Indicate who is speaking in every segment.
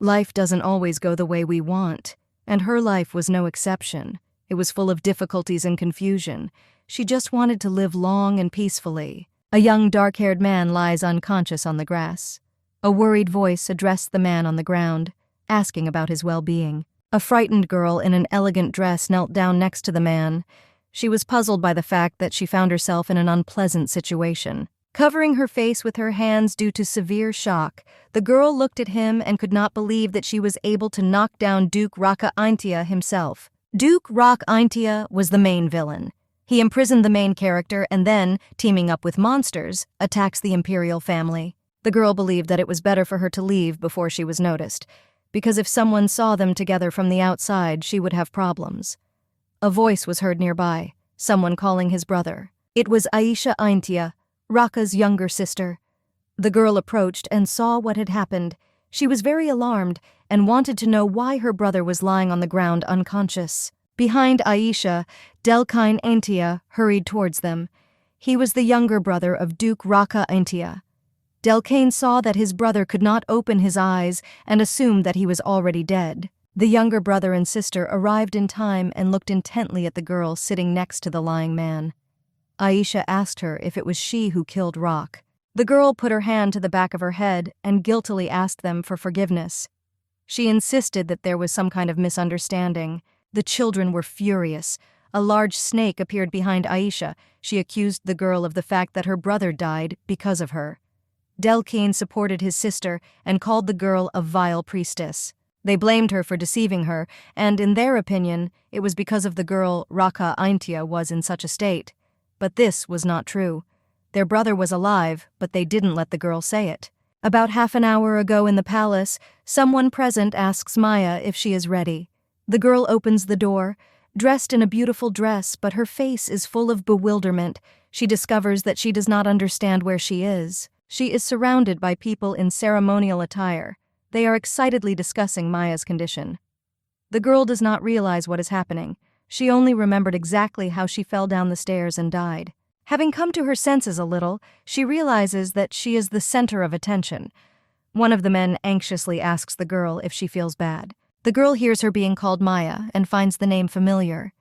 Speaker 1: Life doesn't always go the way we want, and her life was no exception. It was full of difficulties and confusion. She just wanted to live long and peacefully. A young dark-haired man lies unconscious on the grass. A worried voice addressed the man on the ground, asking about his well-being. A frightened girl in an elegant dress knelt down next to the man. She was puzzled by the fact that she found herself in an unpleasant situation. Covering her face with her hands due to severe shock, the girl looked at him and could not believe that she was able to knock down Duke Raka Aintia himself. Duke Rak Aintia was the main villain. He imprisoned the main character and then, teaming up with monsters, attacks the imperial family. The girl believed that it was better for her to leave before she was noticed, because if someone saw them together from the outside, she would have problems. A voice was heard nearby, someone calling his brother. It was Aisha Aintia, Raka's younger sister. The girl approached and saw what had happened. She was very alarmed and wanted to know why her brother was lying on the ground unconscious. Behind Aisha, Delkine Aintia hurried towards them. He was the younger brother of Duke Raka Aintia. Delkane saw that his brother could not open his eyes and assumed that he was already dead. The younger brother and sister arrived in time and looked intently at the girl sitting next to the lying man. Aisha asked her if it was she who killed Rock. The girl put her hand to the back of her head and guiltily asked them for forgiveness. She insisted that there was some kind of misunderstanding. The children were furious. A large snake appeared behind Aisha. She accused the girl of the fact that her brother died because of her. Delkane supported his sister and called the girl a vile priestess. They blamed her for deceiving her, and in their opinion, it was because of the girl Raka Aintia was in such a state. But this was not true. Their brother was alive, but they didn't let the girl say it. About half an hour ago in the palace, someone present asks Maya if she is ready. The girl opens the door, dressed in a beautiful dress, but her face is full of bewilderment. She discovers that she does not understand where she is. She is surrounded by people in ceremonial attire. They are excitedly discussing Maya's condition. The girl does not realize what is happening. She only remembered exactly how she fell down the stairs and died. Having come to her senses a little, she realizes that she is the center of attention. One of the men anxiously asks the girl if she feels bad. The girl hears her being called Maya and finds the name familiar.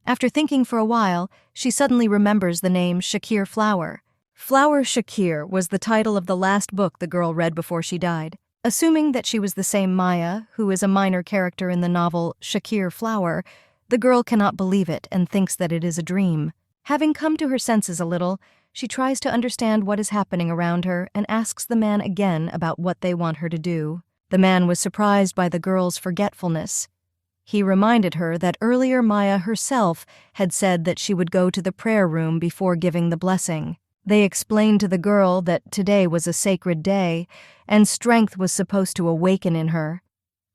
Speaker 1: After thinking for a while, she suddenly remembers the name Shakir Flower. Flower Shakir was the title of the last book the girl read before she died. Assuming that she was the same Maya, who is a minor character in the novel Shakir Flower, the girl cannot believe it and thinks that it is a dream. Having come to her senses a little, she tries to understand what is happening around her and asks the man again about what they want her to do. The man was surprised by the girl's forgetfulness. He reminded her that earlier Maya herself had said that she would go to the prayer room before giving the blessing. They explained to the girl that today was a sacred day and strength was supposed to awaken in her.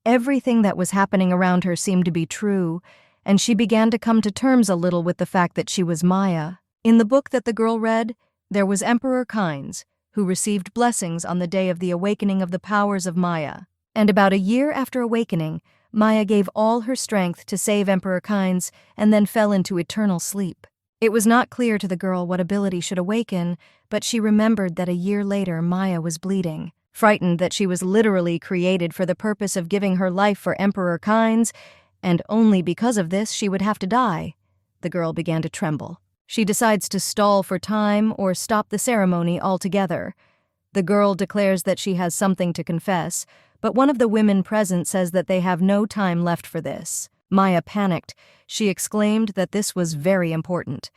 Speaker 1: Everything that was happening around her seemed to be true, and she began to come to terms a little with the fact that she was Maya. In the book that the girl read, there was Emperor Kynes, who received blessings on the day of the awakening of the powers of Maya. And about a year after awakening, Maya gave all her strength to save Emperor Kynes and then fell into eternal sleep. It was not clear to the girl what ability should awaken, but she remembered that a year later Maya was bleeding. Frightened that she was literally created for the purpose of giving her life for Emperor Kynes, and only because of this she would have to die, the girl began to tremble. She decides to stall for time or stop the ceremony altogether. The girl declares that she has something to confess, but one of the women present says that they have no time left for this. Maya panicked. She exclaimed that this was very important.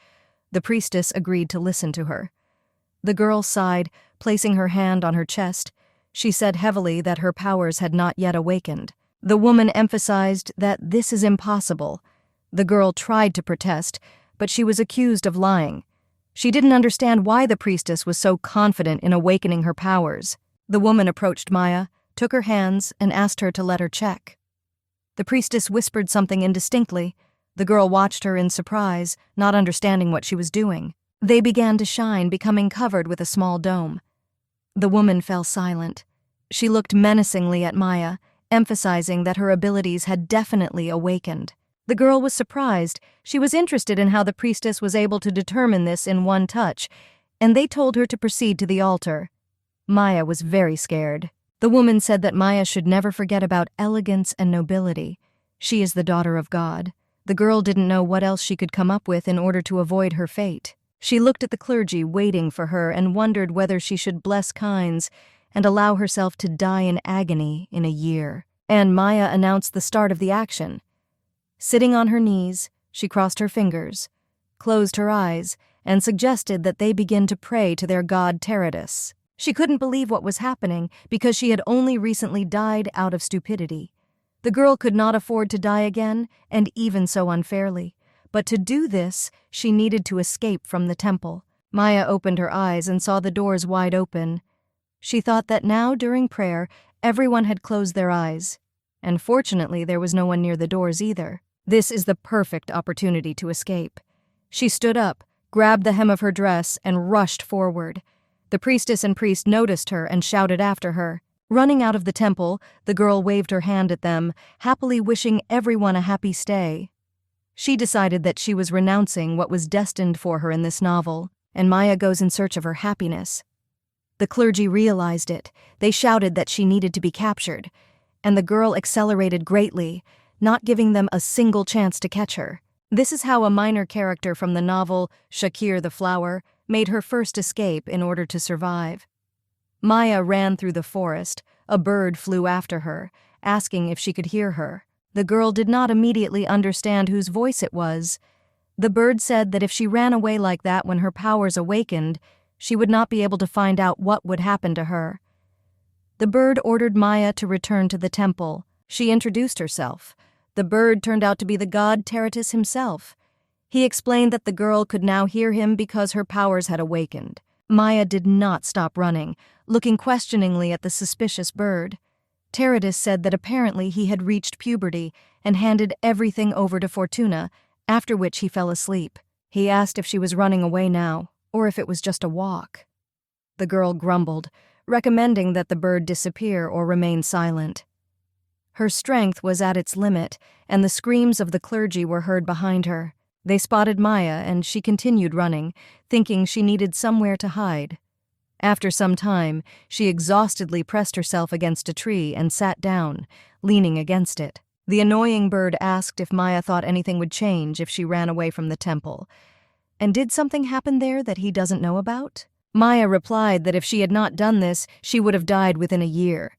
Speaker 1: The priestess agreed to listen to her. The girl sighed, placing her hand on her chest. She said heavily that her powers had not yet awakened. The woman emphasized that this is impossible. The girl tried to protest, but she was accused of lying. She didn't understand why the priestess was so confident in awakening her powers. The woman approached Maya, took her hands, and asked her to let her check. The priestess whispered something indistinctly. The girl watched her in surprise, not understanding what she was doing. They began to shine, becoming covered with a small dome. The woman fell silent. She looked menacingly at Maya, emphasizing that her abilities had definitely awakened. The girl was surprised. She was interested in how the priestess was able to determine this in one touch, and they told her to proceed to the altar. Maya was very scared. The woman said that Maya should never forget about elegance and nobility. She is the daughter of God. The girl didn't know what else she could come up with in order to avoid her fate. She looked at the clergy waiting for her and wondered whether she should bless Kynes and allow herself to die in agony in a year. And Maya announced the start of the action. Sitting on her knees, she crossed her fingers, closed her eyes, and suggested that they begin to pray to their god Teredos. She couldn't believe what was happening because she had only recently died out of stupidity. The girl could not afford to die again, and even so unfairly. But to do this, she needed to escape from the temple. Maya opened her eyes and saw the doors wide open. She thought that now, during prayer, everyone had closed their eyes. And fortunately, there was no one near the doors either. This is the perfect opportunity to escape. She stood up, grabbed the hem of her dress, and rushed forward. The priestess and priest noticed her and shouted after her. Running out of the temple, the girl waved her hand at them, happily wishing everyone a happy stay. She decided that she was renouncing what was destined for her in this novel, and Maya goes in search of her happiness. The clergy realized it. They shouted that she needed to be captured, and the girl accelerated greatly, not giving them a single chance to catch her. This is how a minor character from the novel Shakir the Flower made her first escape in order to survive. Maya ran through the forest. A bird flew after her, asking if she could hear her. The girl did not immediately understand whose voice it was. The bird said that if she ran away like that when her powers awakened, she would not be able to find out what would happen to her. The bird ordered Maya to return to the temple. She introduced herself. The bird turned out to be the god Teredos himself. He explained that the girl could now hear him because her powers had awakened. Maya did not stop running, looking questioningly at the suspicious bird. Teredos said that apparently he had reached puberty and handed everything over to Fortuna, after which he fell asleep. He asked if she was running away now, or if it was just a walk. The girl grumbled, recommending that the bird disappear or remain silent. Her strength was at its limit, and the screams of the clergy were heard behind her. They spotted Maya, and she continued running, thinking she needed somewhere to hide. After some time, she exhaustedly pressed herself against a tree and sat down, leaning against it. The annoying bird asked if Maya thought anything would change if she ran away from the temple. And did something happen there that he doesn't know about? Maya replied that if she had not done this, she would have died within a year.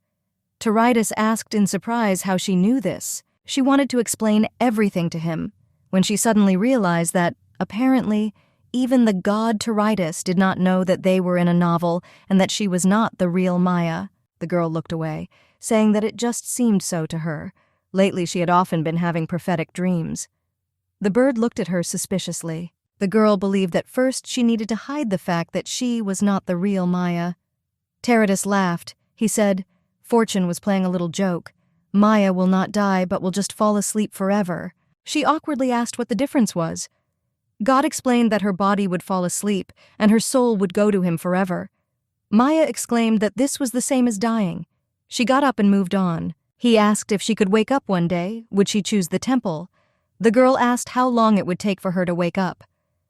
Speaker 1: Teredos asked in surprise how she knew this. She wanted to explain everything to him, when she suddenly realized that, apparently, even the god Teredos did not know that they were in a novel and that she was not the real Maya. The girl looked away, saying that it just seemed so to her. Lately she had often been having prophetic dreams. The bird looked at her suspiciously. The girl believed that first she needed to hide the fact that she was not the real Maya. Teredos laughed. He said, Fortune was playing a little joke. Maya will not die but will just fall asleep forever. She awkwardly asked what the difference was. God explained that her body would fall asleep and her soul would go to him forever. Maya exclaimed that this was the same as dying. She got up and moved on. He asked if she could wake up one day, would she choose the temple? The girl asked how long it would take for her to wake up.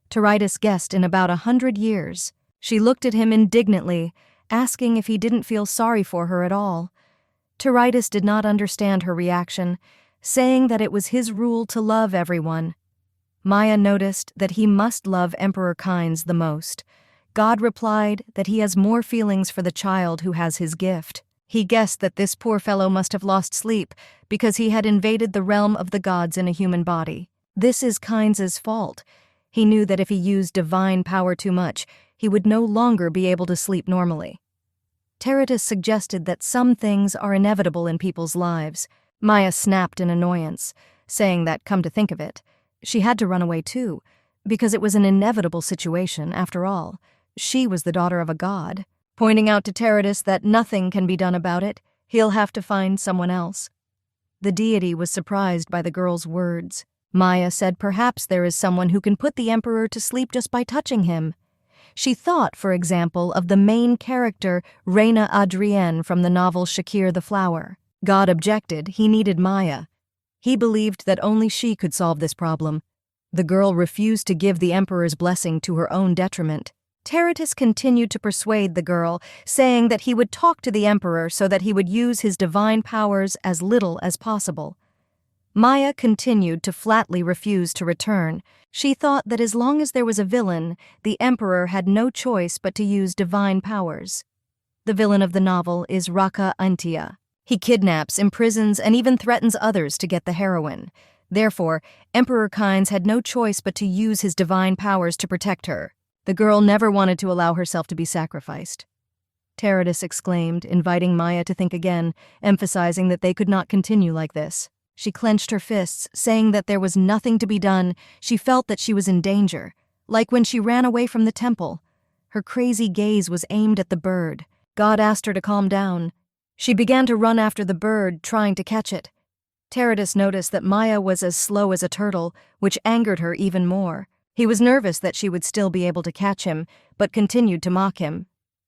Speaker 1: Teredos guessed in about 100 years. She looked at him indignantly, asking if he didn't feel sorry for her at all. Teredos did not understand her reaction, saying that it was his rule to love everyone. Maya noticed that he must love Emperor Kynes the most. God replied that he has more feelings for the child who has his gift. He guessed that this poor fellow must have lost sleep because he had invaded the realm of the gods in a human body. This is Kynes' fault. He knew that if he used divine power too much, he would no longer be able to sleep normally. Teredos suggested that some things are inevitable in people's lives. Maya snapped in annoyance, saying that, come to think of it, she had to run away too, because it was an inevitable situation, after all. She was the daughter of a god. Pointing out to Teredos that nothing can be done about it, he'll have to find someone else. The deity was surprised by the girl's words. Maya said perhaps there is someone who can put the emperor to sleep just by touching him. She thought, for example, of the main character, Reina Adrienne from the novel Shakir the Flower. God objected. He needed Maya. He believed that only she could solve this problem. The girl refused to give the emperor's blessing to her own detriment. Tacitus continued to persuade the girl, saying that he would talk to the emperor so that he would use his divine powers as little as possible. Maya continued to flatly refuse to return. She thought that as long as there was a villain, the emperor had no choice but to use divine powers. The villain of the novel is Raka Antia. He kidnaps, imprisons, and even threatens others to get the heroine. Therefore, Emperor Kynes had no choice but to use his divine powers to protect her. The girl never wanted to allow herself to be sacrificed. Tacitus exclaimed, inviting Maya to think again, emphasizing that they could not continue like this. She clenched her fists, saying that there was nothing to be done. She felt that she was in danger, like when she ran away from the temple. Her crazy gaze was aimed at the bird. God asked her to calm down. She began to run after the bird, trying to catch it. Tacitus noticed that Maya was as slow as a turtle, which angered her even more. He was nervous that she would still be able to catch him, but continued to mock him.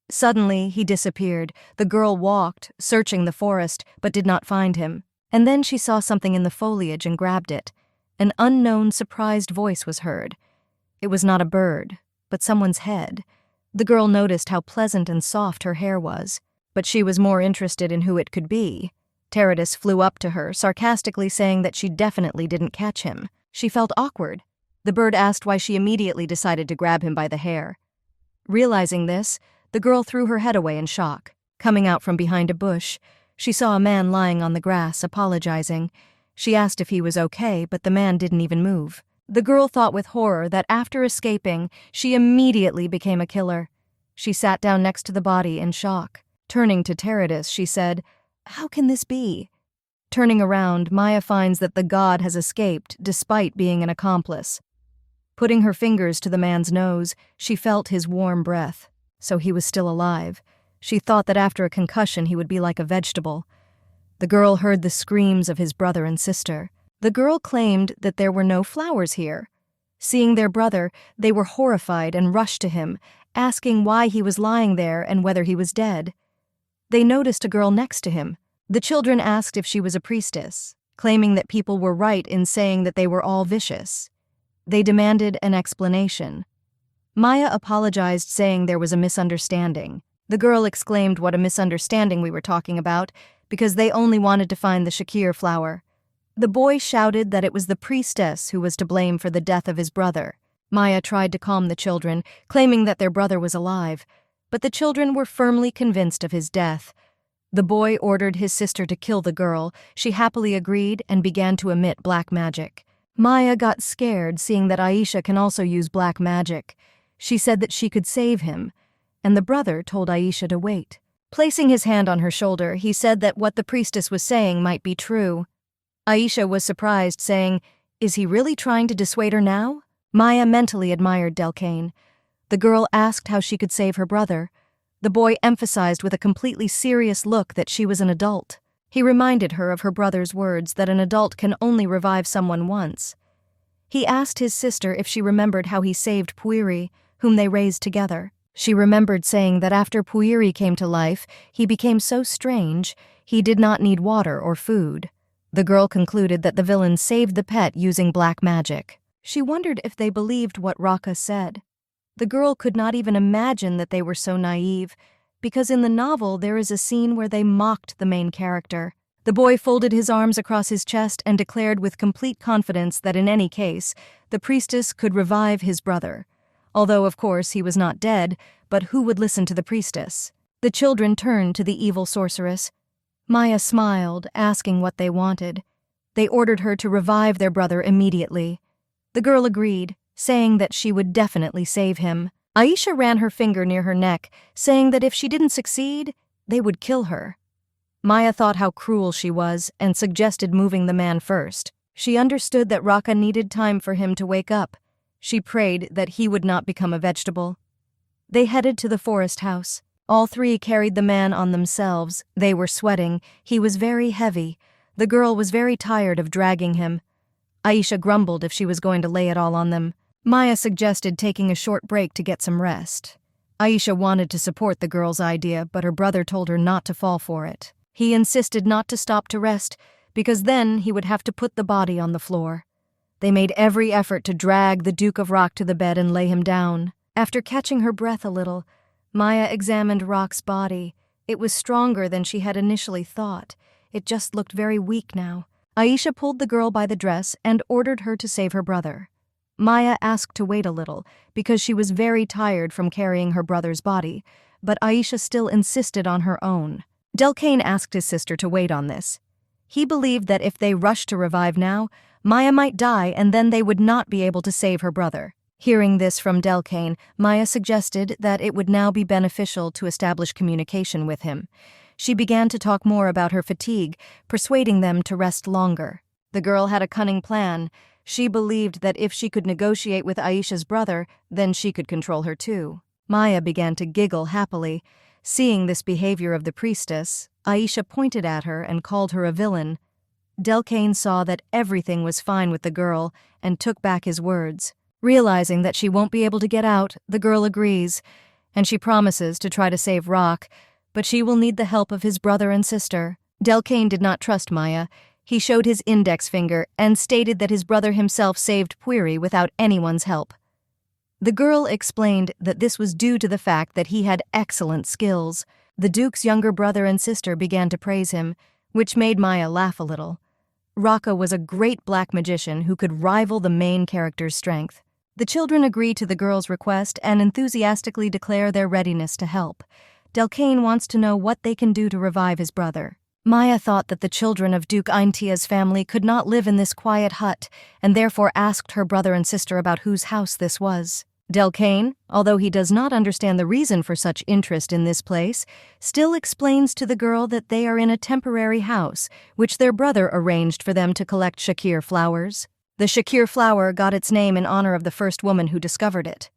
Speaker 1: Suddenly, he disappeared. The girl walked, searching the forest, but did not find him. And then she saw something in the foliage and grabbed it. An unknown, surprised voice was heard. It was not a bird, but someone's head. The girl noticed how pleasant and soft her hair was, but she was more interested in who it could be. Tacitus flew up to her, sarcastically saying that she definitely didn't catch him. She felt awkward. The bird asked why she immediately decided to grab him by the hair. Realizing this, the girl threw her head away in shock. Coming out from behind a bush, she saw a man lying on the grass, apologizing. She asked if he was okay, but the man didn't even move. The girl thought with horror that after escaping, she immediately became a killer. She sat down next to the body in shock. Turning to Tacitus, she said, "How can this be?" Turning around, Maya finds that the god has escaped despite being an accomplice. Putting her fingers to the man's nose, she felt his warm breath. So he was still alive. She thought that after a concussion he would be like a vegetable. The girl heard the screams of his brother and sister. The girl claimed that there were no flowers here. Seeing their brother, they were horrified and rushed to him, asking why he was lying there and whether he was dead. They noticed a girl next to him. The children asked if she was a priestess, claiming that people were right in saying that they were all vicious. They demanded an explanation. Maya apologized, saying there was a misunderstanding. The girl exclaimed what a misunderstanding we were talking about, because they only wanted to find the shakir flower. The boy shouted that it was the priestess who was to blame for the death of his brother. Maya tried to calm the children, claiming that their brother was alive, but the children were firmly convinced of his death. The boy ordered his sister to kill the girl. She happily agreed and began to emit black magic. Maya got scared, seeing that Aisha can also use black magic. She said that she could save him, and the brother told Aisha to wait. Placing his hand on her shoulder, he said that what the priestess was saying might be true. Aisha was surprised, saying, "Is he really trying to dissuade her now?" Maya mentally admired Delcane. The girl asked how she could save her brother. The boy emphasized with a completely serious look that she was an adult. He reminded her of her brother's words that an adult can only revive someone once. He asked his sister if she remembered how he saved Puiri, whom they raised together. She remembered saying that after Puiri came to life, he became so strange, he did not need water or food. The girl concluded that the villain saved the pet using black magic. She wondered if they believed what Raka said. The girl could not even imagine that they were so naive, because in the novel there is a scene where they mocked the main character. The boy folded his arms across his chest and declared with complete confidence that in any case, the priestess could revive his brother. Although, of course, he was not dead, but who would listen to the priestess? The children turned to the evil sorceress. Maya smiled, asking what they wanted. They ordered her to revive their brother immediately. The girl agreed, saying that she would definitely save him. Aisha ran her finger near her neck, saying that if she didn't succeed, they would kill her. Maya thought how cruel she was and suggested moving the man first. She understood that Raka needed time for him to wake up. She prayed that he would not become a vegetable. They headed to the forest house. All three carried the man on themselves. They were sweating. He was very heavy. The girl was very tired of dragging him. Aisha grumbled if she was going to lay it all on them. Maya suggested taking a short break to get some rest. Aisha wanted to support the girl's idea, but her brother told her not to fall for it. He insisted not to stop to rest, because then he would have to put the body on the floor. They made every effort to drag the Duke of Rock to the bed and lay him down. After catching her breath a little, Maya examined Rock's body. It was stronger than she had initially thought. It just looked very weak now. Aisha pulled the girl by the dress and ordered her to save her brother. Maya asked to wait a little because she was very tired from carrying her brother's body, but Aisha still insisted on her own. Delcane asked his sister to wait on this. He believed that if they rushed to revive now, Maya might die and then they would not be able to save her brother. Hearing this from Delcane, Maya suggested that it would now be beneficial to establish communication with him. She began to talk more about her fatigue, persuading them to rest longer. The girl had a cunning plan. She believed that if she could negotiate with Aisha's brother, then she could control her too. Maya began to giggle happily. Seeing this behavior of the priestess, Aisha pointed at her and called her a villain. Delcane saw that everything was fine with the girl and took back his words. Realizing that she won't be able to get out, the girl agrees, and she promises to try to save Rock, but she will need the help of his brother and sister. Delcane did not trust Maya. He showed his index finger and stated that his brother himself saved Pwiri without anyone's help. The girl explained that this was due to the fact that he had excellent skills. The Duke's younger brother and sister began to praise him, which made Maya laugh a little. Raka was a great black magician who could rival the main character's strength. The children agree to the girl's request and enthusiastically declare their readiness to help. Delcane wants to know what they can do to revive his brother. Maya thought that the children of Duke Aintia's family could not live in this quiet hut, and therefore asked her brother and sister about whose house this was. Delcane, although he does not understand the reason for such interest in this place, still explains to the girl that they are in a temporary house, which their brother arranged for them to collect shakir flowers. The shakir flower got its name in honor of the first woman who discovered it.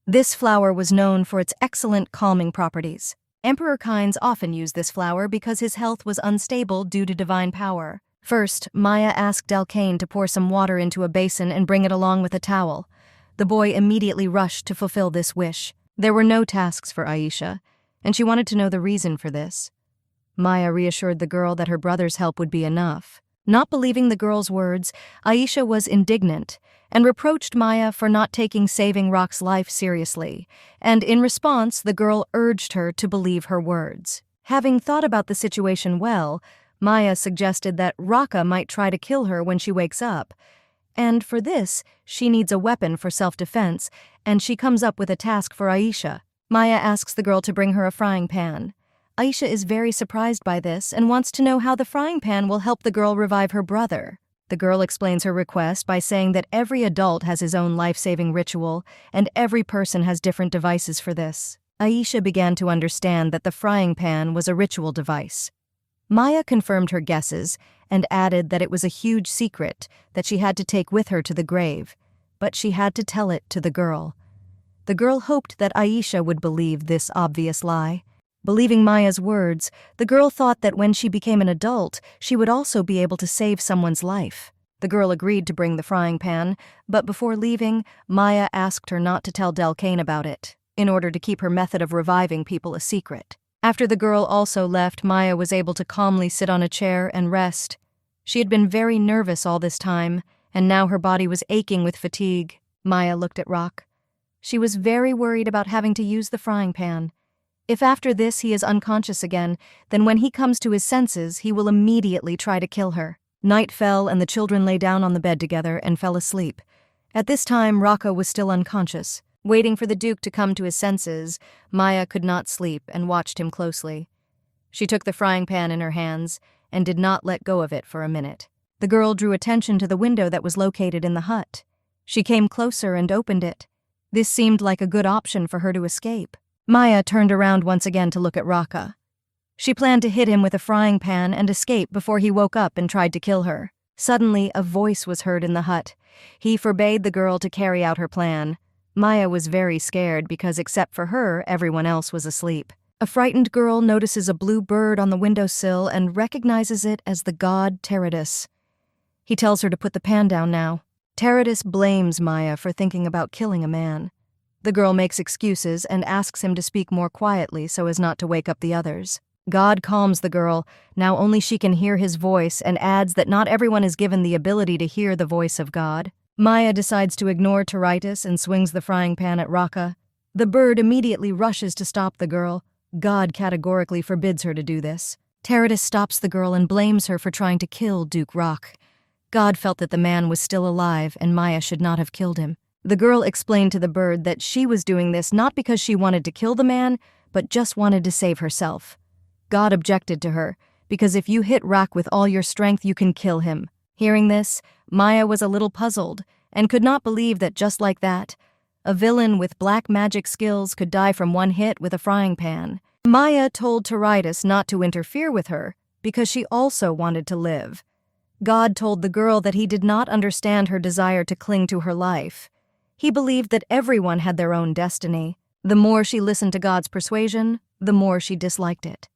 Speaker 1: This flower was known for its excellent calming properties. Emperor Kynes often used this flower because his health was unstable due to divine power. First, Maya asked Delcane to pour some water into a basin and bring it along with a towel. The boy immediately rushed to fulfill this wish. There were no tasks for Aisha, and she wanted to know the reason for this. Maya reassured the girl that her brother's help would be enough. Not believing the girl's words, Aisha was indignant and reproached Maya for not taking saving Rock's life seriously, and in response, the girl urged her to believe her words. Having thought about the situation well, Maya suggested that Raka might try to kill her when she wakes up, and for this, she needs a weapon for self-defense, and she comes up with a task for Aisha. Maya asks the girl to bring her a frying pan. Aisha is very surprised by this and wants to know how the frying pan will help the girl revive her brother. The girl explains her request by saying that every adult has his own life-saving ritual, and every person has different devices for this. Aisha began to understand that the frying pan was a ritual device. Maya confirmed her guesses and added that it was a huge secret that she had to take with her to the grave, but she had to tell it to the girl. The girl hoped that Aisha would believe this obvious lie. Believing Maya's words, the girl thought that when she became an adult, she would also be able to save someone's life. The girl agreed to bring the frying pan, but before leaving, Maya asked her not to tell Delcane about it, in order to keep her method of reviving people a secret. After the girl also left, Maya was able to calmly sit on a chair and rest. She had been very nervous all this time, and now her body was aching with fatigue. Maya looked at Rock. She was very worried about having to use the frying pan. If after this he is unconscious again, then when he comes to his senses, he will immediately try to kill her. Night fell and the children lay down on the bed together and fell asleep. At this time, Raka was still unconscious. Waiting for the Duke to come to his senses, Maya could not sleep and watched him closely. She took the frying pan in her hands and did not let go of it for a minute. The girl drew attention to the window that was located in the hut. She came closer and opened it. This seemed like a good option for her to escape. Maya turned around once again to look at Raka. She planned to hit him with a frying pan and escape before he woke up and tried to kill her. Suddenly, a voice was heard in the hut. He forbade the girl to carry out her plan. Maya was very scared because except for her, everyone else was asleep. A frightened girl notices a blue bird on the windowsill and recognizes it as the god Teradus. He tells her to put the pan down now. Teradus blames Maya for thinking about killing a man. The girl makes excuses and asks him to speak more quietly so as not to wake up the others. God calms the girl. Now only she can hear his voice, and adds that not everyone is given the ability to hear the voice of God. Maya decides to ignore Teradus and swings the frying pan at Raka. The bird immediately rushes to stop the girl. God categorically forbids her to do this. Teretis stops the girl and blames her for trying to kill Duke Rock. God felt that the man was still alive and Maya should not have killed him. The girl explained to the bird that she was doing this not because she wanted to kill the man, but just wanted to save herself. God objected to her, because if you hit Rock with all your strength, you can kill him. Hearing this, Maya was a little puzzled and could not believe that just like that, a villain with black magic skills could die from one hit with a frying pan. Maya told Teretis not to interfere with her because she also wanted to live. God told the girl that he did not understand her desire to cling to her life. He believed that everyone had their own destiny. The more she listened to God's persuasion, the more she disliked it.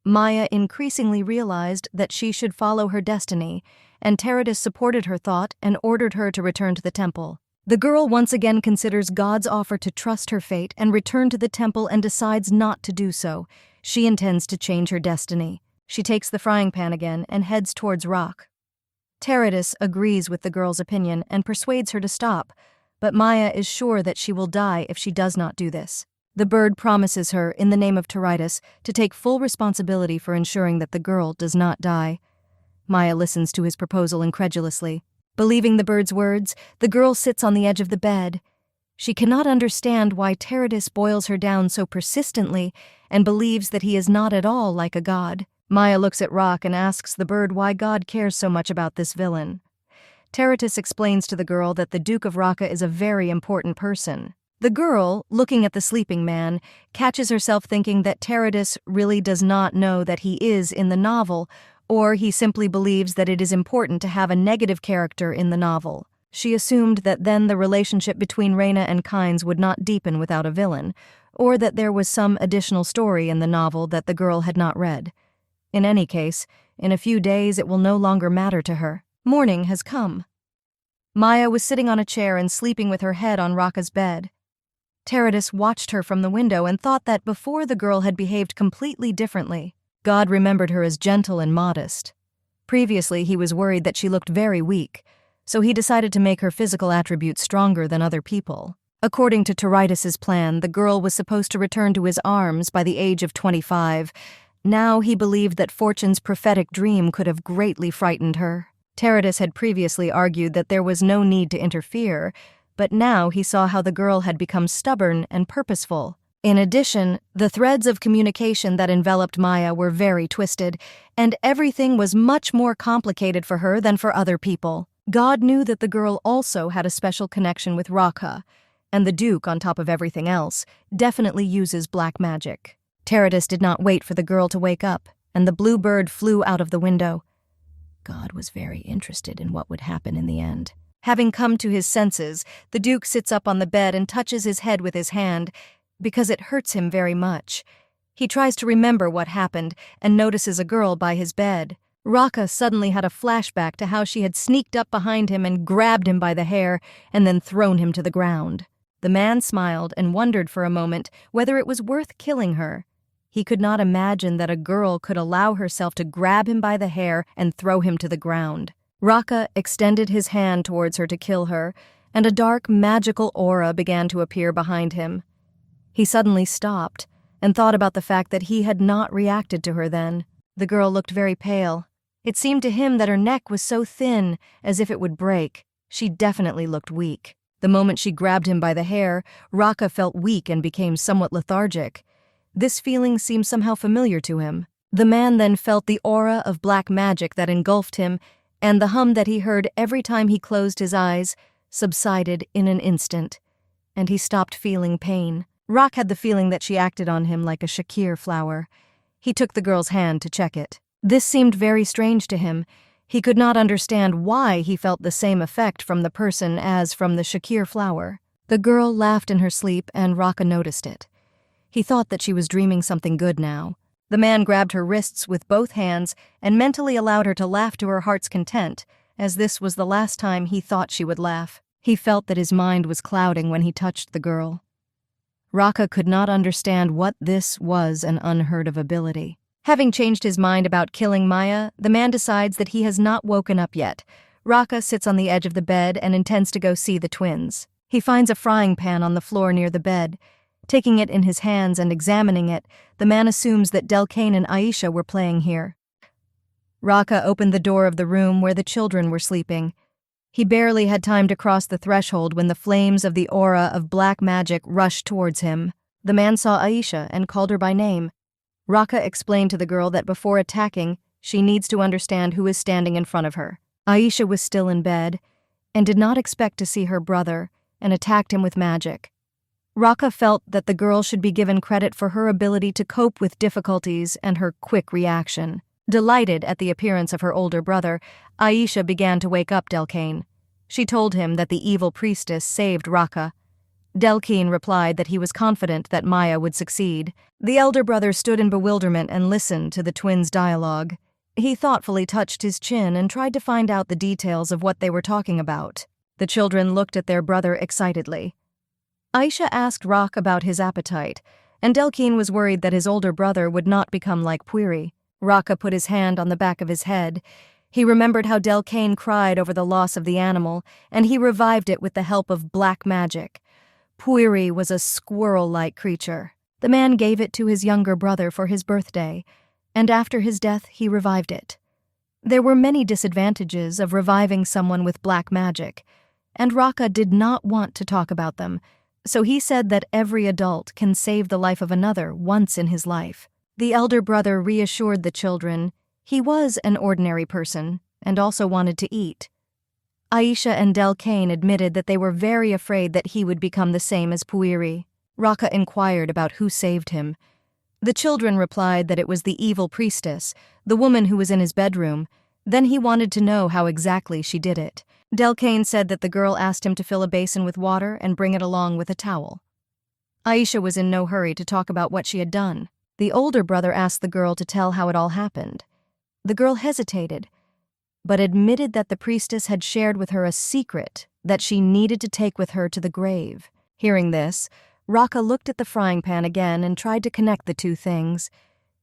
Speaker 1: Maya increasingly realized that she should follow her destiny, and Teretis supported her thought and ordered her to return to the temple. The girl once again considers God's offer to trust her fate and return to the temple and decides not to do so. She intends to change her destiny. She takes the frying pan again and heads towards Rock. Teretis agrees with the girl's opinion and persuades her to stop, but Maya is sure that she will die if she does not do this. The bird promises her, in the name of Teretis, to take full responsibility for ensuring that the girl does not die. Maya listens to his proposal incredulously. Believing the bird's words, the girl sits on the edge of the bed. She cannot understand why Teretis boils her down so persistently and believes that he is not at all like a god. Maya looks at Rock and asks the bird why God cares so much about this villain. Teretis explains to the girl that the Duke of Raqqa is a very important person. The girl, looking at the sleeping man, catches herself thinking that Teretis really does not know that he is in the novel, or he simply believes that it is important to have a negative character in the novel. She assumed that then the relationship between Reyna and Kynes would not deepen without a villain, or that there was some additional story in the novel that the girl had not read. In any case, in a few days it will no longer matter to her. Morning has come. Maya was sitting on a chair and sleeping with her head on Raqa's bed. Teretis watched her from the window and thought that before the girl had behaved completely differently. God remembered her as gentle and modest. Previously, he was worried that she looked very weak, so he decided to make her physical attributes stronger than other people. According to Teretis's plan, the girl was supposed to return to his arms by the age of 25. Now he believed that Fortune's prophetic dream could have greatly frightened her. Teretis had previously argued that there was no need to interfere, but now he saw how the girl had become stubborn and purposeful. In addition, the threads of communication that enveloped Maya were very twisted, and everything was much more complicated for her than for other people. God knew that the girl also had a special connection with Raqqa, and the Duke, on top of everything else, definitely uses black magic. Teretis did not wait for the girl to wake up, and the blue bird flew out of the window. God was very interested in what would happen in the end. Having come to his senses, the Duke sits up on the bed and touches his head with his hand, because it hurts him very much. He tries to remember what happened and notices a girl by his bed. Raqqa suddenly had a flashback to how she had sneaked up behind him and grabbed him by the hair and then thrown him to the ground. The man smiled and wondered for a moment whether it was worth killing her. He could not imagine that a girl could allow herself to grab him by the hair and throw him to the ground. Raqqa extended his hand towards her to kill her, and a dark, magical aura began to appear behind him. He suddenly stopped and thought about the fact that he had not reacted to her then. The girl looked very pale. It seemed to him that her neck was so thin, as if it would break. She definitely looked weak. The moment she grabbed him by the hair, Raqqa felt weak and became somewhat lethargic. This feeling seemed somehow familiar to him. The man then felt the aura of black magic that engulfed him, and the hum that he heard every time he closed his eyes subsided in an instant, and he stopped feeling pain. Rock had the feeling that she acted on him like a shakir flower. He took the girl's hand to check it. This seemed very strange to him. He could not understand why he felt the same effect from the person as from the shakir flower. The girl laughed in her sleep, and Raqqa noticed it. He thought that she was dreaming something good now. The man grabbed her wrists with both hands and mentally allowed her to laugh to her heart's content, as this was the last time he thought she would laugh. He felt that his mind was clouding when he touched the girl. Raqqa could not understand what this was an unheard-of ability. Having changed his mind about killing Maya, the man decides that he has not woken up yet. Raqqa sits on the edge of the bed and intends to go see the twins. He finds a frying pan on the floor near the bed. Taking it in his hands and examining it, the man assumes that Delcane and Aisha were playing here. Raka opened the door of the room where the children were sleeping. He barely had time to cross the threshold when the flames of the aura of black magic rushed towards him. The man saw Aisha and called her by name. Raka explained to the girl that before attacking, she needs to understand who is standing in front of her. Aisha was still in bed and did not expect to see her brother and attacked him with magic. Raka felt that the girl should be given credit for her ability to cope with difficulties and her quick reaction. Delighted at the appearance of her older brother, Aisha began to wake up Delcane. She told him that the evil priestess saved Raka. Delcane replied that he was confident that Maya would succeed. The elder brother stood in bewilderment and listened to the twins' dialogue. He thoughtfully touched his chin and tried to find out the details of what they were talking about. The children looked at their brother excitedly. Aisha asked Rock about his appetite, and Delcane was worried that his older brother would not become like Puiri. Raka put his hand on the back of his head. He remembered how Delcane cried over the loss of the animal, and he revived it with the help of black magic. Puiri was a squirrel-like creature. The man gave it to his younger brother for his birthday, and after his death he revived it. There were many disadvantages of reviving someone with black magic, and Raka did not want to talk about them, so he said that every adult can save the life of another once in his life. The elder brother reassured the children he was an ordinary person and also wanted to eat. Aisha and Delcane admitted that they were very afraid that he would become the same as Puiri. Raka inquired about who saved him. The children replied that it was the evil priestess, the woman who was in his bedroom. Then he wanted to know how exactly she did it. Delcane said that the girl asked him to fill a basin with water and bring it along with a towel. Aisha was in no hurry to talk about what she had done. The older brother asked the girl to tell how it all happened. The girl hesitated, but admitted that the priestess had shared with her a secret that she needed to take with her to the grave. Hearing this, Raka looked at the frying pan again and tried to connect the two things.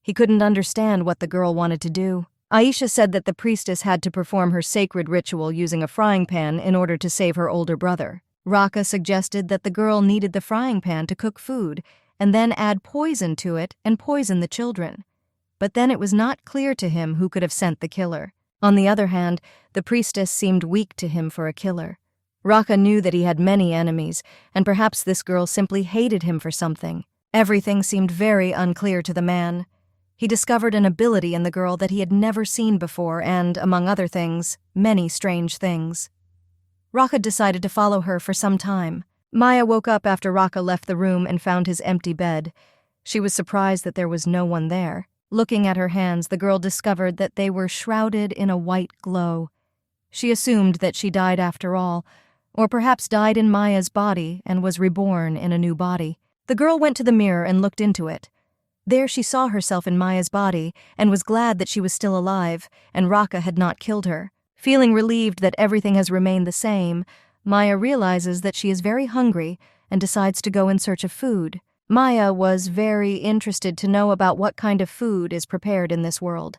Speaker 1: He couldn't understand what the girl wanted to do. Aisha said that the priestess had to perform her sacred ritual using a frying pan in order to save her older brother. Raka suggested that the girl needed the frying pan to cook food and then add poison to it and poison the children. But then it was not clear to him who could have sent the killer. On the other hand, the priestess seemed weak to him for a killer. Raka knew that he had many enemies, and perhaps this girl simply hated him for something. Everything seemed very unclear to the man. He discovered an ability in the girl that he had never seen before and, among other things, many strange things. Raka decided to follow her for some time. Maya woke up after Raka left the room and found his empty bed. She was surprised that there was no one there. Looking at her hands, the girl discovered that they were shrouded in a white glow. She assumed that she died after all, or perhaps died in Maya's body and was reborn in a new body. The girl went to the mirror and looked into it. There she saw herself in Maya's body and was glad that she was still alive and Raka had not killed her. Feeling relieved that everything has remained the same, Maya realizes that she is very hungry and decides to go in search of food. Maya was very interested to know about what kind of food is prepared in this world.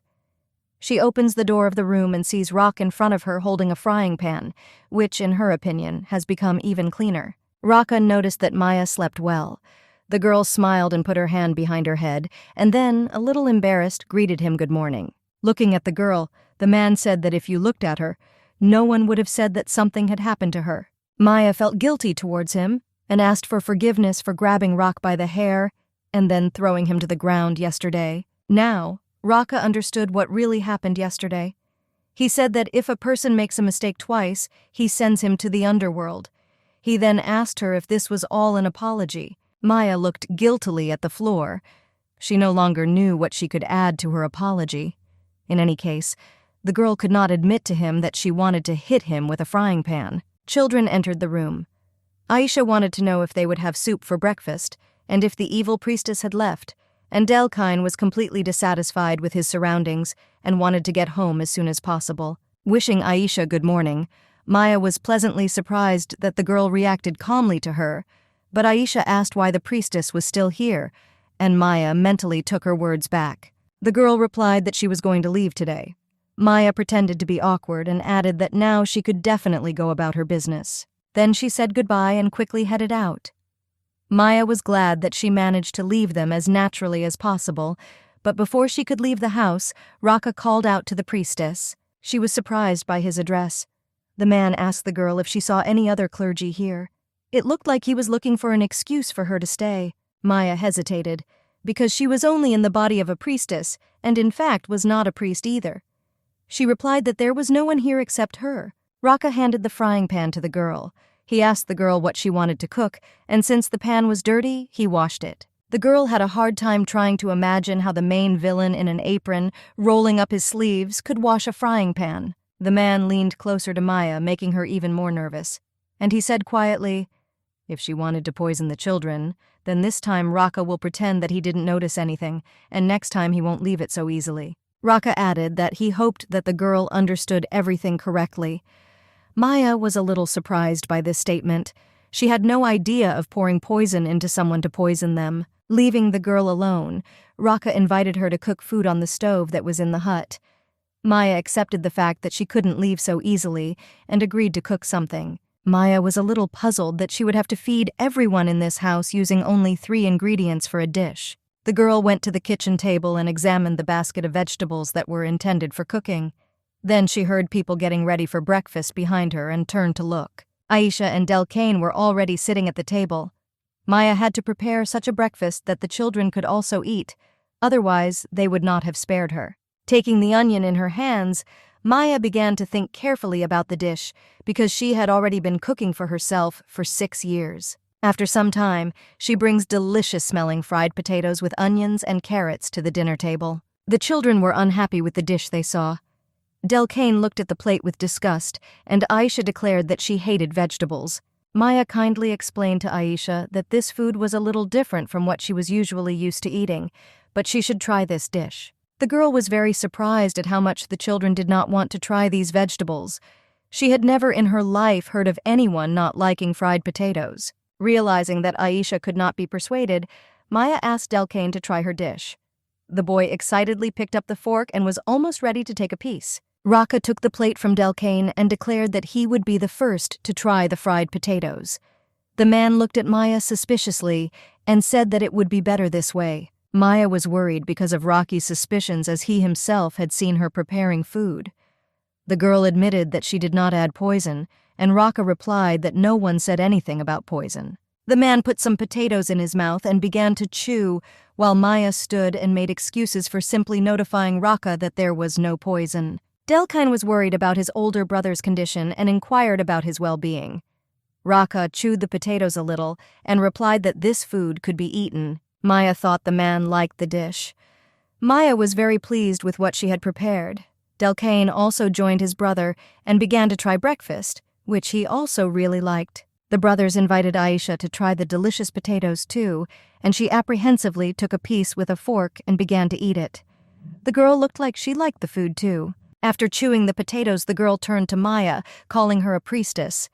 Speaker 1: She opens the door of the room and sees Rock in front of her holding a frying pan, which, in her opinion, has become even cleaner. Raka noticed that Maya slept well. The girl smiled and put her hand behind her head, and then, a little embarrassed, greeted him good morning. Looking at the girl, the man said that if you looked at her, no one would have said that something had happened to her. Maya felt guilty towards him and asked for forgiveness for grabbing Rock by the hair and then throwing him to the ground yesterday. Now, Raka understood what really happened yesterday. He said that if a person makes a mistake twice, he sends him to the underworld. He then asked her if this was all an apology. Maya looked guiltily at the floor. She no longer knew what she could add to her apology. In any case, the girl could not admit to him that she wanted to hit him with a frying pan. Children entered the room. Aisha wanted to know if they would have soup for breakfast, and if the evil priestess had left, and Delcane was completely dissatisfied with his surroundings and wanted to get home as soon as possible. Wishing Aisha good morning, Maya was pleasantly surprised that the girl reacted calmly to her, but Aisha asked why the priestess was still here, and Maya mentally took her words back. The girl replied that she was going to leave today. Maya pretended to be awkward and added that now she could definitely go about her business. Then she said goodbye and quickly headed out. Maya was glad that she managed to leave them as naturally as possible, but before she could leave the house, Raka called out to the priestess. She was surprised by his address. The man asked the girl if she saw any other clergy here. It looked like he was looking for an excuse for her to stay. Maya hesitated, because she was only in the body of a priestess, and in fact was not a priest either. She replied that there was no one here except her. Raka handed the frying pan to the girl. He asked the girl what she wanted to cook, and since the pan was dirty, he washed it. The girl had a hard time trying to imagine how the main villain in an apron, rolling up his sleeves, could wash a frying pan. The man leaned closer to Maya, making her even more nervous. And he said quietly, "If she wanted to poison the children, then this time Raka will pretend that he didn't notice anything, and next time he won't leave it so easily." Raka added that he hoped that the girl understood everything correctly. Maya was a little surprised by this statement. She had no idea of pouring poison into someone to poison them. Leaving the girl alone, Raka invited her to cook food on the stove that was in the hut. Maya accepted the fact that she couldn't leave so easily and agreed to cook something. Maya was a little puzzled that she would have to feed everyone in this house using only 3 ingredients for a dish. The girl went to the kitchen table and examined the basket of vegetables that were intended for cooking. Then she heard people getting ready for breakfast behind her and turned to look. Aisha and Delcane were already sitting at the table. Maya had to prepare such a breakfast that the children could also eat, otherwise they would not have spared her. Taking the onion in her hands, Maya began to think carefully about the dish because she had already been cooking for herself for 6 years. After some time, she brings delicious-smelling fried potatoes with onions and carrots to the dinner table. The children were unhappy with the dish they saw. Delcane looked at the plate with disgust, and Aisha declared that she hated vegetables. Maya kindly explained to Aisha that this food was a little different from what she was usually used to eating, but she should try this dish. The girl was very surprised at how much the children did not want to try these vegetables. She had never in her life heard of anyone not liking fried potatoes. Realizing that Aisha could not be persuaded, Maya asked Delcane to try her dish. The boy excitedly picked up the fork and was almost ready to take a piece. Raka took the plate from Delcane and declared that he would be the first to try the fried potatoes. The man looked at Maya suspiciously and said that it would be better this way. Maya was worried because of Rocky's suspicions as he himself had seen her preparing food. The girl admitted that she did not add poison, and Raka replied that no one said anything about poison. The man put some potatoes in his mouth and began to chew, while Maya stood and made excuses for simply notifying Raka that there was no poison. Delcane was worried about his older brother's condition and inquired about his well-being. Raka chewed the potatoes a little and replied that this food could be eaten. Maya thought the man liked the dish. Maya was very pleased with what she had prepared. Delcane also joined his brother and began to try breakfast, which he also really liked. The brothers invited Aisha to try the delicious potatoes too, and she apprehensively took a piece with a fork and began to eat it. The girl looked like she liked the food too. After chewing the potatoes, the girl turned to Maya, calling her a priestess.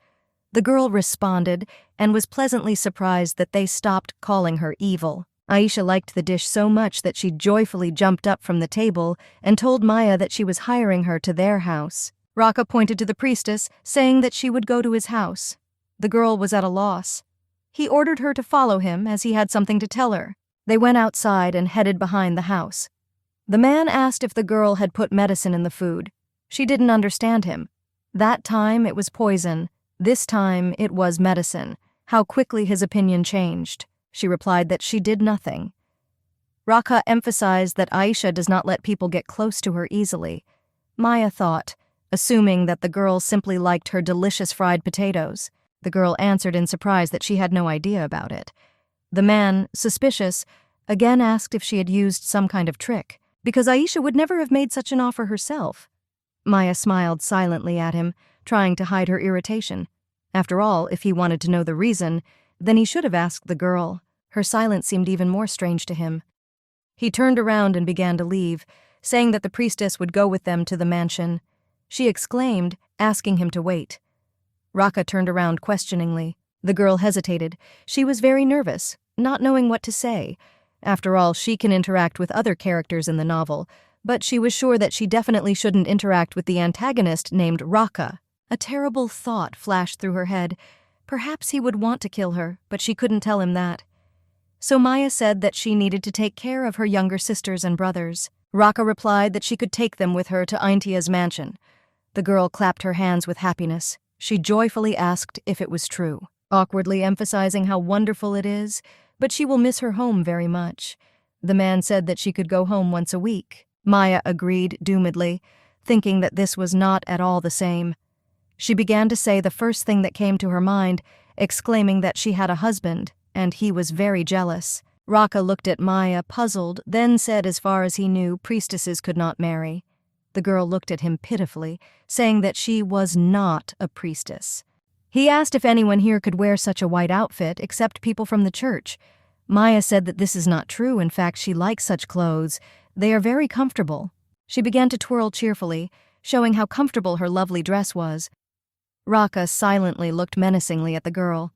Speaker 1: The girl responded and was pleasantly surprised that they stopped calling her evil. Aisha liked the dish so much that she joyfully jumped up from the table and told Maya that she was hiring her to their house. Raka pointed to the priestess, saying that she would go to his house. The girl was at a loss. He ordered her to follow him as he had something to tell her. They went outside and headed behind the house. The man asked if the girl had put medicine in the food. She didn't understand him. That time it was poison. This time it was medicine. How quickly his opinion changed. She replied that she did nothing. Raka emphasized that Aisha does not let people get close to her easily. Maya thought, assuming that the girl simply liked her delicious fried potatoes. The girl answered in surprise that she had no idea about it. The man, suspicious, again asked if she had used some kind of trick, because Aisha would never have made such an offer herself. Maya smiled silently at him, trying to hide her irritation. After all, if he wanted to know the reason, then he should have asked the girl. Her silence seemed even more strange to him. He turned around and began to leave, saying that the priestess would go with them to the mansion. She exclaimed, asking him to wait. Raka turned around questioningly. The girl hesitated. She was very nervous, not knowing what to say. After all, she can interact with other characters in the novel, but she was sure that she definitely shouldn't interact with the antagonist named Raka. A terrible thought flashed through her head. Perhaps he would want to kill her, but she couldn't tell him that. so Maya said that she needed to take care of her younger sisters and brothers. Raka replied that she could take them with her to Aintia's mansion. The girl clapped her hands with happiness. She joyfully asked if it was true, awkwardly emphasizing how wonderful it is, but she will miss her home very much. The man said that she could go home once a week. Maya agreed doomedly, thinking that this was not at all the same. She began to say the first thing that came to her mind, exclaiming that she had a husband, and he was very jealous. Raka looked at Maya, puzzled, then said as far as he knew, priestesses could not marry. The girl looked at him pitifully, saying that she was not a priestess. He asked if anyone here could wear such a white outfit except people from the church. Maya said that this is not true. In fact, she likes such clothes. They are very comfortable. She began to twirl cheerfully, showing how comfortable her lovely dress was. Raka silently looked menacingly at the girl.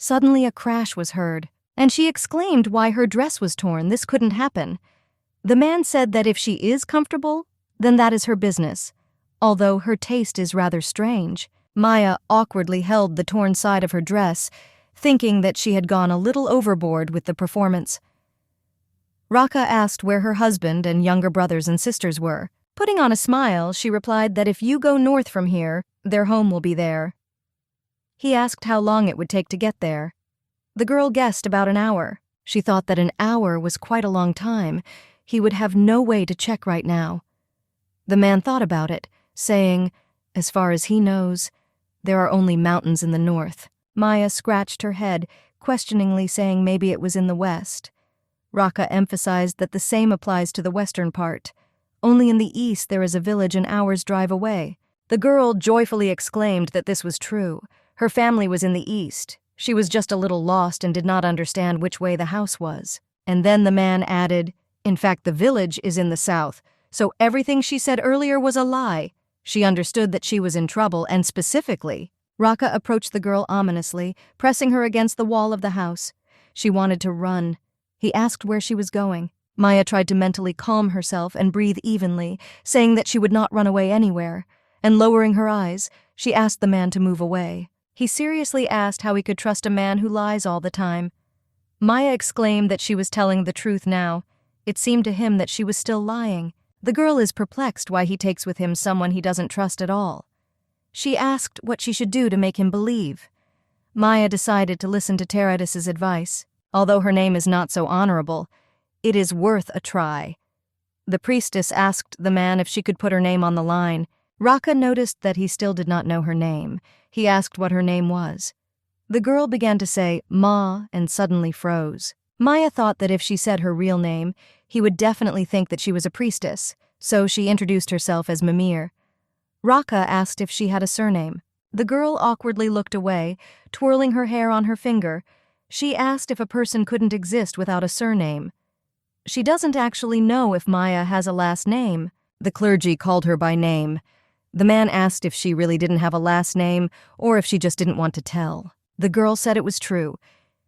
Speaker 1: Suddenly a crash was heard, and she exclaimed why her dress was torn. This couldn't happen. The man said that if she is comfortable, then that is her business, although her taste is rather strange. Maya awkwardly held the torn side of her dress, thinking that she had gone a little overboard with the performance. Raka asked where her husband and younger brothers and sisters were. Putting on a smile, she replied that if you go north from here, their home will be there. He asked how long it would take to get there. The girl guessed about an hour. She thought that an hour was quite a long time. He would have no way to check right now. The man thought about it, saying, as far as he knows, there are only mountains in the north. Maya scratched her head, questioningly saying maybe it was in the west. Raka emphasized that the same applies to the western part. Only in the east there is a village an hour's drive away. The girl joyfully exclaimed that this was true. Her family was in the east. She was just a little lost and did not understand which way the house was. And then the man added, in fact, the village is in the south, so everything she said earlier was a lie. She understood that she was in trouble, and specifically, Raka approached the girl ominously, pressing her against the wall of the house. She wanted to run. He asked where she was going. Maya tried to mentally calm herself and breathe evenly, saying that she would not run away anywhere, and lowering her eyes, she asked the man to move away. He seriously asked how he could trust a man who lies all the time. Maya exclaimed that she was telling the truth now. It seemed to him that she was still lying. The girl is perplexed why he takes with him someone he doesn't trust at all. She asked what she should do to make him believe. Maya decided to listen to Teradis's advice. Although her name is not so honorable, it is worth a try. The priestess asked the man if she could put her name on the line. Raka noticed that he still did not know her name. He asked what her name was. The girl began to say Ma and suddenly froze. Maya thought that if she said her real name, he would definitely think that she was a priestess, so she introduced herself as Mimir. Raka asked if she had a surname. The girl awkwardly looked away, twirling her hair on her finger. She asked if a person couldn't exist without a surname. She doesn't actually know if Maya has a last name. The clergy called her by name. The man asked if she really didn't have a last name or if she just didn't want to tell. The girl said it was true.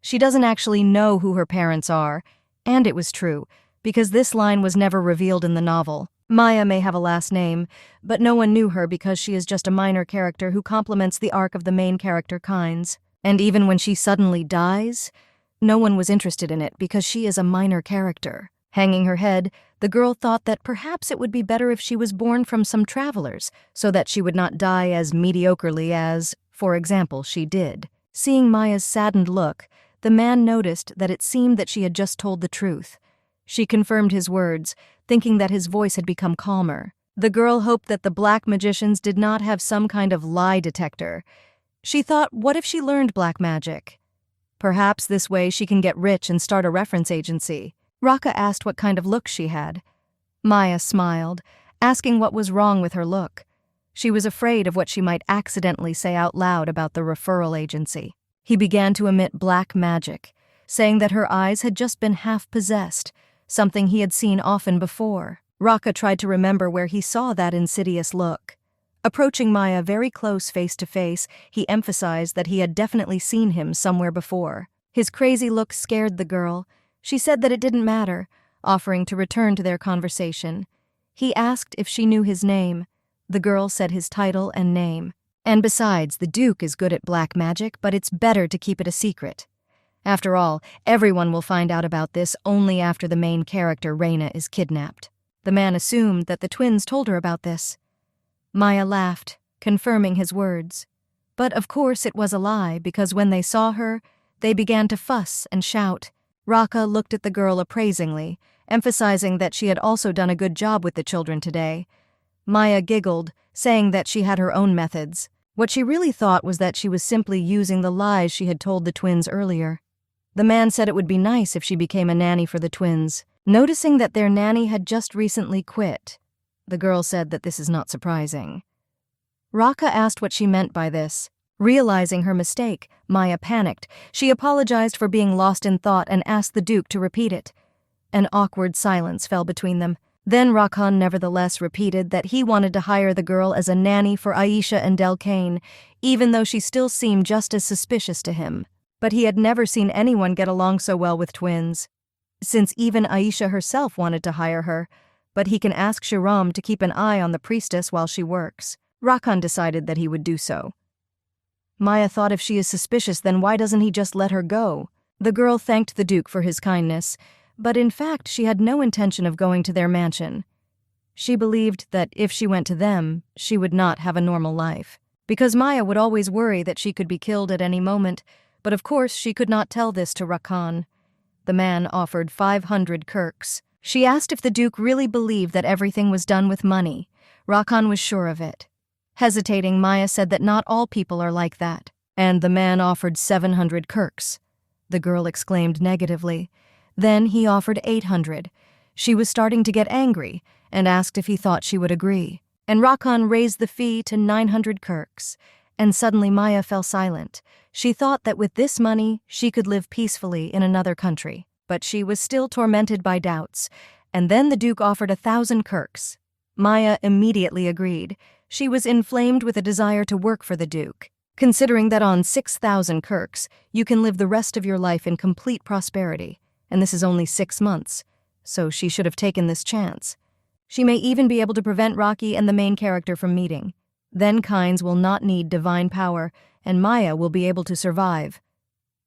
Speaker 1: She doesn't actually know who her parents are, and it was true, because this line was never revealed in the novel. Maya may have a last name, but no one knew her because she is just a minor character who complements the arc of the main character Kynes. And even when she suddenly dies, no one was interested in it because she is a minor character. Hanging her head, the girl thought that perhaps it would be better if she was born from some travelers, so that she would not die as mediocrely as, for example, she did. Seeing Maya's saddened look, the man noticed that it seemed that she had just told the truth. She confirmed his words, thinking that his voice had become calmer. The girl hoped that the black magicians did not have some kind of lie detector. She thought, what if she learned black magic? Perhaps this way she can get rich and start a reference agency. Raka asked what kind of look she had. Maya smiled, asking what was wrong with her look. She was afraid of what she might accidentally say out loud about the referral agency. He began to emit black magic, saying that her eyes had just been half possessed, something he had seen often before. Raka tried to remember where he saw that insidious look. Approaching Maya very close face to face, he emphasized that he had definitely seen him somewhere before. His crazy look scared the girl. She said that it didn't matter, offering to return to their conversation. He asked if she knew his name. The girl said his title and name. And besides, the Duke is good at black magic, but it's better to keep it a secret. After all, everyone will find out about this only after the main character, Reina, is kidnapped. The man assumed that the twins told her about this. Maya laughed, confirming his words. But of course it was a lie, because when they saw her, they began to fuss and shout. Raka looked at the girl appraisingly, emphasizing that she had also done a good job with the children today. Maya giggled, saying that she had her own methods. What she really thought was that she was simply using the lies she had told the twins earlier. The man said it would be nice if she became a nanny for the twins, noticing that their nanny had just recently quit. The girl said that this is not surprising. Raka asked what she meant by this. Realizing her mistake, Maya panicked. She apologized for being lost in thought and asked the Duke to repeat it. An awkward silence fell between them. Then Rakan nevertheless repeated that he wanted to hire the girl as a nanny for Aisha and Delcane, even though she still seemed just as suspicious to him. But he had never seen anyone get along so well with twins, since even Aisha herself wanted to hire her. But he can ask Shiram to keep an eye on the priestess while she works. Rakan decided that he would do so. Maya thought if she is suspicious, then why doesn't he just let her go? The girl thanked the Duke for his kindness, but in fact she had no intention of going to their mansion. She believed that if she went to them, she would not have a normal life, because Maya would always worry that she could be killed at any moment, but of course she could not tell this to Rakan. The man offered 500 kirks. She asked if the Duke really believed that everything was done with money. Rakan was sure of it. Hesitating, Maya said that not all people are like that, and the man offered 700 kirks. The girl exclaimed negatively. Then he offered 800. She was starting to get angry and asked if he thought she would agree. And Rakan raised the fee to 900 kirks. And suddenly Maya fell silent. She thought that with this money she could live peacefully in another country. But she was still tormented by doubts. And then the Duke offered 1,000 kirks. Maya immediately agreed. She was inflamed with a desire to work for the Duke, considering that on 6,000 kirks, you can live the rest of your life in complete prosperity, and this is only 6 months, so she should have taken this chance. She may even be able to prevent Rocky and the main character from meeting. Then Kynes will not need divine power, and Maya will be able to survive.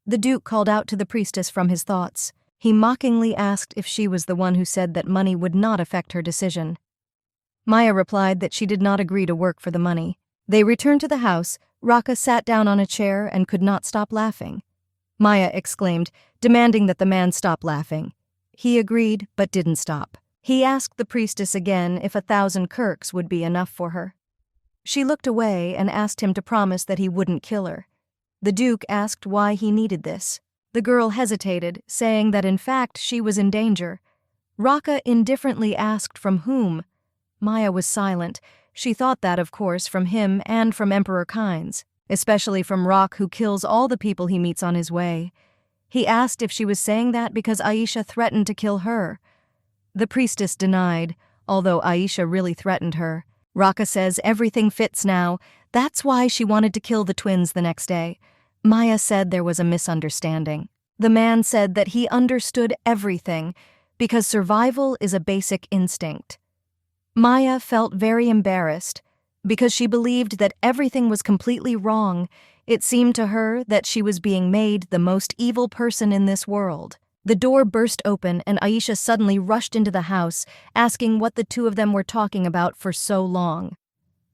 Speaker 1: The Duke called out to the priestess from his thoughts. He mockingly asked if she was the one who said that money would not affect her decision. Maya replied that she did not agree to work for the money. They returned to the house. Raka sat down on a chair and could not stop laughing. Maya exclaimed, demanding that the man stop laughing. He agreed, but didn't stop. He asked the priestess again if 1,000 kirks would be enough for her. She looked away and asked him to promise that he wouldn't kill her. The Duke asked why he needed this. The girl hesitated, saying that in fact she was in danger. Raka indifferently asked from whom. Maya was silent. She thought that, of course, from him and from Emperor Kynes, especially from Rock, who kills all the people he meets on his way. He asked if she was saying that because Aisha threatened to kill her. The priestess denied, although Aisha really threatened her. Raka says everything fits now. That's why she wanted to kill the twins the next day. Maya said there was a misunderstanding. The man said that he understood everything, because survival is a basic instinct. Maya felt very embarrassed, because she believed that everything was completely wrong. It seemed to her that she was being made the most evil person in this world. The door burst open and Aisha suddenly rushed into the house, asking what the two of them were talking about for so long.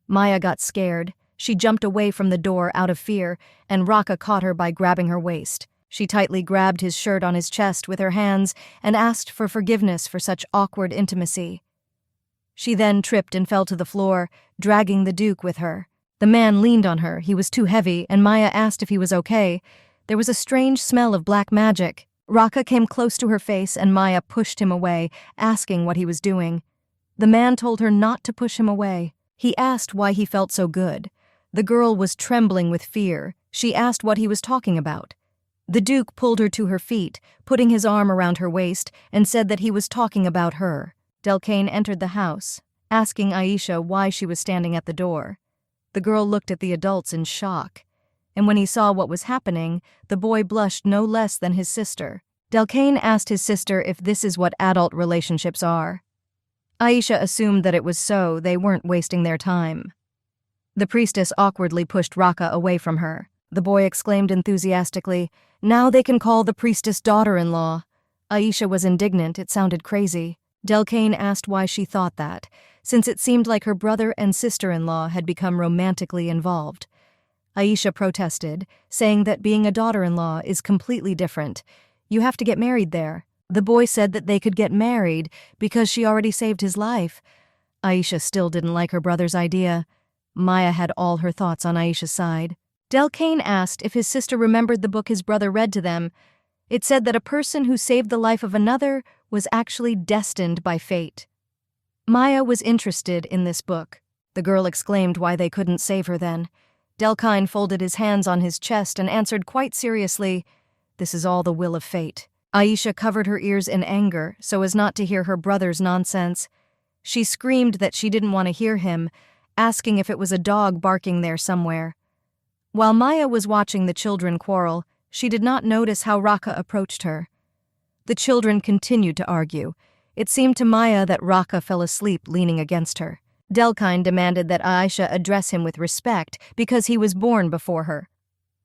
Speaker 1: Maya got scared. She jumped away from the door out of fear, and Raka caught her by grabbing her waist. She tightly grabbed his shirt on his chest with her hands and asked for forgiveness for such awkward intimacy. She then tripped and fell to the floor, dragging the Duke with her. The man leaned on her. He was too heavy, and Maya asked if he was okay. There was a strange smell of black magic. Raka came close to her face, and Maya pushed him away, asking what he was doing. The man told her not to push him away. He asked why he felt so good. The girl was trembling with fear. She asked what he was talking about. The Duke pulled her to her feet, putting his arm around her waist, and said that he was talking about her. Delcane entered the house, asking Aisha why she was standing at the door. The girl looked at the adults in shock, and when he saw what was happening, the boy blushed no less than his sister. Delcane asked his sister if this is what adult relationships are. Aisha assumed that it was so. They weren't wasting their time. The priestess awkwardly pushed Raka away from her. the boy exclaimed enthusiastically. Now they can call the priestess daughter-in-law. Aisha was indignant, it sounded crazy. Delcane asked why she thought that, since it seemed like her brother and sister-in-law had become romantically involved. Aisha protested, saying that being a daughter-in-law is completely different. You have to get married there. The boy said that they could get married because she already saved his life. Aisha still didn't like her brother's idea. Maya had all her thoughts on Aisha's side. Delcane asked if his sister remembered the book his brother read to them. It said that a person who saved the life of another was actually destined by fate. Maya was interested in this book. The girl exclaimed why they couldn't save her then. Delcane folded his hands on his chest and answered quite seriously, "This is all the will of fate." Aisha covered her ears in anger so as not to hear her brother's nonsense. She screamed that she didn't want to hear him, asking if it was a dog barking there somewhere. While Maya was watching the children quarrel, she did not notice how Raka approached her. The children continued to argue. It seemed to Maya that Raka fell asleep leaning against her. Delcane demanded that Aisha address him with respect because he was born before her.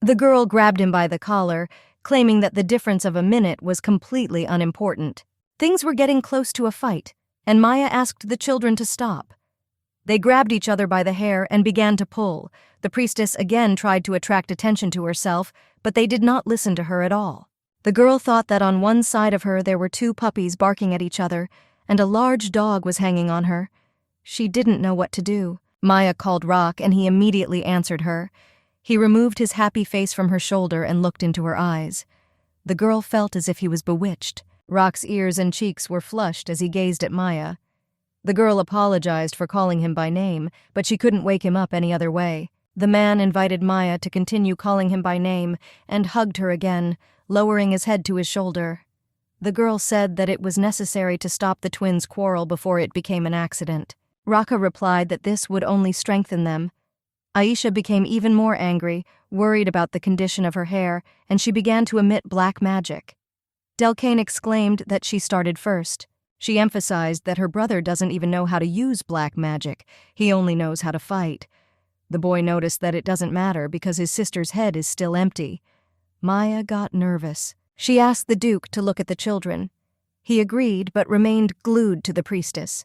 Speaker 1: The girl grabbed him by the collar, claiming that the difference of a minute was completely unimportant. Things were getting close to a fight, and Maya asked the children to stop. They grabbed each other by the hair and began to pull. The priestess again tried to attract attention to herself, but they did not listen to her at all. The girl thought that on one side of her there were two puppies barking at each other, and a large dog was hanging on her. She didn't know what to do. Maya called Rock, and he immediately answered her. He removed his happy face from her shoulder and looked into her eyes. The girl felt as if he was bewitched. Rock's ears and cheeks were flushed as he gazed at Maya. The girl apologized for calling him by name, but she couldn't wake him up any other way. The man invited Maya to continue calling him by name and hugged her again, lowering his head to his shoulder. The girl said that it was necessary to stop the twins' quarrel before it became an accident. Raka replied that this would only strengthen them. Aisha became even more angry, worried about the condition of her hair, and she began to emit black magic. Delcane exclaimed that she started first. She emphasized that her brother doesn't even know how to use black magic, he only knows how to fight. The boy noticed that it doesn't matter because his sister's head is still empty. Maya got nervous. She asked the Duke to look at the children. He agreed but remained glued to the priestess.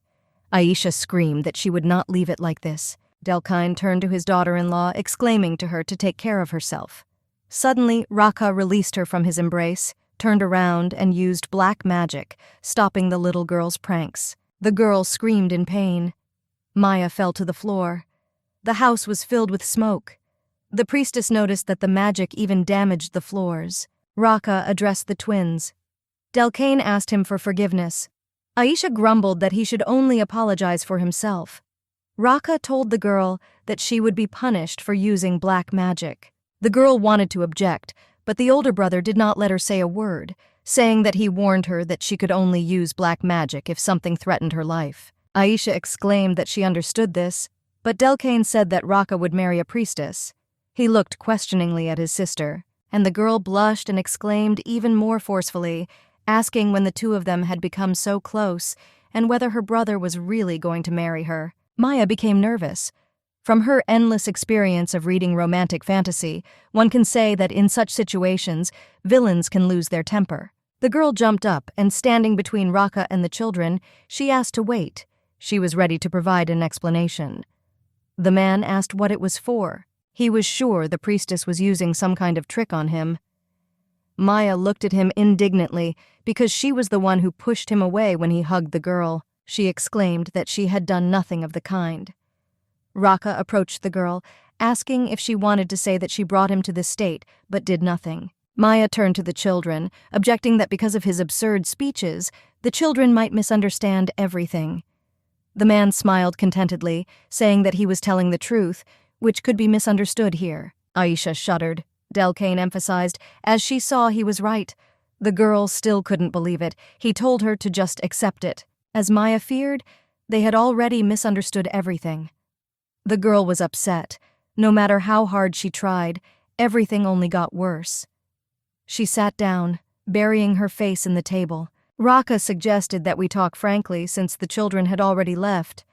Speaker 1: Aisha screamed that she would not leave it like this. Delcane turned to his daughter-in-law, exclaiming to her to take care of herself. Suddenly, Raka released her from his embrace, turned around and used black magic, stopping the little girl's pranks. The girl screamed in pain. Maya fell to the floor. The house was filled with smoke. The priestess noticed that the magic even damaged the floors. Raka addressed the twins. Delcane asked him for forgiveness. Aisha grumbled that he should only apologize for himself. Raka told the girl that she would be punished for using black magic. The girl wanted to object, but the older brother did not let her say a word, saying that he warned her that she could only use black magic if something threatened her life. Aisha exclaimed that she understood this, but Delcane said that Raka would marry a priestess. He looked questioningly at his sister, and the girl blushed and exclaimed even more forcefully, asking when the two of them had become so close and whether her brother was really going to marry her. Maya became nervous. From her endless experience of reading romantic fantasy, one can say that in such situations, villains can lose their temper. The girl jumped up, and standing between Raka and the children, she asked to wait. She was ready to provide an explanation. The man asked what it was for. He was sure the priestess was using some kind of trick on him. Maya looked at him indignantly because she was the one who pushed him away when he hugged the girl. She exclaimed that she had done nothing of the kind. Raka approached the girl, asking if she wanted to say that she brought him to this state, but did nothing. Maya turned to the children, objecting that because of his absurd speeches, the children might misunderstand everything. The man smiled contentedly, saying that he was telling the truth, which could be misunderstood here. Aisha shuddered. Delcane emphasized, as she saw he was right. The girl still couldn't believe it. He told her to just accept it. As Maya feared, they had already misunderstood everything. The girl was upset. No matter how hard she tried, everything only got worse. She sat down, burying her face in the table. Raka suggested that we talk frankly since the children had already left.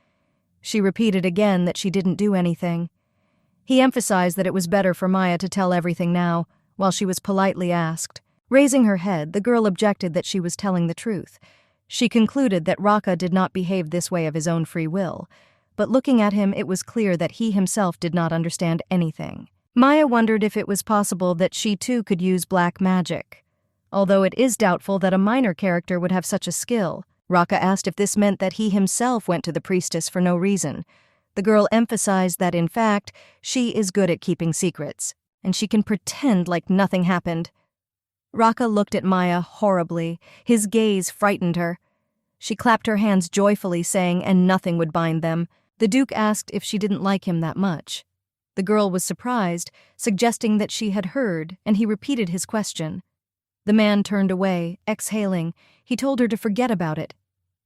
Speaker 1: She repeated again that she didn't do anything. He emphasized that it was better for Maya to tell everything now, while she was politely asked. Raising her head, the girl objected that she was telling the truth. She concluded that Raka did not behave this way of his own free will, but looking at him it was clear that he himself did not understand anything. Maya wondered if it was possible that she too could use black magic. Although it is doubtful that a minor character would have such a skill, Raka asked if this meant that he himself went to the priestess for no reason. The girl emphasized that in fact, she is good at keeping secrets, and she can pretend like nothing happened. Raka looked at Maya horribly. His gaze frightened her. She clapped her hands joyfully, saying, "And nothing would bind them." The Duke asked if she didn't like him that much. The girl was surprised, suggesting that she had heard, and he repeated his question. The man turned away, exhaling. He told her to forget about it.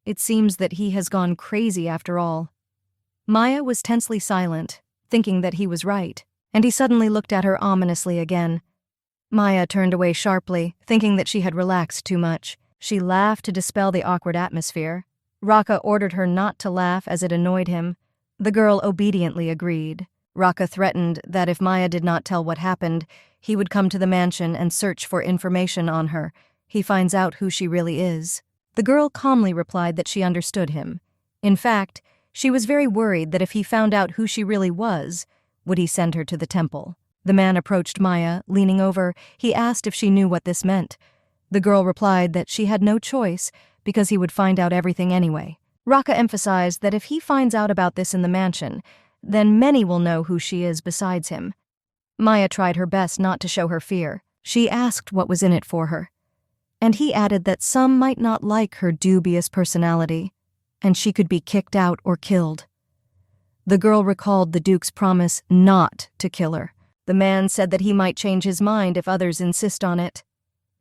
Speaker 1: It seems that he has gone crazy after all. Maya was tensely silent, thinking that he was right, and he suddenly looked at her ominously again. Maya turned away sharply, thinking that she had relaxed too much. She laughed to dispel the awkward atmosphere. Raka ordered her not to laugh as it annoyed him. The girl obediently agreed. Raka threatened that if Maya did not tell what happened, he would come to the mansion and search for information on her. He finds out who she really is. The girl calmly replied that she understood him. In fact, she was very worried that if he found out who she really was, would he send her to the temple. The man approached Maya, leaning over. He asked if she knew what this meant. The girl replied that she had no choice because he would find out everything anyway. Raka emphasized that if he finds out about this in the mansion, then many will know who she is besides him. Maya tried her best not to show her fear. She asked what was in it for her. And he added that some might not like her dubious personality, and she could be kicked out or killed. The girl recalled the Duke's promise not to kill her. The man said that he might change his mind if others insist on it.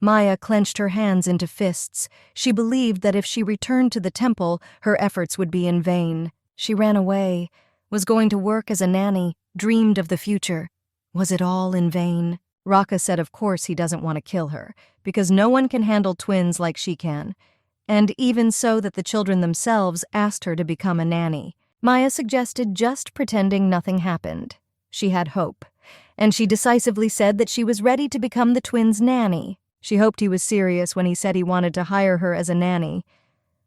Speaker 1: Maya clenched her hands into fists. She believed that if she returned to the temple, her efforts would be in vain. She ran away, was going to work as a nanny, dreamed of the future. Was it all in vain? Raka said of course he doesn't want to kill her, because no one can handle twins like she can, and even so that the children themselves asked her to become a nanny. Maya suggested just pretending nothing happened. She had hope, and she decisively said that she was ready to become the twins' nanny. She hoped he was serious when he said he wanted to hire her as a nanny.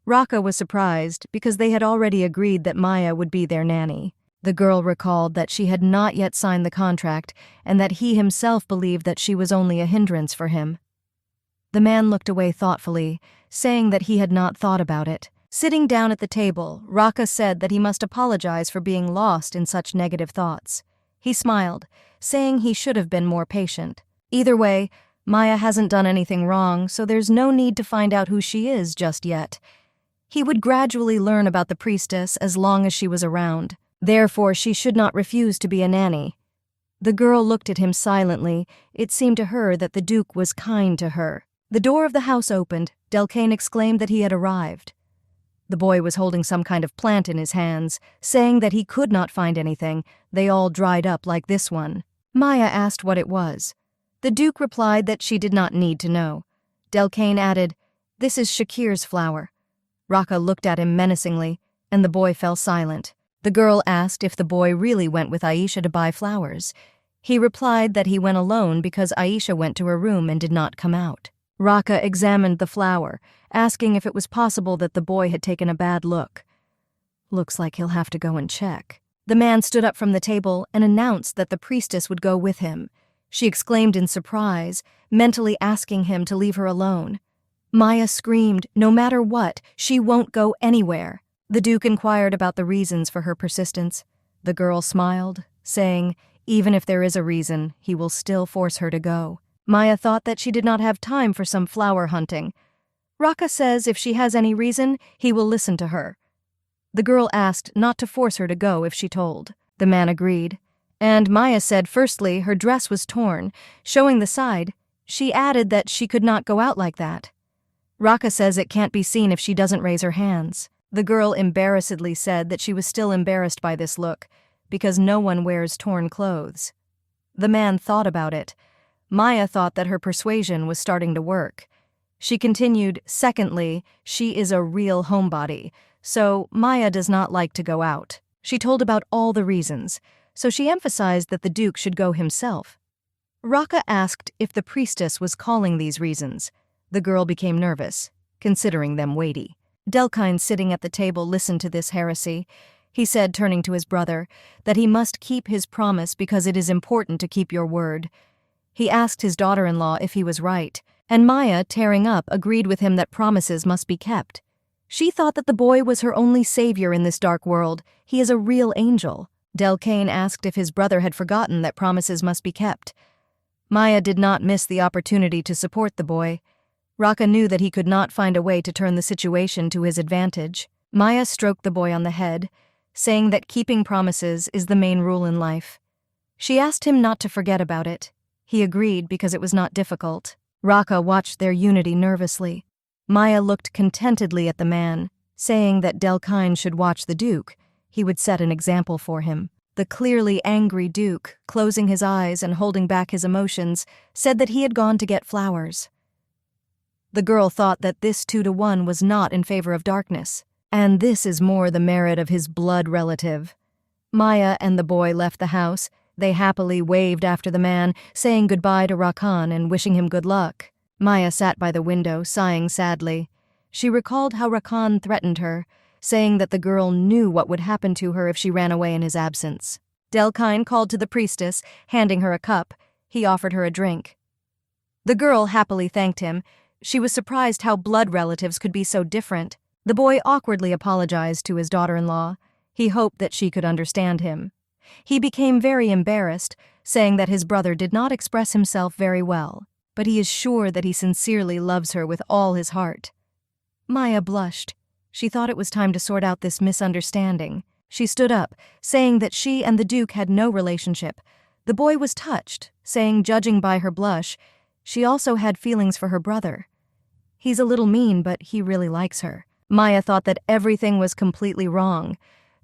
Speaker 1: Raka was surprised because they had already agreed that Maya would be their nanny. The girl recalled that she had not yet signed the contract and that he himself believed that she was only a hindrance for him. The man looked away thoughtfully, saying that he had not thought about it. Sitting down at the table, Raka said that he must apologize for being lost in such negative thoughts. He smiled, saying he should have been more patient. Either way, Maya hasn't done anything wrong, so there's no need to find out who she is just yet. He would gradually learn about the priestess as long as she was around. Therefore, she should not refuse to be a nanny. The girl looked at him silently. It seemed to her that the Duke was kind to her. The door of the house opened. Delcane exclaimed that he had arrived. The boy was holding some kind of plant in his hands, saying that he could not find anything. They all dried up like this one. Maya asked what it was. The Duke replied that she did not need to know. Delcane added, "This is Shakir's flower." Raka looked at him menacingly, and the boy fell silent. The girl asked if the boy really went with Aisha to buy flowers. He replied that he went alone because Aisha went to her room and did not come out. Raka examined the flower, asking if it was possible that the boy had taken a bad look. "Looks like he'll have to go and check." The man stood up from the table and announced that the priestess would go with him. She exclaimed in surprise, mentally asking him to leave her alone. Maya screamed, "No matter what, she won't go anywhere." The Duke inquired about the reasons for her persistence. The girl smiled, saying, even if there is a reason, he will still force her to go. Maya thought that she did not have time for some flower hunting. Raka says if she has any reason, he will listen to her. The girl asked not to force her to go if she told. The man agreed. And Maya said firstly her dress was torn, showing the side. She added that she could not go out like that. Raka says it can't be seen if she doesn't raise her hands. The girl embarrassedly said that she was still embarrassed by this look, because no one wears torn clothes. The man thought about it. Maya thought that her persuasion was starting to work. She continued, secondly, she is a real homebody, so Maya does not like to go out. She told about all the reasons. so she emphasized that the Duke should go himself. Raka asked if the priestess was calling these reasons. The girl became nervous, considering them weighty. Delkine, sitting at the table, listened to this heresy. He said, turning to his brother, that he must keep his promise because it is important to keep your word. He asked his daughter-in-law if he was right, and Maya, tearing up, agreed with him that promises must be kept. She thought that the boy was her only savior in this dark world. He is a real angel. Delkane asked if his brother had forgotten that promises must be kept. Maya did not miss the opportunity to support the boy. Raka knew that he could not find a way to turn the situation to his advantage. Maya stroked the boy on the head, saying that keeping promises is the main rule in life. She asked him not to forget about it. He agreed because it was not difficult. Raka watched their unity nervously. Maya looked contentedly at the man, saying that Delkine should watch the Duke. He would set an example for him. The clearly angry Duke, closing his eyes and holding back his emotions, said that he had gone to get flowers. The girl thought that this 2-1 was not in favor of darkness, and this is more the merit of his blood relative. Maya and the boy left the house. They happily waved after the man, saying goodbye to Rakan and wishing him good luck. Maya sat by the window, sighing sadly. She recalled how Rakan threatened her, saying that the girl knew what would happen to her if she ran away in his absence. Delkine called to the priestess, handing her a cup. He offered her a drink. The girl happily thanked him. She was surprised how blood relatives could be so different. The boy awkwardly apologized to his daughter-in-law. He hoped that she could understand him. He became very embarrassed, saying that his brother did not express himself very well, but he is sure that he sincerely loves her with all his heart. Maya blushed. She thought it was time to sort out this misunderstanding. She stood up, saying that she and the Duke had no relationship. The boy was touched, saying, judging by her blush, she also had feelings for her brother. He's a little mean, but he really likes her. Maya thought that everything was completely wrong.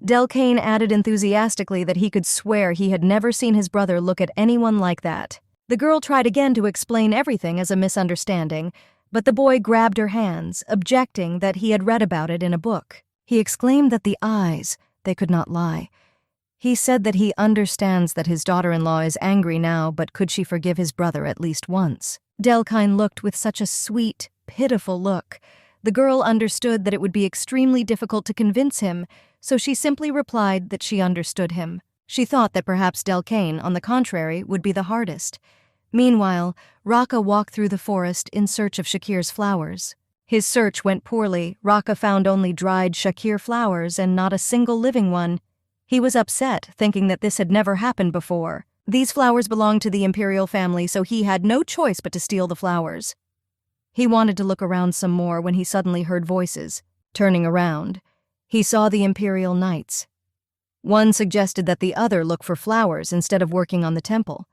Speaker 1: Delkane added enthusiastically that he could swear he had never seen his brother look at anyone like that. The girl tried again to explain everything as a misunderstanding, but the boy grabbed her hands, objecting that he had read about it in a book. He exclaimed that the eyes, they could not lie. He said that he understands that his daughter-in-law is angry now, but could she forgive his brother at least once? Delkine looked with such a sweet, pitiful look. The girl understood that it would be extremely difficult to convince him, so she simply replied that she understood him. She thought that perhaps Delkane, on the contrary, would be the hardest. Meanwhile, Raka walked through the forest in search of Shakir's flowers. His search went poorly. Raka found only dried Shakir flowers and not a single living one. He was upset, thinking that this had never happened before. These flowers belonged to the imperial family, so he had no choice but to steal the flowers. He wanted to look around some more when he suddenly heard voices. Turning around, he saw the imperial knights. One suggested that the other look for flowers instead of working on the temple.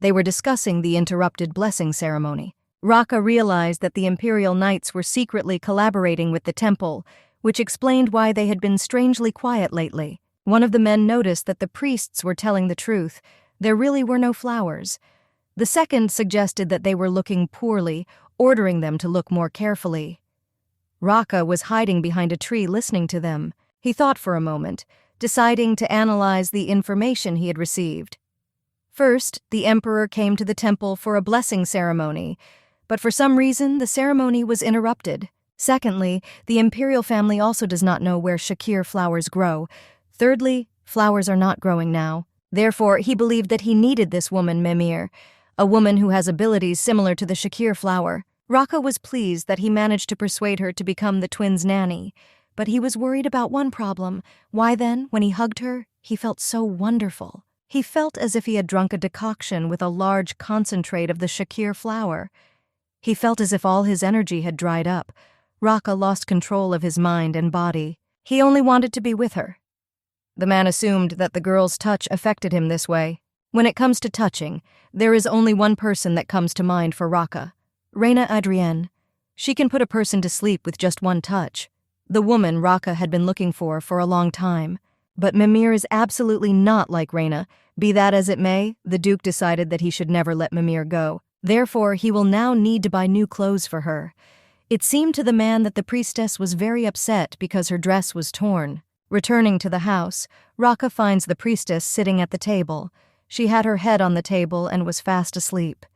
Speaker 1: They were discussing the interrupted blessing ceremony. Raka realized that the imperial knights were secretly collaborating with the temple, which explained why they had been strangely quiet lately. One of the men noticed that the priests were telling the truth. There really were no flowers. The second suggested that they were looking poorly, ordering them to look more carefully. Raka was hiding behind a tree listening to them. He thought for a moment, deciding to analyze the information he had received. First, the emperor came to the temple for a blessing ceremony, but for some reason the ceremony was interrupted. Secondly, the imperial family also does not know where Shakir flowers grow. Thirdly, flowers are not growing now. Therefore, he believed that he needed this woman, Mimir, a woman who has abilities similar to the Shakir flower. Raka was pleased that he managed to persuade her to become the twins' nanny, but he was worried about one problem. Why then, when he hugged her, he felt so wonderful. He felt as if he had drunk a decoction with a large concentrate of the Shakir flower. He felt as if all his energy had dried up. Raka lost control of his mind and body. He only wanted to be with her. The man assumed that the girl's touch affected him this way. When it comes to touching, there is only one person that comes to mind for Raka. Reina Adrienne. She can put a person to sleep with just one touch. The woman Raka had been looking for a long time. But Mimir is absolutely not like Reina. Be that as it may, the Duke decided that he should never let Mimir go. Therefore, he will now need to buy new clothes for her. It seemed to the man that the priestess was very upset because her dress was torn. Returning to the house, Raka finds the priestess sitting at the table. She had her head on the table and was fast asleep.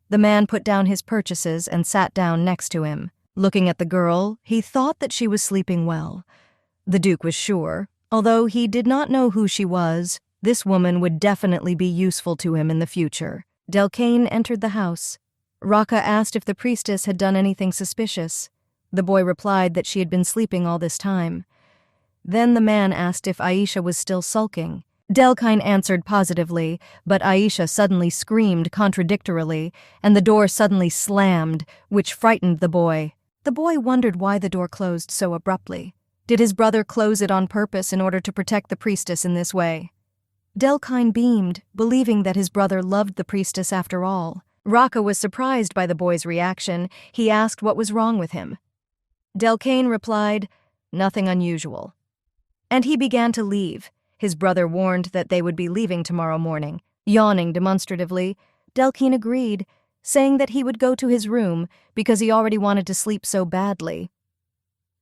Speaker 1: The man put down his purchases and sat down next to him. Looking at the girl, he thought that she was sleeping well. The Duke was sure, although he did not know who she was, this woman would definitely be useful to him in the future. Delcane entered the house. Raka asked if the priestess had done anything suspicious. The boy replied that she had been sleeping all this time. Then the man asked if Aisha was still sulking. Delcane answered positively, but Aisha suddenly screamed contradictorily, and the door suddenly slammed, which frightened the boy. The boy wondered why the door closed so abruptly. Did his brother close it on purpose in order to protect the priestess in this way? Delcane beamed, believing that his brother loved the priestess after all. Raka was surprised by the boy's reaction. He asked what was wrong with him. Delcane replied, "Nothing unusual." And he began to leave. His brother warned that they would be leaving tomorrow morning. Yawning demonstratively, Delcane agreed, saying that he would go to his room because he already wanted to sleep so badly.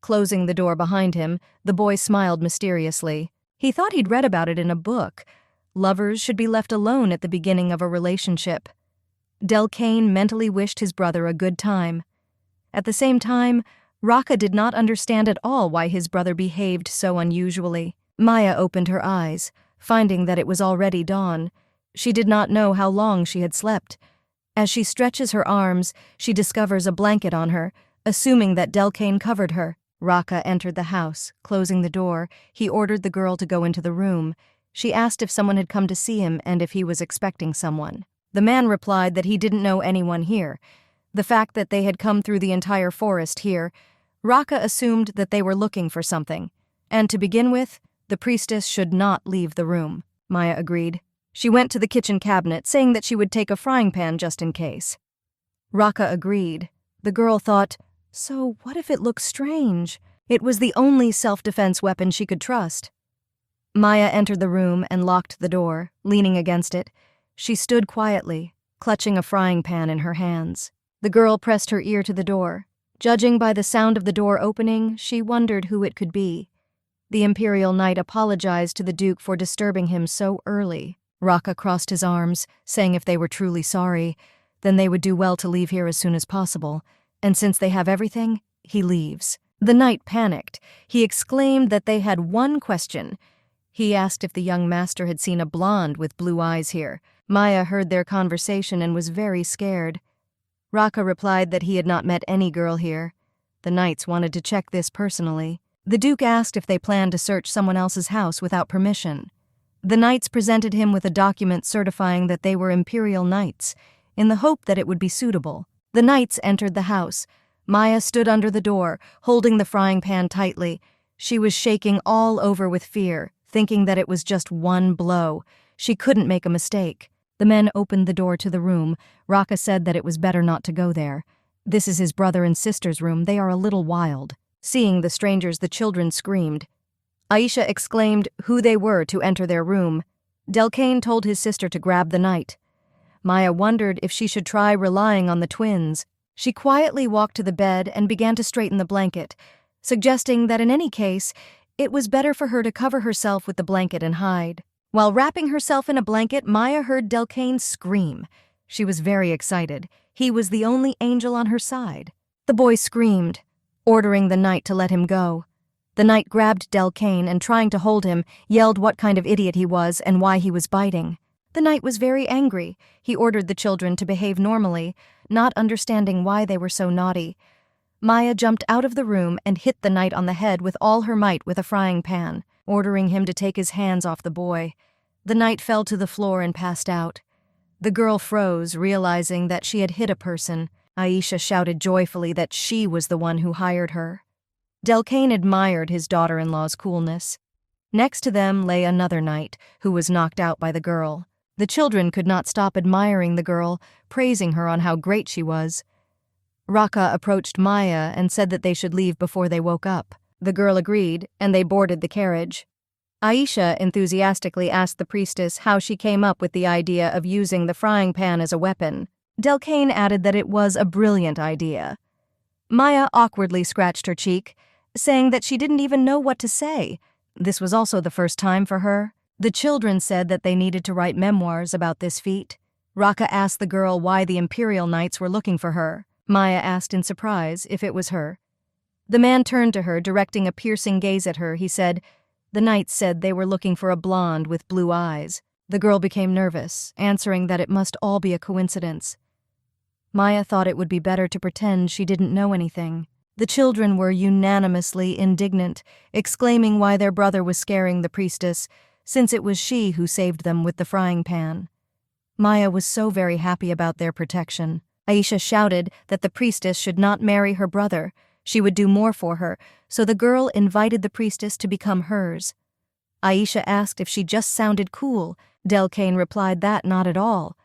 Speaker 1: Closing the door behind him, the boy smiled mysteriously. He thought he'd read about it in a book. Lovers should be left alone at the beginning of a relationship. Delcane mentally wished his brother a good time. At the same time, Raka did not understand at all why his brother behaved so unusually. Maya opened her eyes, finding that it was already dawn. She did not know how long she had slept. As she stretches her arms, she discovers a blanket on her, assuming that Delcane covered her. Raka entered the house. Closing the door, he ordered the girl to go into the room. She asked if someone had come to see him and if he was expecting someone. The man replied that he didn't know anyone here. The fact that they had come through the entire forest here, Raka assumed that they were looking for something. And to begin with, the priestess should not leave the room. Maya agreed. She went to the kitchen cabinet, saying that she would take a frying pan just in case. Raka agreed. The girl thought, so what if it looks strange? It was the only self-defense weapon she could trust. Maya entered the room and locked the door, leaning against it. She stood quietly, clutching a frying pan in her hands. The girl pressed her ear to the door. Judging by the sound of the door opening, she wondered who it could be. The Imperial Knight apologized to the Duke for disturbing him so early. Raka crossed his arms, saying if they were truly sorry, then they would do well to leave here as soon as possible, and since they have everything, he leaves. The knight panicked. He exclaimed that they had one question. He asked if the young master had seen a blonde with blue eyes here. Maya heard their conversation and was very scared. Raka replied that he had not met any girl here. The knights wanted to check this personally. The Duke asked if they planned to search someone else's house without permission. The knights presented him with a document certifying that they were Imperial Knights, in the hope that it would be suitable. The knights entered the house. Maya stood under the door, holding the frying pan tightly. She was shaking all over with fear, thinking that it was just one blow. She couldn't make a mistake. The men opened the door to the room. Raka said that it was better not to go there. This is his brother and sister's room. They are a little wild. Seeing the strangers, the children screamed. Aisha exclaimed who they were to enter their room. Delcane told his sister to grab the knight. Maya wondered if she should try relying on the twins. She quietly walked to the bed and began to straighten the blanket, suggesting that in any case, it was better for her to cover herself with the blanket and hide. While wrapping herself in a blanket, Maya heard Delcane scream. She was very excited. He was the only angel on her side. The boy screamed, ordering the knight to let him go. The knight grabbed Delcane and, trying to hold him, yelled what kind of idiot he was and why he was biting. The knight was very angry. He ordered the children to behave normally, not understanding why they were so naughty. Maya jumped out of the room and hit the knight on the head with all her might with a frying pan, ordering him to take his hands off the boy. The knight fell to the floor and passed out. The girl froze, realizing that she had hit a person. Aisha shouted joyfully that she was the one who hired her. Delcane admired his daughter-in-law's coolness. Next to them lay another knight, who was knocked out by the girl. The children could not stop admiring the girl, praising her on how great she was. Raka approached Maya and said that they should leave before they woke up. The girl agreed, and they boarded the carriage. Aisha enthusiastically asked the priestess how she came up with the idea of using the frying pan as a weapon. Delcane added that it was a brilliant idea. Maya awkwardly scratched her cheek, saying that she didn't even know what to say. This was also the first time for her. The children said that they needed to write memoirs about this feat. Raka asked the girl why the Imperial Knights were looking for her. Maya asked in surprise if it was her. The man turned to her, directing a piercing gaze at her. He said, "The Knights said they were looking for a blonde with blue eyes." The girl became nervous, answering that it must all be a coincidence. Maya thought it would be better to pretend she didn't know anything. The children were unanimously indignant, exclaiming why their brother was scaring the priestess, since it was she who saved them with the frying pan. Maya was so very happy about their protection. Aisha shouted that the priestess should not marry her brother. She would do more for her, so the girl invited the priestess to become hers. Aisha asked if she just sounded cool. Delcane replied that not at all.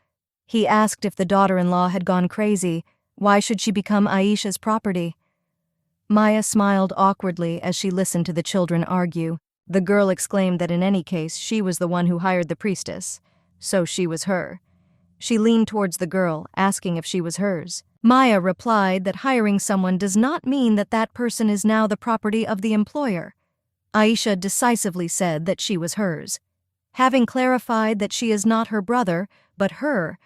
Speaker 1: He asked if the daughter-in-law had gone crazy. Why should she become Aisha's property? Maya smiled awkwardly as she listened to the children argue. The girl exclaimed that in any case she was the one who hired the priestess, so she was her. She leaned towards the girl, asking if she was hers. Maya replied that hiring someone does not mean that that person is now the property of the employer. Aisha decisively said that she was hers, having clarified that she is not her brother, but her,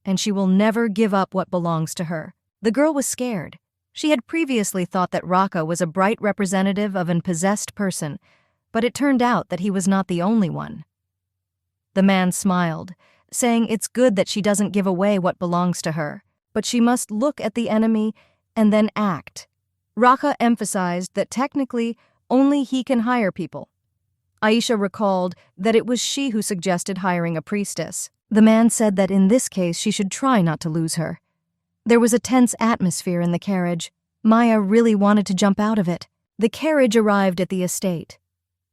Speaker 1: and she will never give up what belongs to her. The girl was scared. She had previously thought that Raka was a bright representative of a possessed person, but it turned out that he was not the only one. The man smiled, saying it's good that she doesn't give away what belongs to her, but she must look at the enemy and then act. Raka emphasized that technically only he can hire people. Aisha recalled that it was she who suggested hiring a priestess. The man said that in this case she should try not to lose her. There was a tense atmosphere in the carriage. Maya really wanted to jump out of it. The carriage arrived at the estate.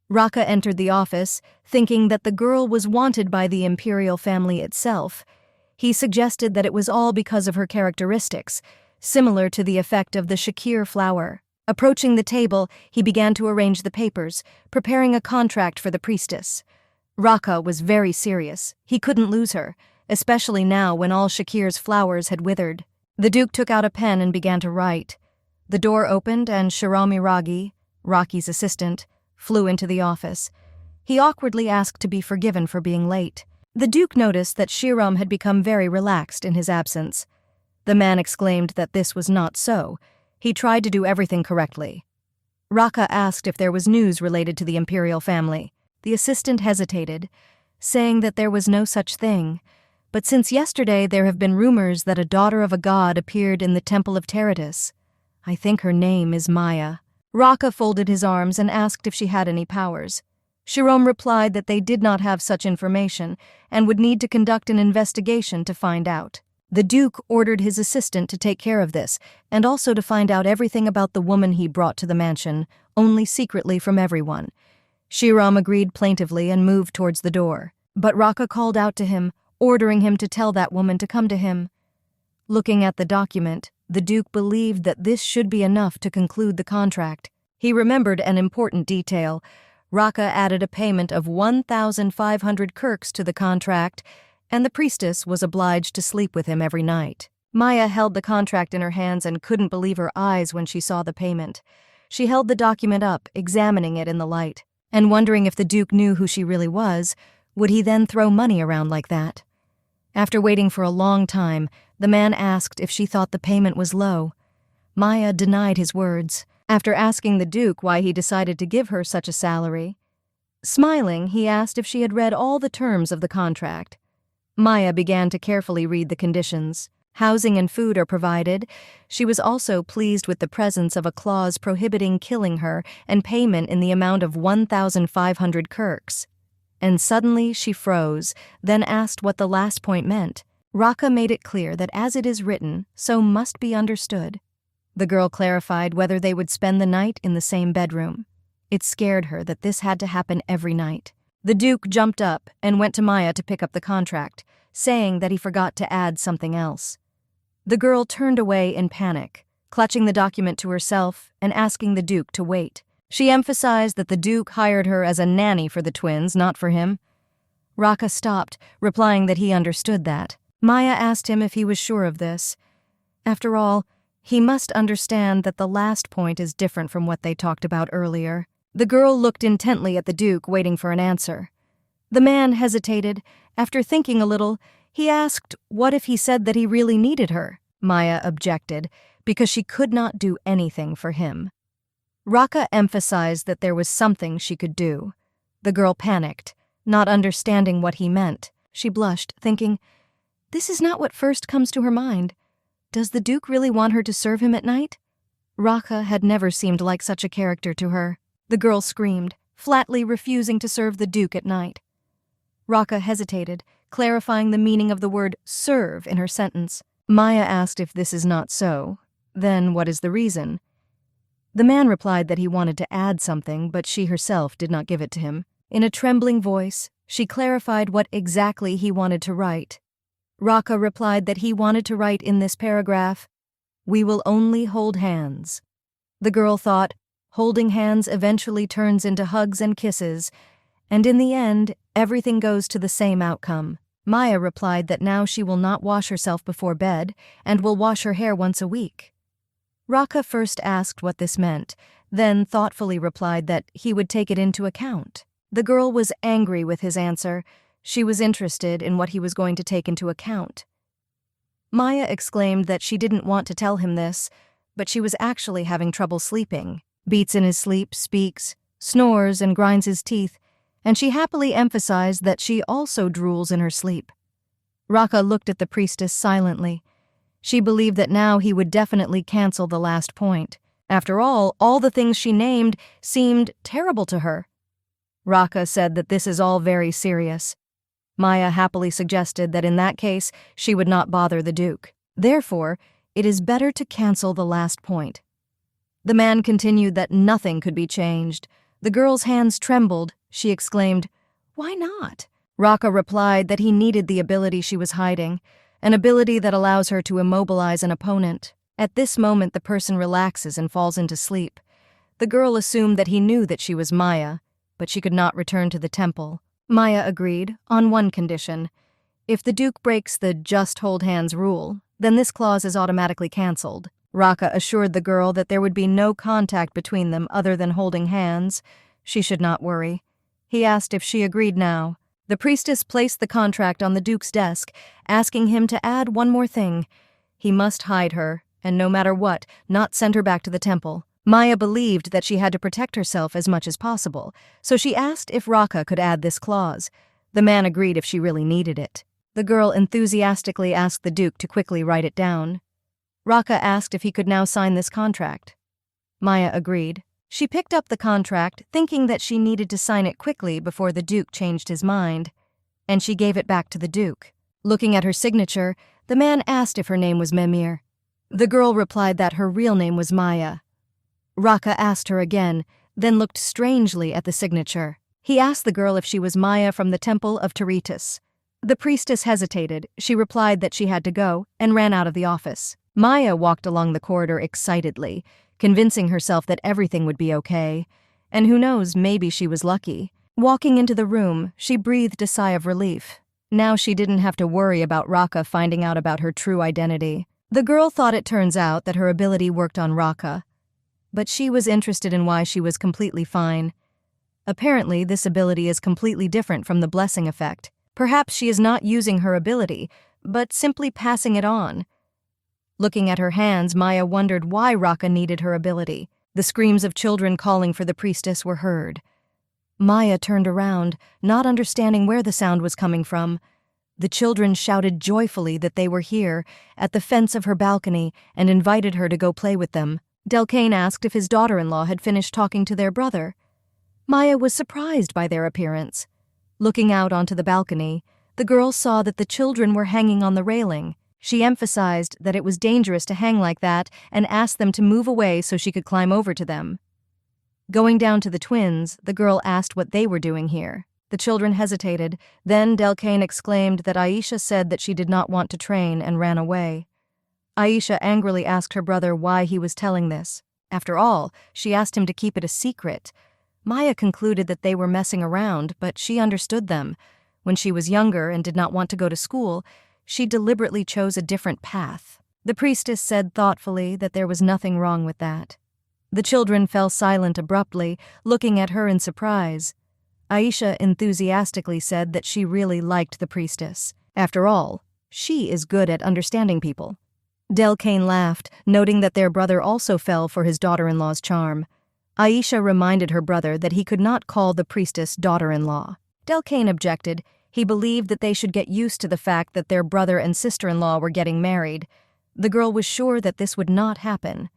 Speaker 1: Raka entered the office, thinking that the girl was wanted by the imperial family itself. He suggested that it was all because of her characteristics, similar to the effect of the shakir flower. Approaching the table, he began to arrange the papers, preparing a contract for the priestess. Raka was very serious. He couldn't lose her, especially now when all Shakir's flowers had withered. The Duke took out a pen and began to write. The door opened and Shirami Ragi, Raki's assistant, flew into the office. He awkwardly asked to be forgiven for being late. The Duke noticed that Shiram had become very relaxed in his absence. The man exclaimed that this was not so. He tried to do everything correctly. Raka asked if there was news related to the imperial family. The assistant hesitated, saying that there was no such thing. But since yesterday there have been rumors that a daughter of a god appeared in the temple of Teritus. I think her name is Maya. Raka folded his arms and asked if she had any powers. Shirom replied that they did not have such information and would need to conduct an investigation to find out. The Duke ordered his assistant to take care of this and also to find out everything about the woman he brought to the mansion, only secretly from everyone. Shiram agreed plaintively and moved towards the door. But Raka called out to him, ordering him to tell that woman to come to him. Looking at the document, the Duke believed that this should be enough to conclude the contract. He remembered an important detail. Raka added a payment of 1,500 kirks to the contract, and the priestess was obliged to sleep with him every night. Maya held the contract in her hands and couldn't believe her eyes when she saw the payment. She held the document up, examining it in the light, and wondering if the Duke knew who she really was. Would he then throw money around like that? After waiting for a long time, the man asked if she thought the payment was low. Maya denied his words. After asking the Duke why he decided to give her such a salary, smiling, he asked if she had read all the terms of the contract. Maya began to carefully read the conditions. Housing and food are provided. She was also pleased with the presence of a clause prohibiting killing her and payment in the amount of 1,500 kirks. And suddenly she froze, then asked what the last point meant. Raka made it clear that as it is written, so must be understood. The girl clarified whether they would spend the night in the same bedroom. It scared her that this had to happen every night. The Duke jumped up and went to Maya to pick up the contract, saying that he forgot to add something else. The girl turned away in panic, clutching the document to herself and asking the Duke to wait. She emphasized that the Duke hired her as a nanny for the twins, not for him. Raka stopped, replying that he understood that. Maya asked him if he was sure of this. After all, he must understand that the last point is different from what they talked about earlier. The girl looked intently at the Duke, waiting for an answer. The man hesitated. After thinking a little, he asked what if he said that he really needed her. Maya objected, because she could not do anything for him. Raka emphasized that there was something she could do. The girl panicked, not understanding what he meant. She blushed, thinking, this is not what first comes to her mind. Does the Duke really want her to serve him at night? Raka had never seemed like such a character to her. The girl screamed, flatly refusing to serve the Duke at night. Raka hesitated, clarifying the meaning of the word serve in her sentence. Maya asked if this is not so. Then what is the reason? The man replied that he wanted to add something, but she herself did not give it to him. In a trembling voice, she clarified what exactly he wanted to write. Raka replied that he wanted to write in this paragraph, "We will only hold hands." The girl thought, holding hands eventually turns into hugs and kisses, and in the end, everything goes to the same outcome. Maya replied that now she will not wash herself before bed and will wash her hair once a week. Raka first asked what this meant, then thoughtfully replied that he would take it into account. The girl was angry with his answer. She was interested in what he was going to take into account. Maya exclaimed that she didn't want to tell him this, but she was actually having trouble sleeping. Beats in his sleep, speaks, snores, and grinds his teeth, and she happily emphasized that she also drools in her sleep. Raka looked at the priestess silently. She believed that now he would definitely cancel the last point. After all the things she named seemed terrible to her. Raka said that this is all very serious. Maya happily suggested that in that case, she would not bother the Duke. Therefore, it is better to cancel the last point. The man continued that nothing could be changed. The girl's hands trembled. She exclaimed, "Why not?" Raka replied that he needed the ability she was hiding, an ability that allows her to immobilize an opponent. At this moment, the person relaxes and falls into sleep. The girl assumed that he knew that she was Maya, but she could not return to the temple. Maya agreed, on one condition. If the Duke breaks the just hold hands rule, then this clause is automatically cancelled. Raka assured the girl that there would be no contact between them other than holding hands. She should not worry. He asked if she agreed now. The priestess placed the contract on the Duke's desk, asking him to add one more thing. He must hide her, and no matter what, not send her back to the temple. Maya believed that she had to protect herself as much as possible, so she asked if Raka could add this clause. The man agreed if she really needed it. The girl enthusiastically asked the Duke to quickly write it down. Raka asked if he could now sign this contract. Maya agreed. She picked up the contract, thinking that she needed to sign it quickly before the Duke changed his mind, and she gave it back to the Duke. Looking at her signature, the man asked if her name was Mimir. The girl replied that her real name was Maya. Raka asked her again, then looked strangely at the signature. He asked the girl if she was Maya from the temple of Teritus. The priestess hesitated. She replied that she had to go, and ran out of the office. Maya walked along the corridor excitedly, convincing herself that everything would be okay. And who knows, maybe she was lucky. Walking into the room, she breathed a sigh of relief. Now she didn't have to worry about Raka finding out about her true identity. The girl thought it turns out that her ability worked on Raka, but she was interested in why she was completely fine. Apparently, this ability is completely different from the blessing effect. Perhaps she is not using her ability, but simply passing it on. Looking at her hands, Maya wondered why Raka needed her ability. The screams of children calling for the priestess were heard. Maya turned around, not understanding where the sound was coming from. The children shouted joyfully that they were here, at the fence of her balcony, and invited her to go play with them. Delcane asked if his daughter-in-law had finished talking to their brother. Maya was surprised by their appearance. Looking out onto the balcony, the girl saw that the children were hanging on the railing. She emphasized that it was dangerous to hang like that and asked them to move away so she could climb over to them. Going down to the twins, the girl asked what they were doing here. The children hesitated. Then Delcane exclaimed that Aisha said that she did not want to train and ran away. Aisha angrily asked her brother why he was telling this. After all, she asked him to keep it a secret. Maya concluded that they were messing around, but she understood them. When she was younger and did not want to go to school, she deliberately chose a different path. The priestess said thoughtfully that there was nothing wrong with that. The children fell silent abruptly, looking at her in surprise. Aisha enthusiastically said that she really liked the priestess. After all, she is good at understanding people. Delcane laughed, noting that their brother also fell for his daughter-in-law's charm. Aisha reminded her brother that he could not call the priestess daughter-in-law. Delcane objected. He believed that they should get used to the fact that their brother and sister-in-law were getting married. The girl was sure that this would not happen.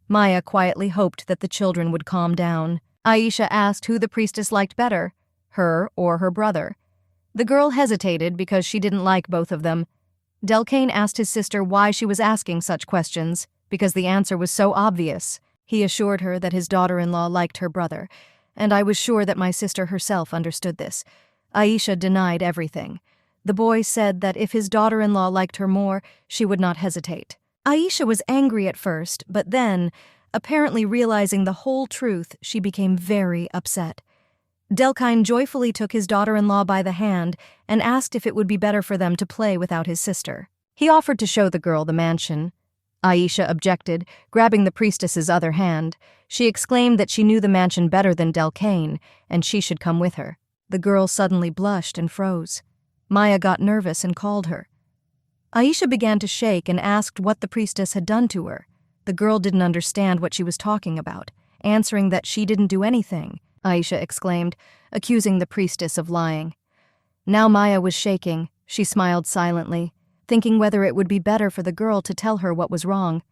Speaker 1: Maya quietly hoped that the children would calm down. Aisha asked who the priestess liked better, her or her brother. The girl hesitated because she didn't like both of them. Delcane asked his sister why she was asking such questions, because the answer was so obvious. He assured her that his daughter-in-law liked her brother, and I was sure that my sister herself understood this. Aisha denied everything. The boy said that if his daughter-in-law liked her more, she would not hesitate. Aisha was angry at first, but then, apparently realizing the whole truth, she became very upset. Delcane joyfully took his daughter-in-law by the hand and asked if it would be better for them to play without his sister. He offered to show the girl the mansion. Aisha objected, grabbing the priestess's other hand. She exclaimed that she knew the mansion better than Delcane, and she should come with her. The girl suddenly blushed and froze. Maya got nervous and called her. Aisha began to shake and asked what the priestess had done to her. The girl didn't understand what she was talking about, answering that she didn't do anything. Aisha exclaimed, accusing the priestess of lying. Now Maya was shaking. She smiled silently, thinking whether it would be better for the girl to tell her what was wrong.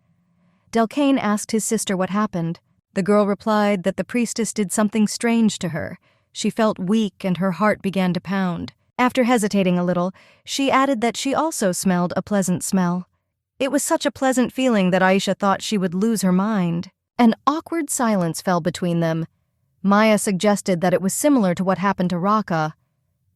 Speaker 1: Delcane asked his sister what happened. The girl replied that the priestess did something strange to her. She felt weak and her heart began to pound. After hesitating a little, she added that she also smelled a pleasant smell. It was such a pleasant feeling that Aisha thought she would lose her mind. An awkward silence fell between them. Maya suggested that it was similar to what happened to Raka.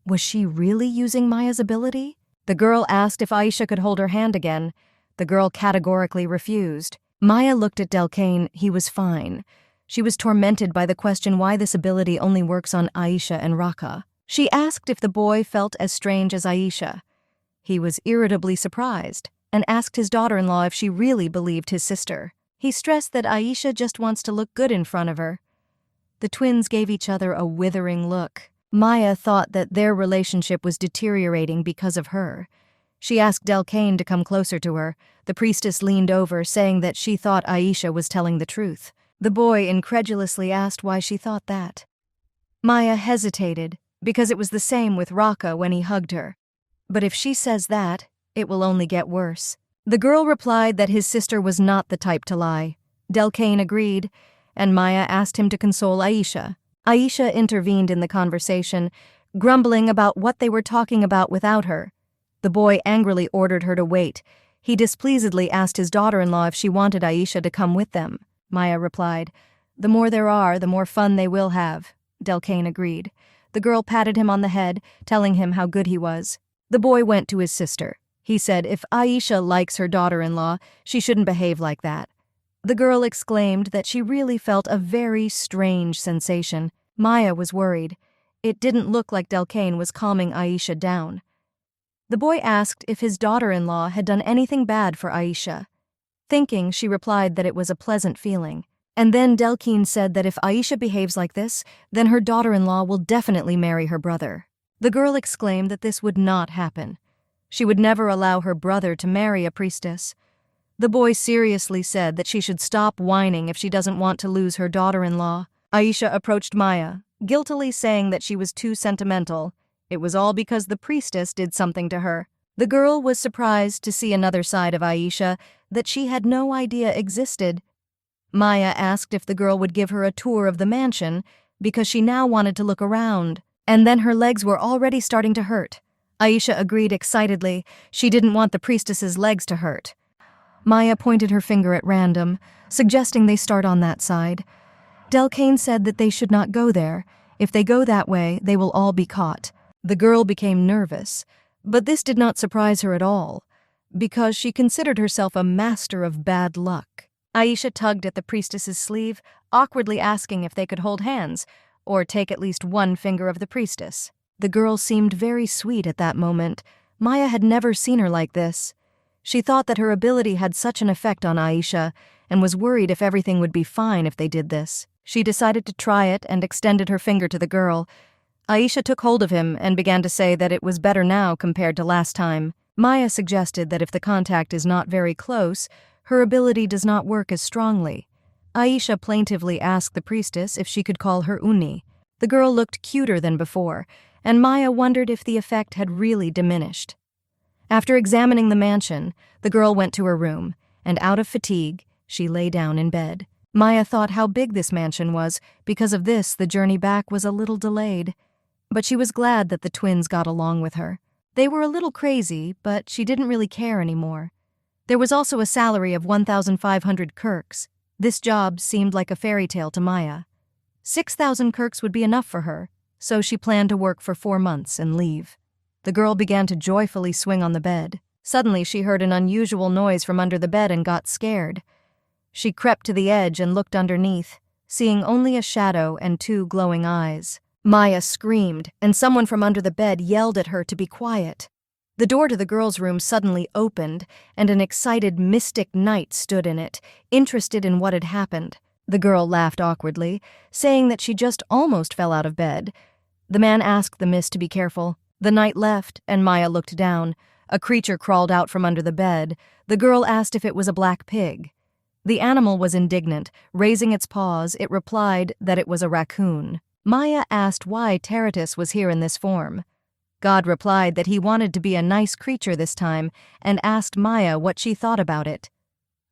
Speaker 1: Was she really using Maya's ability? The girl asked if Aisha could hold her hand again. The girl categorically refused. Maya looked at Delcane. He was fine. She was tormented by the question why this ability only works on Aisha and Raka. She asked if the boy felt as strange as Aisha. He was irritably surprised and asked his daughter-in-law if she really believed his sister. He stressed that Aisha just wants to look good in front of her. The twins gave each other a withering look. Maya thought that their relationship was deteriorating because of her. She asked Delcane to come closer to her. The priestess leaned over, saying that she thought Aisha was telling the truth. The boy incredulously asked why she thought that. Maya hesitated, because it was the same with Raka when he hugged her. But if she says that, it will only get worse. The girl replied that his sister was not the type to lie. Delcane agreed, and Maya asked him to console Aisha. Aisha intervened in the conversation, grumbling about what they were talking about without her. The boy angrily ordered her to wait. He displeasedly asked his daughter-in-law if she wanted Aisha to come with them. Maya replied, "The more there are, the more fun they will have." Delcane agreed. The girl patted him on the head, telling him how good he was. The boy went to his sister. He said if Aisha likes her daughter-in-law, she shouldn't behave like that. The girl exclaimed that she really felt a very strange sensation. Maya was worried. It didn't look like Delcane was calming Aisha down. The boy asked if his daughter-in-law had done anything bad for Aisha. Thinking, she replied that it was a pleasant feeling. And then Delcane said that if Aisha behaves like this, then her daughter-in-law will definitely marry her brother. The girl exclaimed that this would not happen. She would never allow her brother to marry a priestess. The boy seriously said that she should stop whining if she doesn't want to lose her daughter-in-law. Aisha approached Maya, guiltily saying that she was too sentimental. It was all because the priestess did something to her. The girl was surprised to see another side of Aisha that she had no idea existed. Maya asked if the girl would give her a tour of the mansion because she now wanted to look around, and then her legs were already starting to hurt. Aisha agreed excitedly. She didn't want the priestess's legs to hurt. Maya pointed her finger at random, suggesting they start on that side. Delcane said that they should not go there. If they go that way, they will all be caught. The girl became nervous, but this did not surprise her at all, because she considered herself a master of bad luck. Aisha tugged at the priestess's sleeve, awkwardly asking if they could hold hands, or take at least one finger of the priestess. The girl seemed very sweet at that moment. Maya had never seen her like this. She thought that her ability had such an effect on Aisha and was worried if everything would be fine if they did this. She decided to try it and extended her finger to the girl. Aisha took hold of him and began to say that it was better now compared to last time. Maya suggested that if the contact is not very close, her ability does not work as strongly. Aisha plaintively asked the priestess if she could call her Uni. The girl looked cuter than before, and Maya wondered if the effect had really diminished. After examining the mansion, the girl went to her room, and out of fatigue, she lay down in bed. Maya thought how big this mansion was. Because of this, the journey back was a little delayed. But she was glad that the twins got along with her. They were a little crazy, but she didn't really care anymore. There was also a salary of 1,500 kirks. This job seemed like a fairy tale to Maya. 6,000 kirks would be enough for her, so she planned to work for 4 months and leave. The girl began to joyfully swing on the bed. Suddenly she heard an unusual noise from under the bed and got scared. She crept to the edge and looked underneath, seeing only a shadow and 2 glowing eyes. Maya screamed, and someone from under the bed yelled at her to be quiet. The door to the girl's room suddenly opened, and an excited mystic knight stood in it, interested in what had happened. The girl laughed awkwardly, saying that she just almost fell out of bed. The man asked the mist to be careful. The knight left, and Maya looked down. A creature crawled out from under the bed. The girl asked if it was a black pig. The animal was indignant. Raising its paws, it replied that it was a raccoon. Maya asked why Teritus was here in this form. God replied that he wanted to be a nice creature this time and asked Maya what she thought about it.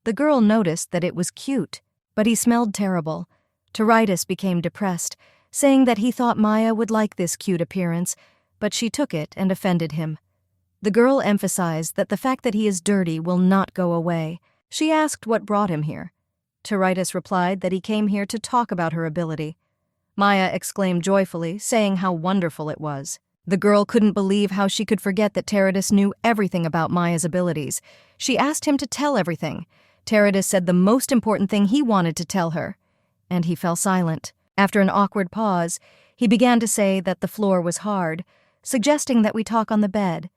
Speaker 1: The girl noticed that it was cute, but he smelled terrible. Teritus became depressed, saying that he thought Maya would like this cute appearance, but she took it and offended him. The girl emphasized that the fact that he is dirty will not go away. She asked what brought him here. Teritus replied that he came here to talk about her ability. Maya exclaimed joyfully, saying how wonderful it was. The girl couldn't believe how she could forget that Teritus knew everything about Maya's abilities. She asked him to tell everything. Teritus said the most important thing he wanted to tell her, and he fell silent. After an awkward pause, he began to say that the floor was hard, suggesting that we talk on the bed.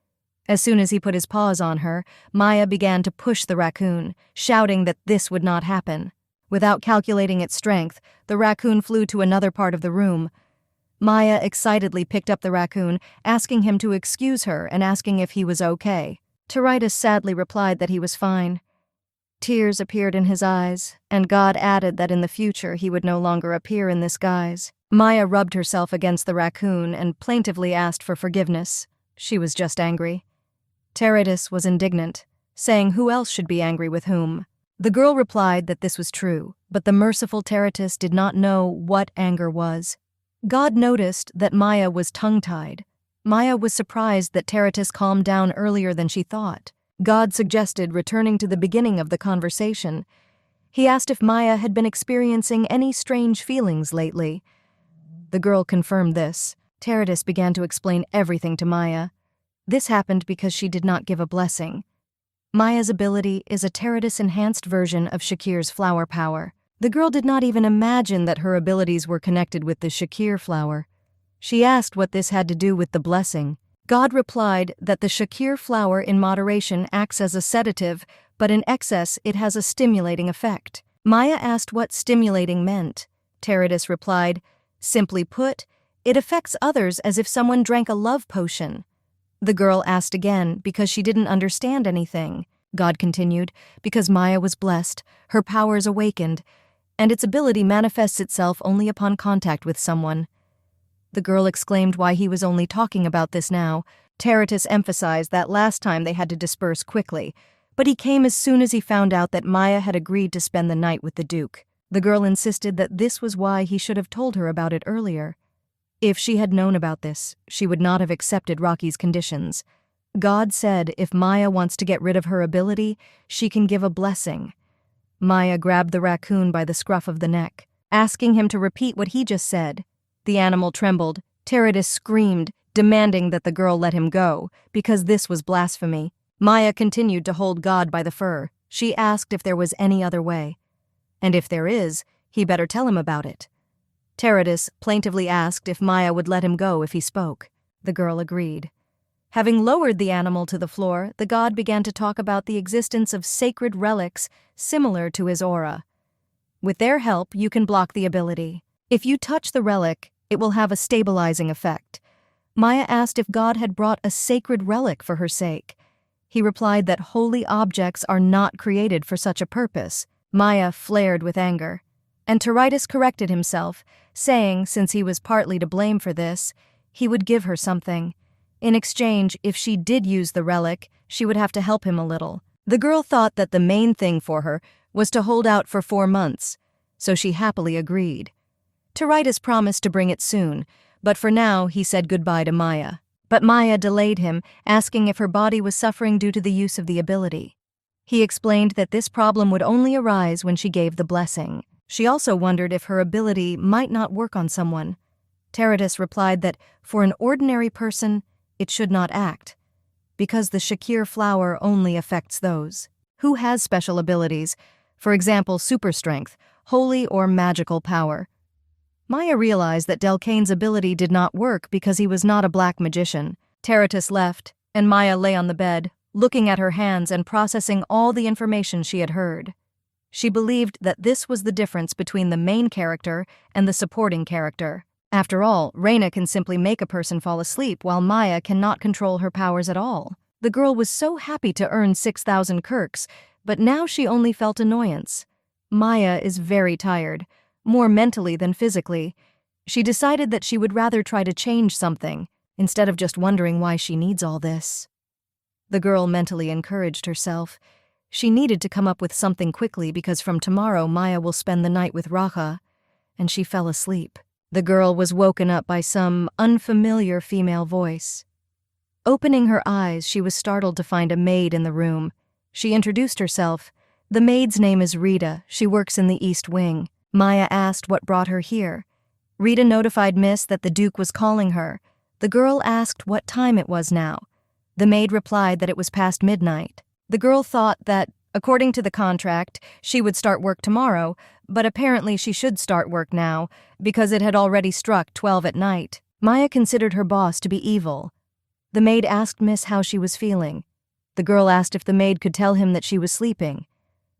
Speaker 1: As soon as he put his paws on her, Maya began to push the raccoon, shouting that this would not happen. Without calculating its strength, the raccoon flew to another part of the room. Maya excitedly picked up the raccoon, asking him to excuse her and asking if he was okay. Teritus sadly replied that he was fine. Tears appeared in his eyes, and God added that in the future he would no longer appear in this guise. Maya rubbed herself against the raccoon and plaintively asked for forgiveness. She was just angry. Teritus was indignant, saying who else should be angry with whom. The girl replied that this was true, but the merciful Teritus did not know what anger was. God noticed that Maya was tongue-tied. Maya was surprised that Teritus calmed down earlier than she thought. God suggested returning to the beginning of the conversation. He asked if Maya had been experiencing any strange feelings lately. The girl confirmed this. Teritus began to explain everything to Maya. This happened because she did not give a blessing. Maya's ability is a Teritus-enhanced version of Shakir's flower power. The girl did not even imagine that her abilities were connected with the Shakir flower. She asked what this had to do with the blessing. God replied that the Shakir flower in moderation acts as a sedative, but in excess it has a stimulating effect. Maya asked what stimulating meant. Teritus replied, simply put, it affects others as if someone drank a love potion. The girl asked again because she didn't understand anything. God continued, because Maya was blessed, her powers awakened, and its ability manifests itself only upon contact with someone. The girl exclaimed why he was only talking about this now. Teritus emphasized that last time they had to disperse quickly, but he came as soon as he found out that Maya had agreed to spend the night with the Duke. The girl insisted that this was why he should have told her about it earlier. If she had known about this, she would not have accepted Rocky's conditions. God said if Maya wants to get rid of her ability, she can give a blessing. Maya grabbed the raccoon by the scruff of the neck, asking him to repeat what he just said. The animal trembled. Teritus screamed, demanding that the girl let him go, because this was blasphemy. Maya continued to hold God by the fur. She asked if there was any other way. And if there is, he better tell him about it. Teritus plaintively asked if Maya would let him go if he spoke. The girl agreed. Having lowered the animal to the floor, the god began to talk about the existence of sacred relics similar to his aura. With their help, you can block the ability. If you touch the relic, it will have a stabilizing effect. Maya asked if God had brought a sacred relic for her sake. He replied that holy objects are not created for such a purpose. Maya flared with anger, and Tiritus corrected himself, saying, since he was partly to blame for this, he would give her something. In exchange, if she did use the relic, she would have to help him a little. The girl thought that the main thing for her was to hold out for 4 months, so she happily agreed. Tiritus promised to bring it soon, but for now he said goodbye to Maya. But Maya delayed him, asking if her body was suffering due to the use of the ability. He explained that this problem would only arise when she gave the blessing. She also wondered if her ability might not work on someone. Tiritus replied that for an ordinary person, it should not act, because the Shakir flower only affects those who has special abilities, for example, super strength, holy or magical power. Maya realized that Delcane's ability did not work because he was not a black magician. Tiritus left, and Maya lay on the bed, looking at her hands and processing all the information she had heard. She believed that this was the difference between the main character and the supporting character. After all, Reina can simply make a person fall asleep while Maya cannot control her powers at all. The girl was so happy to earn 6,000 kirks, but now she only felt annoyance. Maya is very tired, more mentally than physically. She decided that she would rather try to change something, instead of just wondering why she needs all this. The girl mentally encouraged herself. She needed to come up with something quickly because from tomorrow Maya will spend the night with Raja, and she fell asleep. The girl was woken up by some unfamiliar female voice. Opening her eyes, she was startled to find a maid in the room. She introduced herself. The maid's name is Rita. She works in the East Wing. Maya asked what brought her here. Rita notified Miss that the Duke was calling her. The girl asked what time it was now. The maid replied that it was past midnight. The girl thought that, according to the contract, she would start work tomorrow, but apparently she should start work now, because it had already struck 12 at night. Maya considered her boss to be evil. The maid asked Miss how she was feeling. The girl asked if the maid could tell him that she was sleeping.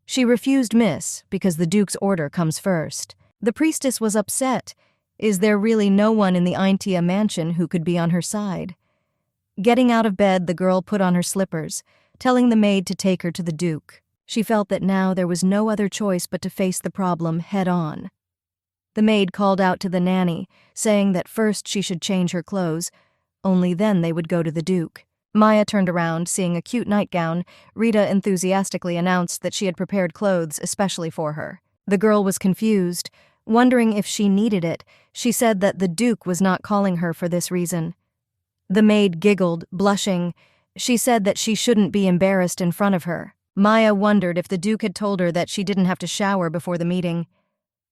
Speaker 1: She refused Miss, because the Duke's order comes first. The priestess was upset. Is there really no one in the Aintia mansion who could be on her side? Getting out of bed, the girl put on her slippers, telling the maid to take her to the Duke. She felt that now there was no other choice but to face the problem head-on. The maid called out to the nanny, saying that first she should change her clothes, only then they would go to the Duke. Maya turned around, seeing a cute nightgown. Rita enthusiastically announced that she had prepared clothes especially for her. The girl was confused, wondering if she needed it. She said that the Duke was not calling her for this reason. The maid giggled, blushing. She said that she shouldn't be embarrassed in front of her. Maya wondered if the Duke had told her that she didn't have to shower before the meeting.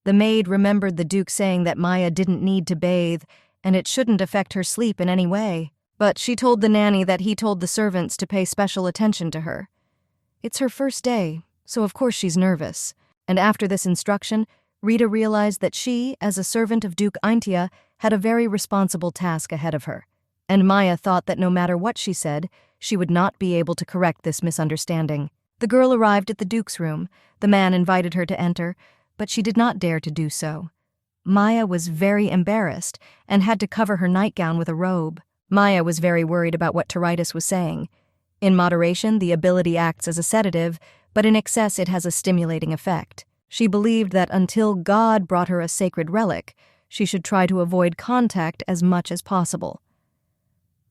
Speaker 1: The maid remembered the Duke saying that Maya didn't need to bathe, and it shouldn't affect her sleep in any way. But she told the nanny that he told the servants to pay special attention to her. It's her first day, so of course she's nervous. And after this instruction, Rita realized that she, as a servant of Duke Aintia, had a very responsible task ahead of her. And Maya thought that no matter what she said, she would not be able to correct this misunderstanding. The girl arrived at the Duke's room. The man invited her to enter, but she did not dare to do so. Maya was very embarrassed and had to cover her nightgown with a robe. Maya was very worried about what Tiritus was saying. In moderation, the ability acts as a sedative, but in excess it has a stimulating effect. She believed that until God brought her a sacred relic, she should try to avoid contact as much as possible.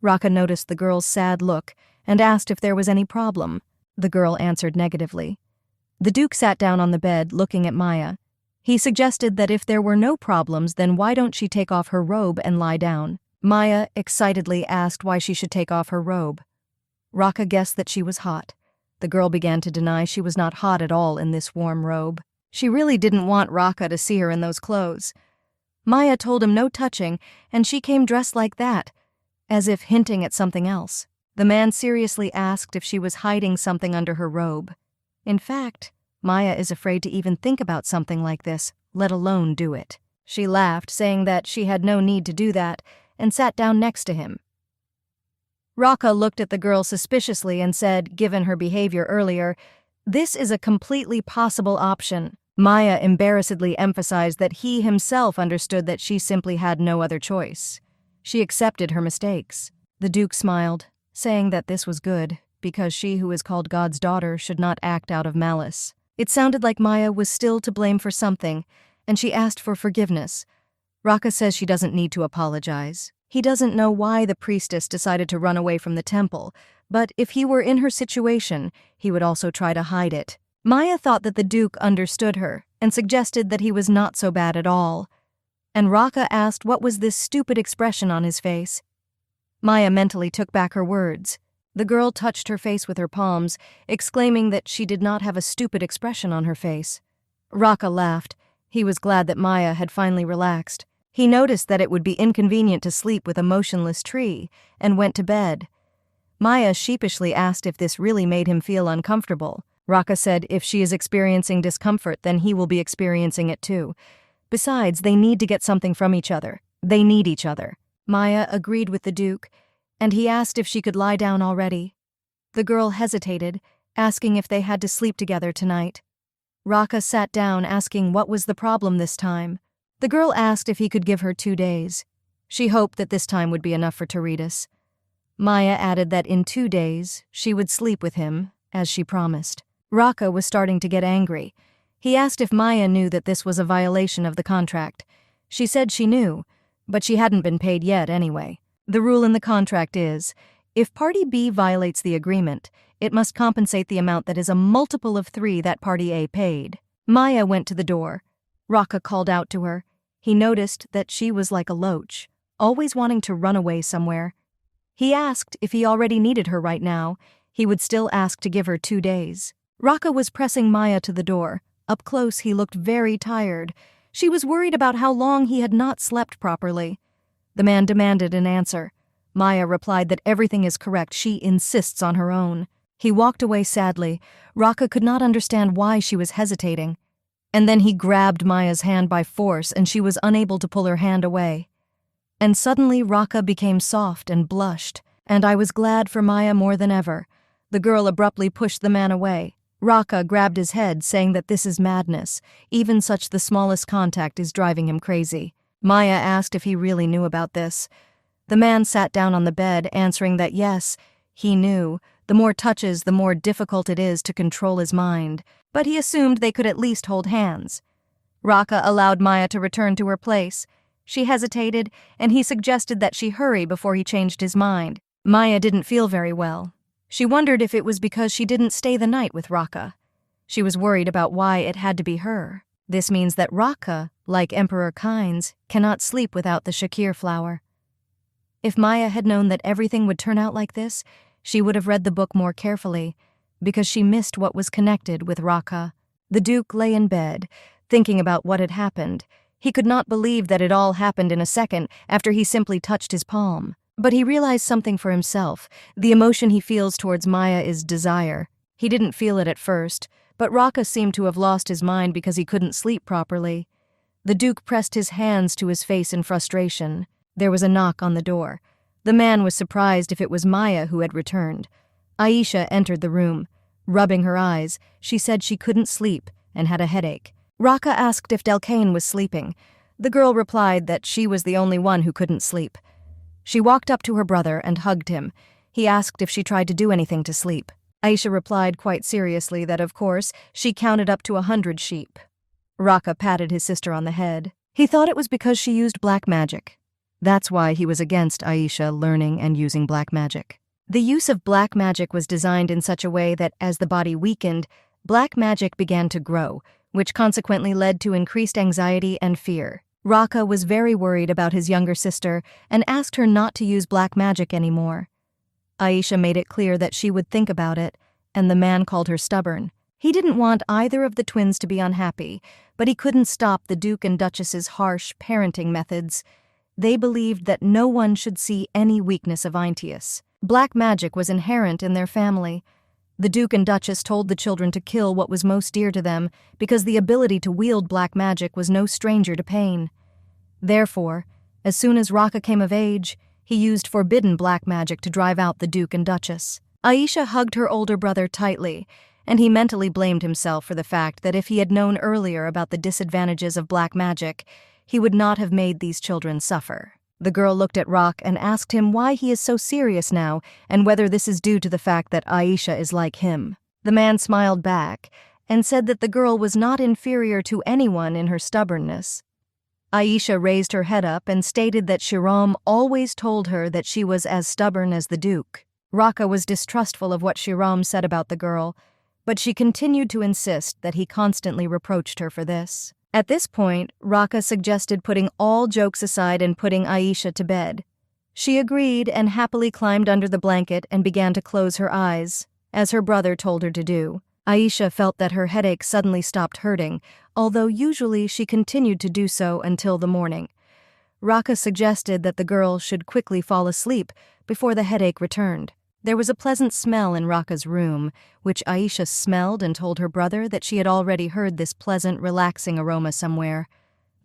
Speaker 1: Raka noticed the girl's sad look and asked if there was any problem. The girl answered negatively. The Duke sat down on the bed, looking at Maya. He suggested that if there were no problems, then why don't she take off her robe and lie down? Maya excitedly asked why she should take off her robe. Raka guessed that she was hot. The girl began to deny she was not hot at all in this warm robe. She really didn't want Raka to see her in those clothes. Maya told him no touching, and she came dressed like that, as if hinting at something else. The man seriously asked if she was hiding something under her robe. In fact, Maya is afraid to even think about something like this, let alone do it. She laughed, saying that she had no need to do that, and sat down next to him. Raka looked at the girl suspiciously and said, given her behavior earlier, "This is a completely possible option." Maya embarrassedly emphasized that he himself understood that she simply had no other choice. She accepted her mistakes. The Duke smiled, saying that this was good, because she who is called God's daughter should not act out of malice. It sounded like Maya was still to blame for something, and she asked for forgiveness. Raka says she doesn't need to apologize. He doesn't know why the priestess decided to run away from the temple, but if he were in her situation, he would also try to hide it. Maya thought that the Duke understood her and suggested that he was not so bad at all. And Raka asked what was this stupid expression on his face. Maya mentally took back her words. The girl touched her face with her palms, exclaiming that she did not have a stupid expression on her face. Raka laughed. He was glad that Maya had finally relaxed. He noticed that it would be inconvenient to sleep with a motionless tree, and went to bed. Maya sheepishly asked if this really made him feel uncomfortable. Raka said if she is experiencing discomfort, then he will be experiencing it too. Besides, they need to get something from each other. They need each other. Maya agreed with the Duke, and he asked if she could lie down already. The girl hesitated, asking if they had to sleep together tonight. Raka sat down, asking what was the problem this time. The girl asked if he could give her 2 days. She hoped that this time would be enough for Teridas. Maya added that in 2 days she would sleep with him, as she promised. Raka was starting to get angry. He asked if Maya knew that this was a violation of the contract. She said she knew, but she hadn't been paid yet anyway. The rule in the contract is, if Party B violates the agreement, it must compensate the amount that is a multiple of 3 that Party A paid. Maya went to the door. Raka called out to her. He noticed that she was like a loach, always wanting to run away somewhere. He asked if he already needed her right now. He would still ask to give her 2 days. Raka was pressing Maya to the door. Up close, he looked very tired. She was worried about how long he had not slept properly. The man demanded an answer. Maya replied that everything is correct. She insists on her own. He walked away sadly. Raka could not understand why she was hesitating. And then he grabbed Maya's hand by force, and she was unable to pull her hand away. And suddenly Raka became soft and blushed, and I was glad for Maya more than ever. The girl abruptly pushed the man away. Raka grabbed his head, saying that this is madness. Even such the smallest contact is driving him crazy. Maya asked if he really knew about this. The man sat down on the bed, answering that yes, he knew. The more touches, the more difficult it is to control his mind. But he assumed they could at least hold hands. Raka allowed Maya to return to her place. She hesitated, and he suggested that she hurry before he changed his mind. Maya didn't feel very well. She wondered if it was because she didn't stay the night with Raka. She was worried about why it had to be her. This means that Raka, like Emperor Kynes, cannot sleep without the Shakir flower. If Maya had known that everything would turn out like this, she would have read the book more carefully, because she missed what was connected with Raka. The Duke lay in bed, thinking about what had happened. He could not believe that it all happened in a second after he simply touched his palm. But he realized something for himself. The emotion he feels towards Maya is desire. He didn't feel it at first, but Raka seemed to have lost his mind because he couldn't sleep properly. The Duke pressed his hands to his face in frustration. There was a knock on the door. The man was surprised if it was Maya who had returned. Aisha entered the room. Rubbing her eyes, she said she couldn't sleep and had a headache. Raka asked if Delcane was sleeping. The girl replied that she was the only one who couldn't sleep. She walked up to her brother and hugged him. He asked if she tried to do anything to sleep. Aisha replied quite seriously that, of course, she counted up to 100 sheep. Raka patted his sister on the head. He thought it was because she used black magic. That's why he was against Aisha learning and using black magic. The use of black magic was designed in such a way that as the body weakened, black magic began to grow, which consequently led to increased anxiety and fear. Raka was very worried about his younger sister and asked her not to use black magic anymore. Aisha made it clear that she would think about it, and the man called her stubborn. He didn't want either of the twins to be unhappy, but he couldn't stop the Duke and Duchess's harsh parenting methods. They believed that no one should see any weakness of Aintius. Black magic was inherent in their family. The Duke and Duchess told the children to kill what was most dear to them because the ability to wield black magic was no stranger to pain. Therefore, as soon as Raka came of age, He used forbidden black magic to drive out the Duke and Duchess. Aisha hugged her older brother tightly, and he mentally blamed himself for the fact that if he had known earlier about the disadvantages of black magic, he would not have made these children suffer. The girl looked at Rock and asked him why he is so serious now and whether this is due to the fact that Aisha is like him. The man smiled back and said that the girl was not inferior to anyone in her stubbornness. Aisha raised her head up and stated that Shiram always told her that she was as stubborn as the Duke. Raka was distrustful of what Shiram said about the girl, but she continued to insist that he constantly reproached her for this. At this point, Raka suggested putting all jokes aside and putting Aisha to bed. She agreed and happily climbed under the blanket and began to close her eyes, as her brother told her to do. Aisha felt that her headache suddenly stopped hurting, although usually she continued to do so until the morning. Raka suggested that the girl should quickly fall asleep before the headache returned. There was a pleasant smell in Raka's room, which Aisha smelled and told her brother that she had already heard this pleasant, relaxing aroma somewhere.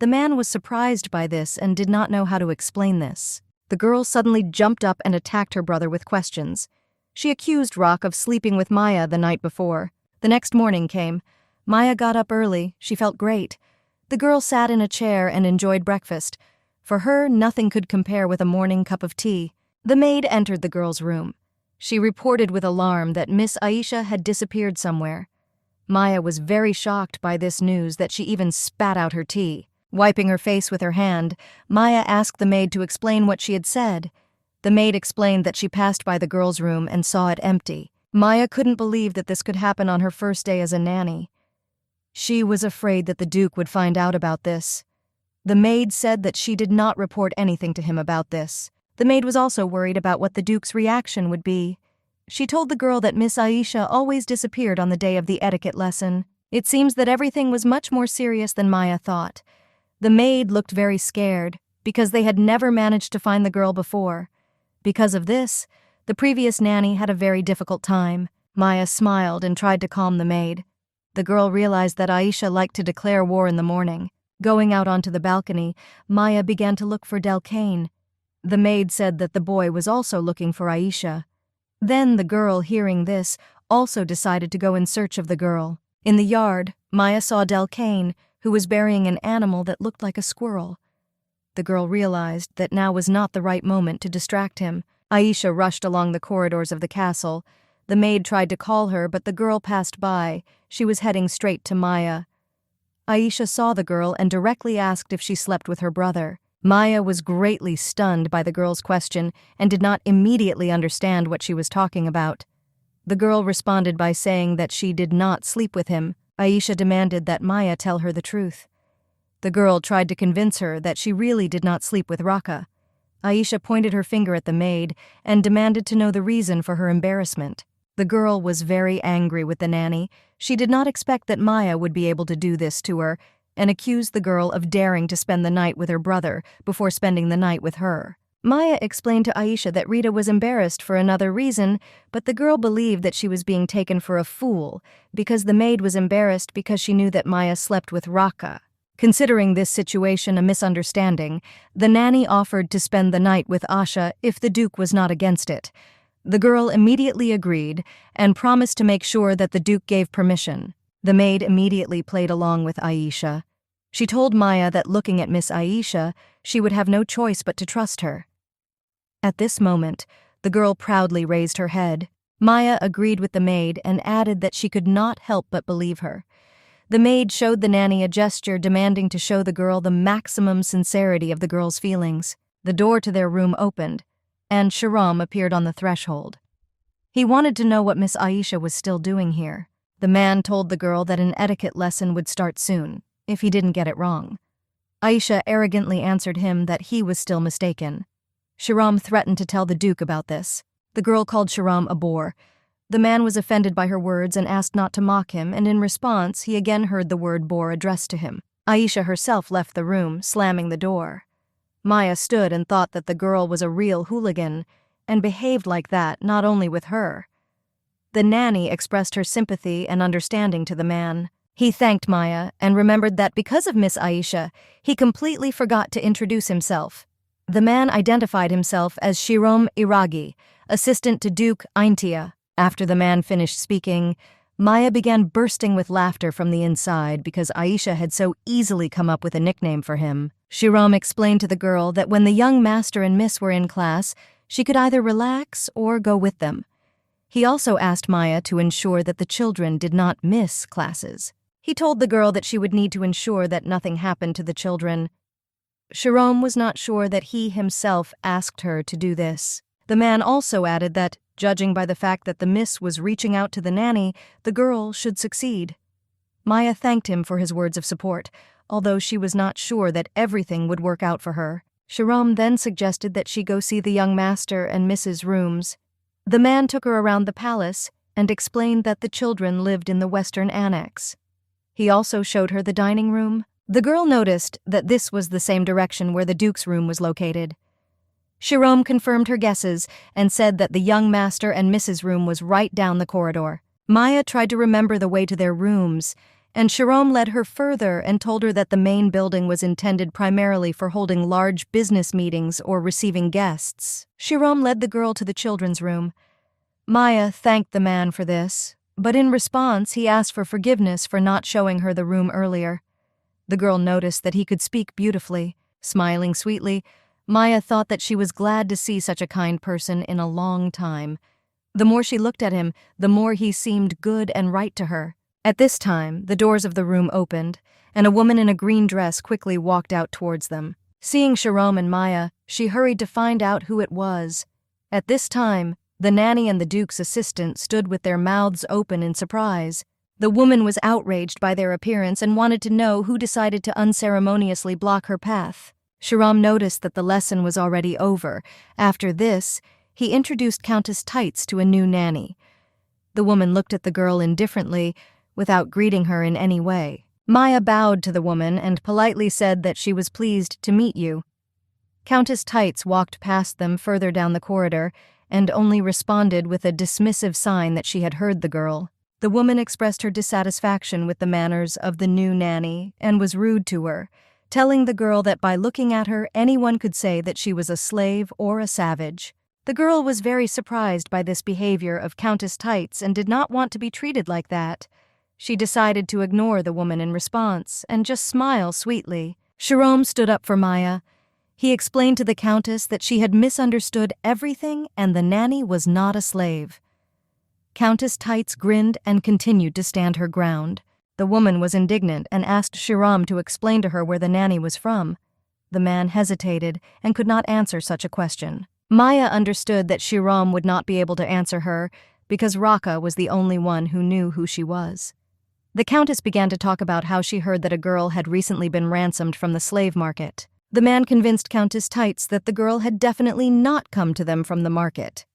Speaker 1: The man was surprised by this and did not know how to explain this. The girl suddenly jumped up and attacked her brother with questions. She accused Rock of sleeping with Maya the night before. The next morning came. Maya got up early. She felt great. The girl sat in a chair and enjoyed breakfast. For her, nothing could compare with a morning cup of tea. The maid entered the girl's room. She reported with alarm that Miss Aisha had disappeared somewhere. Maya was very shocked by this news that she even spat out her tea. Wiping her face with her hand, Maya asked the maid to explain what she had said. The maid explained that she passed by the girl's room and saw it empty. Maya couldn't believe that this could happen on her first day as a nanny. She was afraid that the Duke would find out about this. The maid said that she did not report anything to him about this. The maid was also worried about what the Duke's reaction would be. She told the girl that Miss Aisha always disappeared on the day of the etiquette lesson. It seems that everything was much more serious than Maya thought. The maid looked very scared, because they had never managed to find the girl before. Because of this, the previous nanny had a very difficult time. Maya smiled and tried to calm the maid. The girl realized that Aisha liked to declare war in the morning. Going out onto the balcony, Maya began to look for Delcane. The maid said that the boy was also looking for Aisha. Then the girl, hearing this, also decided to go in search of the girl. In the yard, Maya saw Delcane, who was burying an animal that looked like a squirrel. The girl realized that now was not the right moment to distract him. Aisha rushed along the corridors of the castle. The maid tried to call her, but the girl passed by. She was heading straight to Maya. Aisha saw the girl and directly asked if she slept with her brother. Maya was greatly stunned by the girl's question and did not immediately understand what she was talking about. The girl responded by saying that she did not sleep with him. Aisha demanded that Maya tell her the truth. The girl tried to convince her that she really did not sleep with Raka. Aisha pointed her finger at the maid and demanded to know the reason for her embarrassment. The girl was very angry with the nanny. She did not expect that Maya would be able to do this to her, and accused the girl of daring to spend the night with her brother before spending the night with her. Maya explained to Aisha that Rita was embarrassed for another reason, but the girl believed that she was being taken for a fool because the maid was embarrassed because she knew that Maya slept with Raka. Considering this situation a misunderstanding, the nanny offered to spend the night with Asha if the Duke was not against it. The girl immediately agreed and promised to make sure that the Duke gave permission. The maid immediately played along with Aisha. She told Maya that looking at Miss Aisha, she would have no choice but to trust her. At this moment, the girl proudly raised her head. Maya agreed with the maid and added that she could not help but believe her. The maid showed the nanny a gesture demanding to show the girl the maximum sincerity of the girl's feelings. The door to their room opened, and Shiram appeared on the threshold. He wanted to know what Miss Aisha was still doing here. The man told the girl that an etiquette lesson would start soon, if he didn't get it wrong. Aisha arrogantly answered him that he was still mistaken. Shiram threatened to tell the Duke about this. The girl called Shiram a bore. The man was offended by her words and asked not to mock him, and in response, he again heard the word bore addressed to him. Aisha herself left the room, slamming the door. Maya stood and thought that the girl was a real hooligan, and behaved like that not only with her. The nanny expressed her sympathy and understanding to the man. He thanked Maya and remembered that because of Miss Aisha, he completely forgot to introduce himself. The man identified himself as Shirom Iragi, assistant to Duke Aintia. After the man finished speaking, Maya began bursting with laughter from the inside because Aisha had so easily come up with a nickname for him. Shirom explained to the girl that when the young master and miss were in class, she could either relax or go with them. He also asked Maya to ensure that the children did not miss classes. He told the girl that she would need to ensure that nothing happened to the children. Shirom was not sure that he himself asked her to do this. The man also added that, judging by the fact that the miss was reaching out to the nanny, the girl should succeed. Maya thanked him for his words of support, although she was not sure that everything would work out for her. Shirom then suggested that she go see the young master and Mrs. rooms. The man took her around the palace and explained that the children lived in the western annex. He also showed her the dining room. The girl noticed that this was the same direction where the Duke's room was located. Shirom confirmed her guesses and said that the young master and Mrs. room was right down the corridor. Maya tried to remember the way to their rooms, and Shirom led her further and told her that the main building was intended primarily for holding large business meetings or receiving guests. Shirom led the girl to the children's room. Maya thanked the man for this, but in response he asked for forgiveness for not showing her the room earlier. The girl noticed that he could speak beautifully. Smiling sweetly, Maya thought that she was glad to see such a kind person in a long time. The more she looked at him, the more he seemed good and right to her. At this time, the doors of the room opened, and a woman in a green dress quickly walked out towards them. Seeing Shirom and Maya, she hurried to find out who it was. At this time, the nanny and the Duke's assistant stood with their mouths open in surprise. The woman was outraged by their appearance and wanted to know who decided to unceremoniously block her path. Shirom noticed that the lesson was already over. After this, he introduced Countess Tights to a new nanny. The woman looked at the girl indifferently, without greeting her in any way. Maya bowed to the woman and politely said that she was pleased to meet you. Countess Tights walked past them further down the corridor and only responded with a dismissive sign that she had heard the girl. The woman expressed her dissatisfaction with the manners of the new nanny and was rude to her, telling the girl that by looking at her, anyone could say that she was a slave or a savage. The girl was very surprised by this behavior of Countess Tights and did not want to be treated like that. She decided to ignore the woman in response and just smile sweetly. Shirom stood up for Maya. He explained to the Countess that she had misunderstood everything and the nanny was not a slave. Countess Tights grinned and continued to stand her ground. The woman was indignant and asked Shirom to explain to her where the nanny was from. The man hesitated and could not answer such a question. Maya understood that Shirom would not be able to answer her because Raka was the only one who knew who she was. The Countess began to talk about how she heard that a girl had recently been ransomed from the slave market. The man convinced Countess Tights that the girl had definitely not come to them from the market.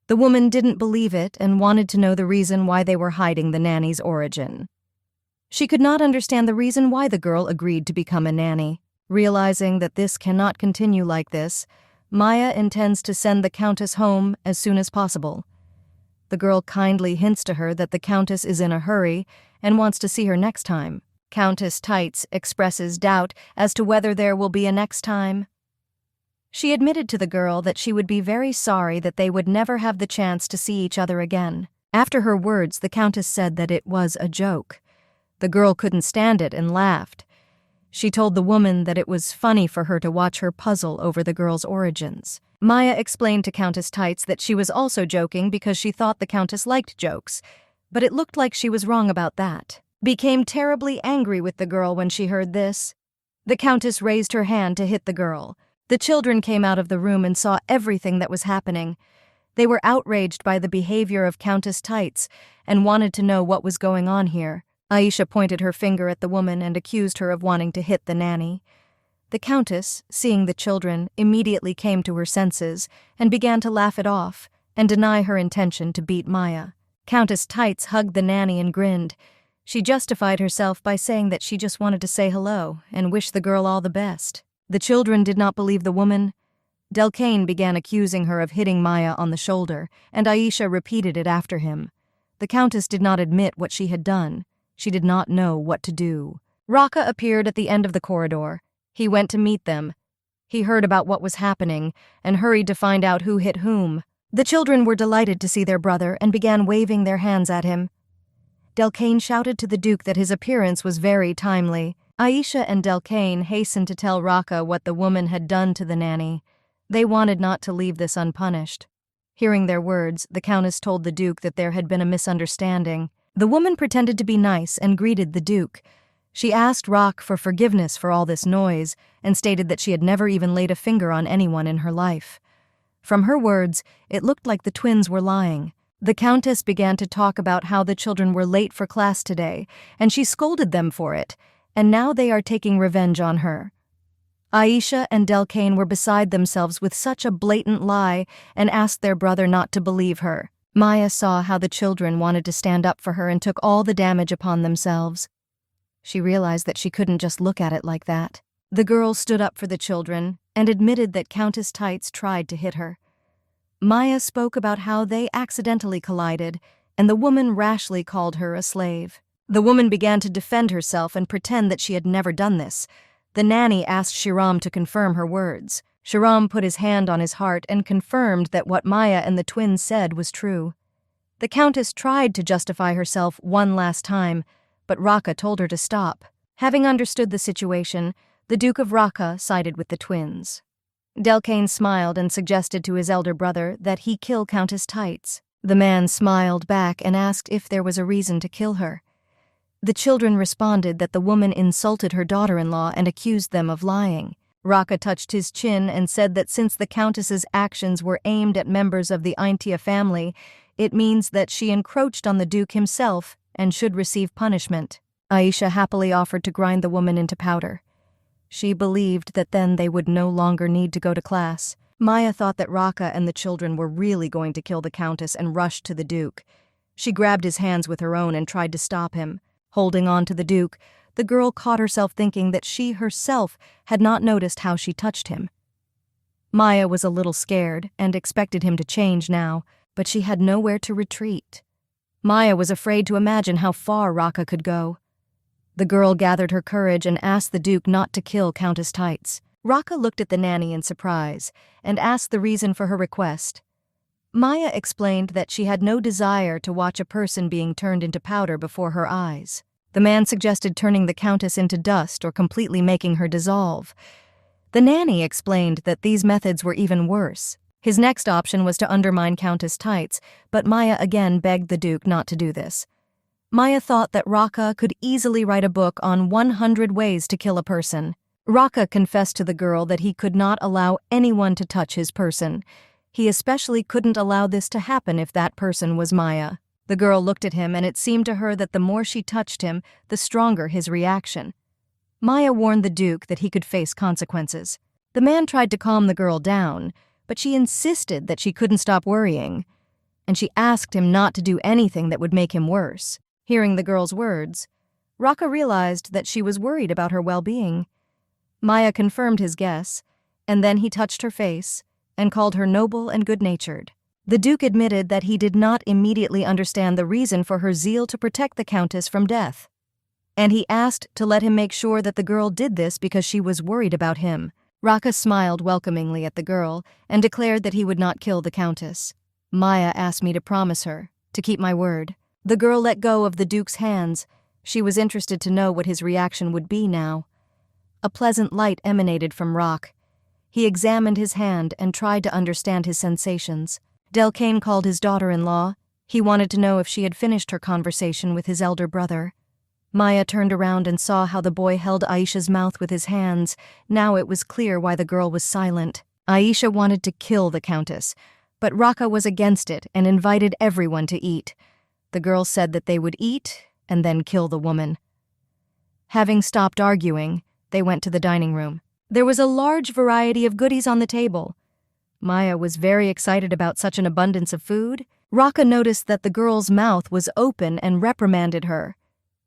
Speaker 1: The woman didn't believe it and wanted to know the reason why they were hiding the nanny's origin. She could not understand the reason why the girl agreed to become a nanny. Realizing that this cannot continue like this, Maya intends to send the Countess home as soon as possible. The girl kindly hints to her that the Countess is in a hurry and wants to see her next time. Countess Tights expresses doubt as to whether there will be a next time. She admitted to the girl that she would be very sorry that they would never have the chance to see each other again. After her words, the Countess said that it was a joke. The girl couldn't stand it and laughed. She told the woman that it was funny for her to watch her puzzle over the girl's origins. Maya explained to Countess Tights that she was also joking because she thought the Countess liked jokes, but it looked like she was wrong about that. Became terribly angry with the girl when she heard this. The Countess raised her hand to hit the girl. The children came out of the room and saw everything that was happening. They were outraged by the behavior of Countess Tights and wanted to know what was going on here. Aisha pointed her finger at the woman and accused her of wanting to hit the nanny. The Countess, seeing the children, immediately came to her senses and began to laugh it off and deny her intention to beat Maya. Countess Tights hugged the nanny and grinned. She justified herself by saying that she just wanted to say hello and wish the girl all the best. The children did not believe the woman. Delcane began accusing her of hitting Maya on the shoulder, and Aisha repeated it after him. The Countess did not admit what she had done. She did not know what to do. Raka appeared at the end of the corridor. He went to meet them. He heard about what was happening and hurried to find out who hit whom. The children were delighted to see their brother and began waving their hands at him. Delcane shouted to the Duke that his appearance was very timely. Aisha and Delcane hastened to tell Raka what the woman had done to the nanny. They wanted not to leave this unpunished. Hearing their words, the Countess told the Duke that there had been a misunderstanding. The woman pretended to be nice and greeted the Duke. She asked Rock for forgiveness for all this noise and stated that she had never even laid a finger on anyone in her life. From her words, it looked like the twins were lying. The Countess began to talk about how the children were late for class today, and she scolded them for it, and now they are taking revenge on her. Aisha and Delcane were beside themselves with such a blatant lie and asked their brother not to believe her. Maya saw how the children wanted to stand up for her and took all the damage upon themselves. She realized that she couldn't just look at it like that. The girl stood up for the children and admitted that Countess Tights tried to hit her. Maya spoke about how they accidentally collided, and the woman rashly called her a slave. The woman began to defend herself and pretend that she had never done this. The nanny asked Shiram to confirm her words. Shiram put his hand on his heart and confirmed that what Maya and the twins said was true. The Countess tried to justify herself one last time, but Raka told her to stop. Having understood the situation, the Duke of Raka sided with the twins. Delcane smiled and suggested to his elder brother that he kill Countess Tights. The man smiled back and asked if there was a reason to kill her. The children responded that the woman insulted her daughter-in-law and accused them of lying. Raka touched his chin and said that since the Countess's actions were aimed at members of the Aintia family, it means that she encroached on the Duke himself and should receive punishment. Aisha happily offered to grind the woman into powder. She believed that then they would no longer need to go to class. Maya thought that Raka and the children were really going to kill the Countess and rushed to the Duke. She grabbed his hands with her own and tried to stop him. Holding on to the Duke, the girl caught herself thinking that she herself had not noticed how she touched him. Maya was a little scared and expected him to change now, but she had nowhere to retreat. Maya was afraid to imagine how far Raka could go. The girl gathered her courage and asked the Duke not to kill Countess Tights. Raka looked at the nanny in surprise and asked the reason for her request. Maya explained that she had no desire to watch a person being turned into powder before her eyes. The man suggested turning the Countess into dust or completely making her dissolve. The nanny explained that these methods were even worse. His next option was to undermine Countess Tights, but Maya again begged the Duke not to do this. Maya thought that Raka could easily write a book on 100 ways to kill a person. Raka confessed to the girl that he could not allow anyone to touch his person. He especially couldn't allow this to happen if that person was Maya. The girl looked at him, and it seemed to her that the more she touched him, the stronger his reaction. Maya warned the Duke that he could face consequences. The man tried to calm the girl down, but she insisted that she couldn't stop worrying, and she asked him not to do anything that would make him worse. Hearing the girl's words, Raka realized that she was worried about her well-being. Maya confirmed his guess, and then he touched her face and called her noble and good-natured. The Duke admitted that he did not immediately understand the reason for her zeal to protect the Countess from death, and he asked to let him make sure that the girl did this because she was worried about him. Raka smiled welcomingly at the girl and declared that he would not kill the Countess. Maya asked me to promise her, to keep my word. The girl let go of the Duke's hands. She was interested to know what his reaction would be now. A pleasant light emanated from Rock. He examined his hand and tried to understand his sensations. Delcane called his daughter-in-law. He wanted to know if she had finished her conversation with his elder brother. Maya turned around and saw how the boy held Aisha's mouth with his hands. Now it was clear why the girl was silent. Aisha wanted to kill the Countess, but Raka was against it and invited everyone to eat. The girl said that they would eat and then kill the woman. Having stopped arguing, they went to the dining room. There was a large variety of goodies on the table. Maya was very excited about such an abundance of food. Raka noticed that the girl's mouth was open and reprimanded her.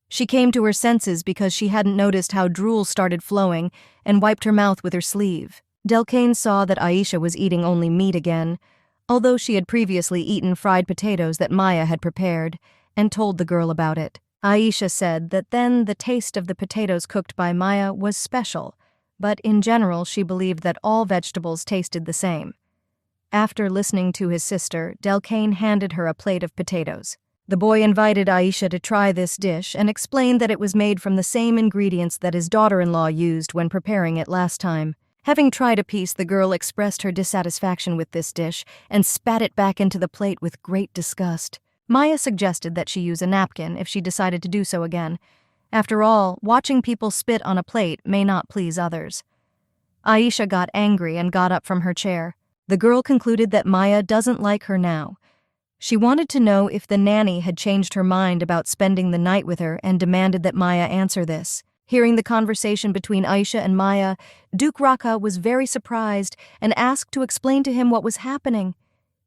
Speaker 1: She came to her senses because she hadn't noticed how drool started flowing and wiped her mouth with her sleeve. Delcane saw that Aisha was eating only meat again, although she had previously eaten fried potatoes that Maya had prepared, and told the girl about it. Aisha said that then the taste of the potatoes cooked by Maya was special, but in general she believed that all vegetables tasted the same. After listening to his sister, Delcane handed her a plate of potatoes. The boy invited Aisha to try this dish and explained that it was made from the same ingredients that his daughter-in-law used when preparing it last time. Having tried a piece, the girl expressed her dissatisfaction with this dish and spat it back into the plate with great disgust. Maya suggested that she use a napkin if she decided to do so again. After all, watching people spit on a plate may not please others. Aisha got angry and got up from her chair. The girl concluded that Maya doesn't like her now. She wanted to know if the nanny had changed her mind about spending the night with her and demanded that Maya answer this. Hearing the conversation between Aisha and Maya, Duke Raka was very surprised and asked to explain to him what was happening.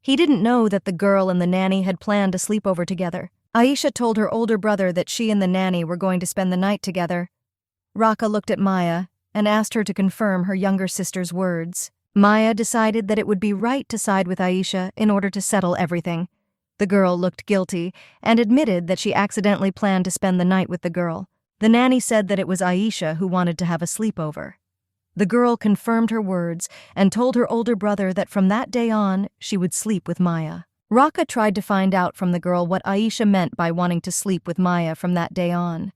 Speaker 1: He didn't know that the girl and the nanny had planned a sleepover together. Aisha told her older brother that she and the nanny were going to spend the night together. Raka looked at Maya and asked her to confirm her younger sister's words. Maya decided that it would be right to side with Aisha in order to settle everything. The girl looked guilty and admitted that she accidentally planned to spend the night with the girl. The nanny said that it was Aisha who wanted to have a sleepover. The girl confirmed her words and told her older brother that from that day on, she would sleep with Maya. Raka tried to find out from the girl what Aisha meant by wanting to sleep with Maya from that day on.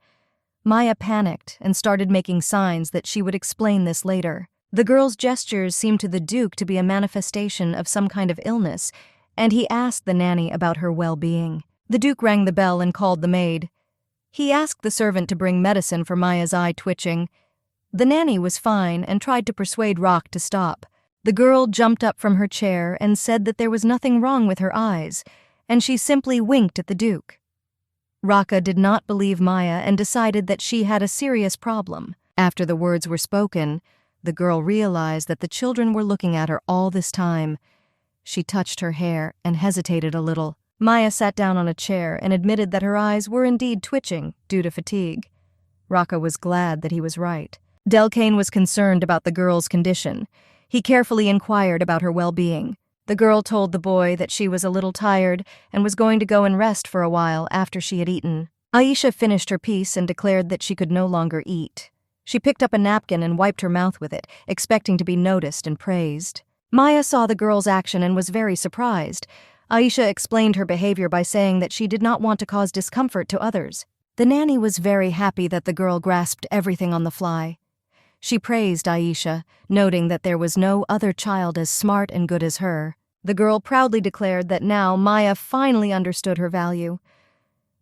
Speaker 1: Maya panicked and started making signs that she would explain this later. The girl's gestures seemed to the Duke to be a manifestation of some kind of illness, and he asked the nanny about her well-being. The Duke rang the bell and called the maid. He asked the servant to bring medicine for Maya's eye twitching. The nanny was fine and tried to persuade Rock to stop. The girl jumped up from her chair and said that there was nothing wrong with her eyes, and she simply winked at the Duke. Raka did not believe Maya and decided that she had a serious problem. After the words were spoken, the girl realized that the children were looking at her all this time. She touched her hair and hesitated a little. Maya sat down on a chair and admitted that her eyes were indeed twitching due to fatigue. Raka was glad that he was right. Delcane was concerned about the girl's condition. He carefully inquired about her well-being. The girl told the boy that she was a little tired and was going to go and rest for a while after she had eaten. Aisha finished her piece and declared that she could no longer eat. She picked up a napkin and wiped her mouth with it, expecting to be noticed and praised. Maya saw the girl's action and was very surprised. Aisha explained her behavior by saying that she did not want to cause discomfort to others. The nanny was very happy that the girl grasped everything on the fly. She praised Aisha, noting that there was no other child as smart and good as her. The girl proudly declared that now Maya finally understood her value.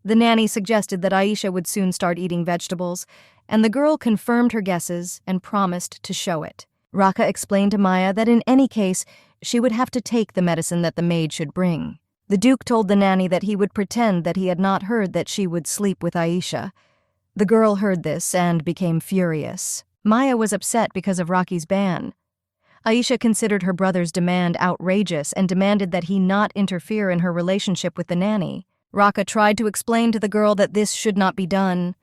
Speaker 1: The nanny suggested that Aisha would soon start eating vegetables, and the girl confirmed her guesses and promised to show it. Raka explained to Maya that in any case, she would have to take the medicine that the maid should bring. The Duke told the nanny that he would pretend that he had not heard that she would sleep with Aisha. The girl heard this and became furious. Maya was upset because of Rocky's ban. Aisha considered her brother's demand outrageous and demanded that he not interfere in her relationship with the nanny. Raka tried to explain to the girl that this should not be done,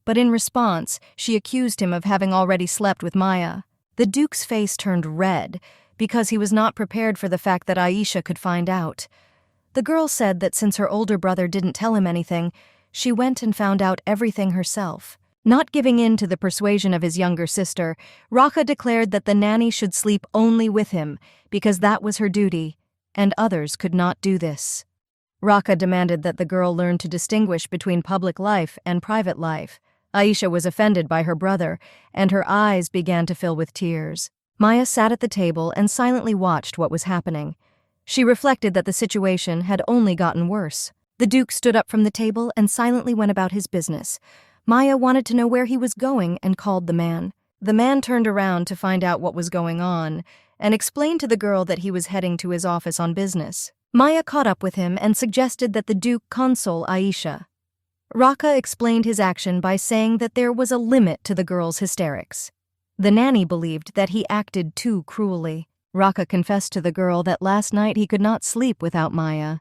Speaker 1: but in response, she accused him of having already slept with Maya. The Duke's face turned red because he was not prepared for the fact that Aisha could find out. The girl said that since her older brother didn't tell him anything, she went and found out everything herself. Not giving in to the persuasion of his younger sister, Raka declared that the nanny should sleep only with him because that was her duty, and others could not do this. Raka demanded that the girl learn to distinguish between public life and private life. Aisha was offended by her brother, and her eyes began to fill with tears. Maya sat at the table and silently watched what was happening. She reflected that the situation had only gotten worse. The Duke stood up from the table and silently went about his business. Maya wanted to know where he was going and called the man. The man turned around to find out what was going on and explained to the girl that he was heading to his office on business. Maya caught up with him and suggested that the Duke console Aisha. Raka explained his action by saying that there was a limit to the girl's hysterics. The nanny believed that he acted too cruelly. Raka confessed to the girl that last night he could not sleep without Maya.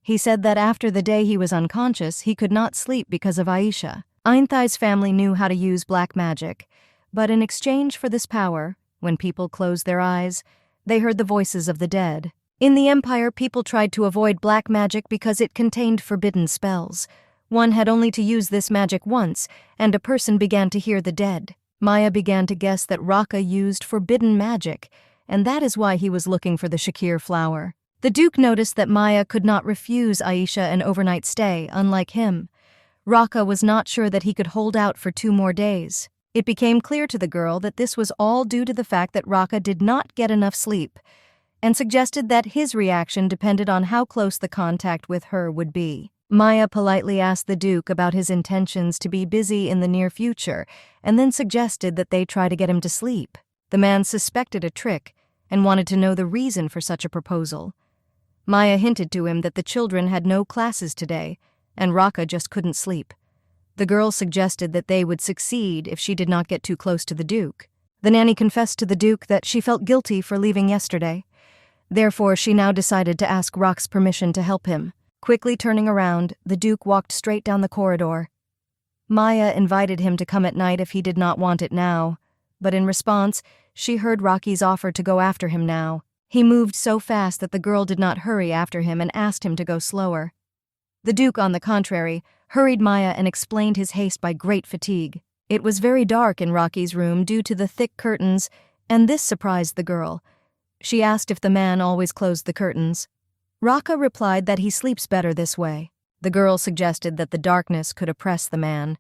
Speaker 1: He said that after the day he was unconscious, he could not sleep because of Aisha. Einthai's family knew how to use black magic, but in exchange for this power, when people closed their eyes, they heard the voices of the dead. In the Empire, people tried to avoid black magic because it contained forbidden spells. One had only to use this magic once, and a person began to hear the dead. Maya began to guess that Raka used forbidden magic, and that is why he was looking for the shakir flower. The Duke noticed that Maya could not refuse Aisha an overnight stay, unlike him. Raka was not sure that he could hold out for 2 more days. It became clear to the girl that this was all due to the fact that Raka did not get enough sleep, and suggested that his reaction depended on how close the contact with her would be. Maya politely asked the Duke about his intentions to be busy in the near future, and then suggested that they try to get him to sleep. The man suspected a trick and wanted to know the reason for such a proposal. Maya hinted to him that the children had no classes today, and Raka just couldn't sleep. The girl suggested that they would succeed if she did not get too close to the Duke. The nanny confessed to the Duke that she felt guilty for leaving yesterday. Therefore, she now decided to ask Rock's permission to help him. Quickly turning around, the Duke walked straight down the corridor. Maya invited him to come at night if he did not want it now, but in response, she heard Rocky's offer to go after him now. He moved so fast that the girl did not hurry after him and asked him to go slower. The Duke, on the contrary, hurried Maya and explained his haste by great fatigue. It was very dark in Rocky's room due to the thick curtains, and this surprised the girl. She asked if the man always closed the curtains. Raka replied that he sleeps better this way. The girl suggested that the darkness could oppress the man.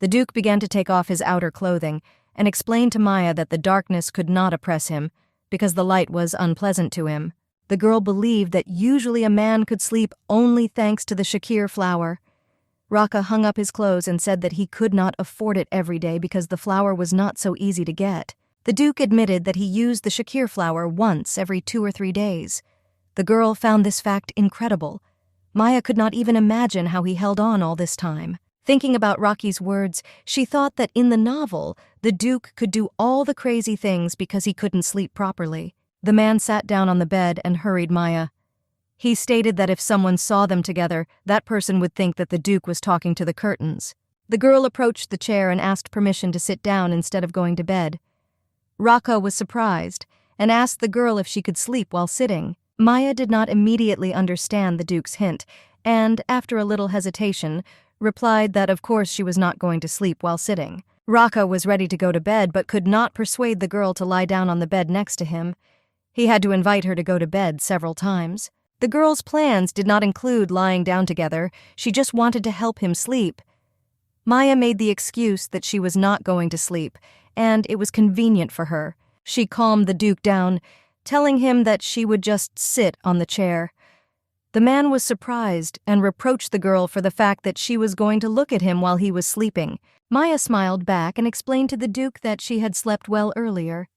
Speaker 1: The Duke began to take off his outer clothing and explained to Maya that the darkness could not oppress him because the light was unpleasant to him. The girl believed that usually a man could sleep only thanks to the shakir flower. Raka hung up his clothes and said that he could not afford it every day because the flower was not so easy to get. The Duke admitted that he used the shakir flower once every 2 or 3 days. The girl found this fact incredible. Maya could not even imagine how he held on all this time. Thinking about Rocky's words, she thought that in the novel, the Duke could do all the crazy things because he couldn't sleep properly. The man sat down on the bed and hurried Maya. He stated that if someone saw them together, that person would think that the Duke was talking to the curtains. The girl approached the chair and asked permission to sit down instead of going to bed. Raka was surprised and asked the girl if she could sleep while sitting. Maya did not immediately understand the Duke's hint, and, after a little hesitation, replied that of course she was not going to sleep while sitting. Raka was ready to go to bed but could not persuade the girl to lie down on the bed next to him. He had to invite her to go to bed several times. The girl's plans did not include lying down together, she just wanted to help him sleep. Maya made the excuse that she was not going to sleep, and it was convenient for her. She calmed the Duke down, telling him that she would just sit on the chair. The man was surprised and reproached the girl for the fact that she was going to look at him while he was sleeping. Maya smiled back and explained to the Duke that she had slept well earlier.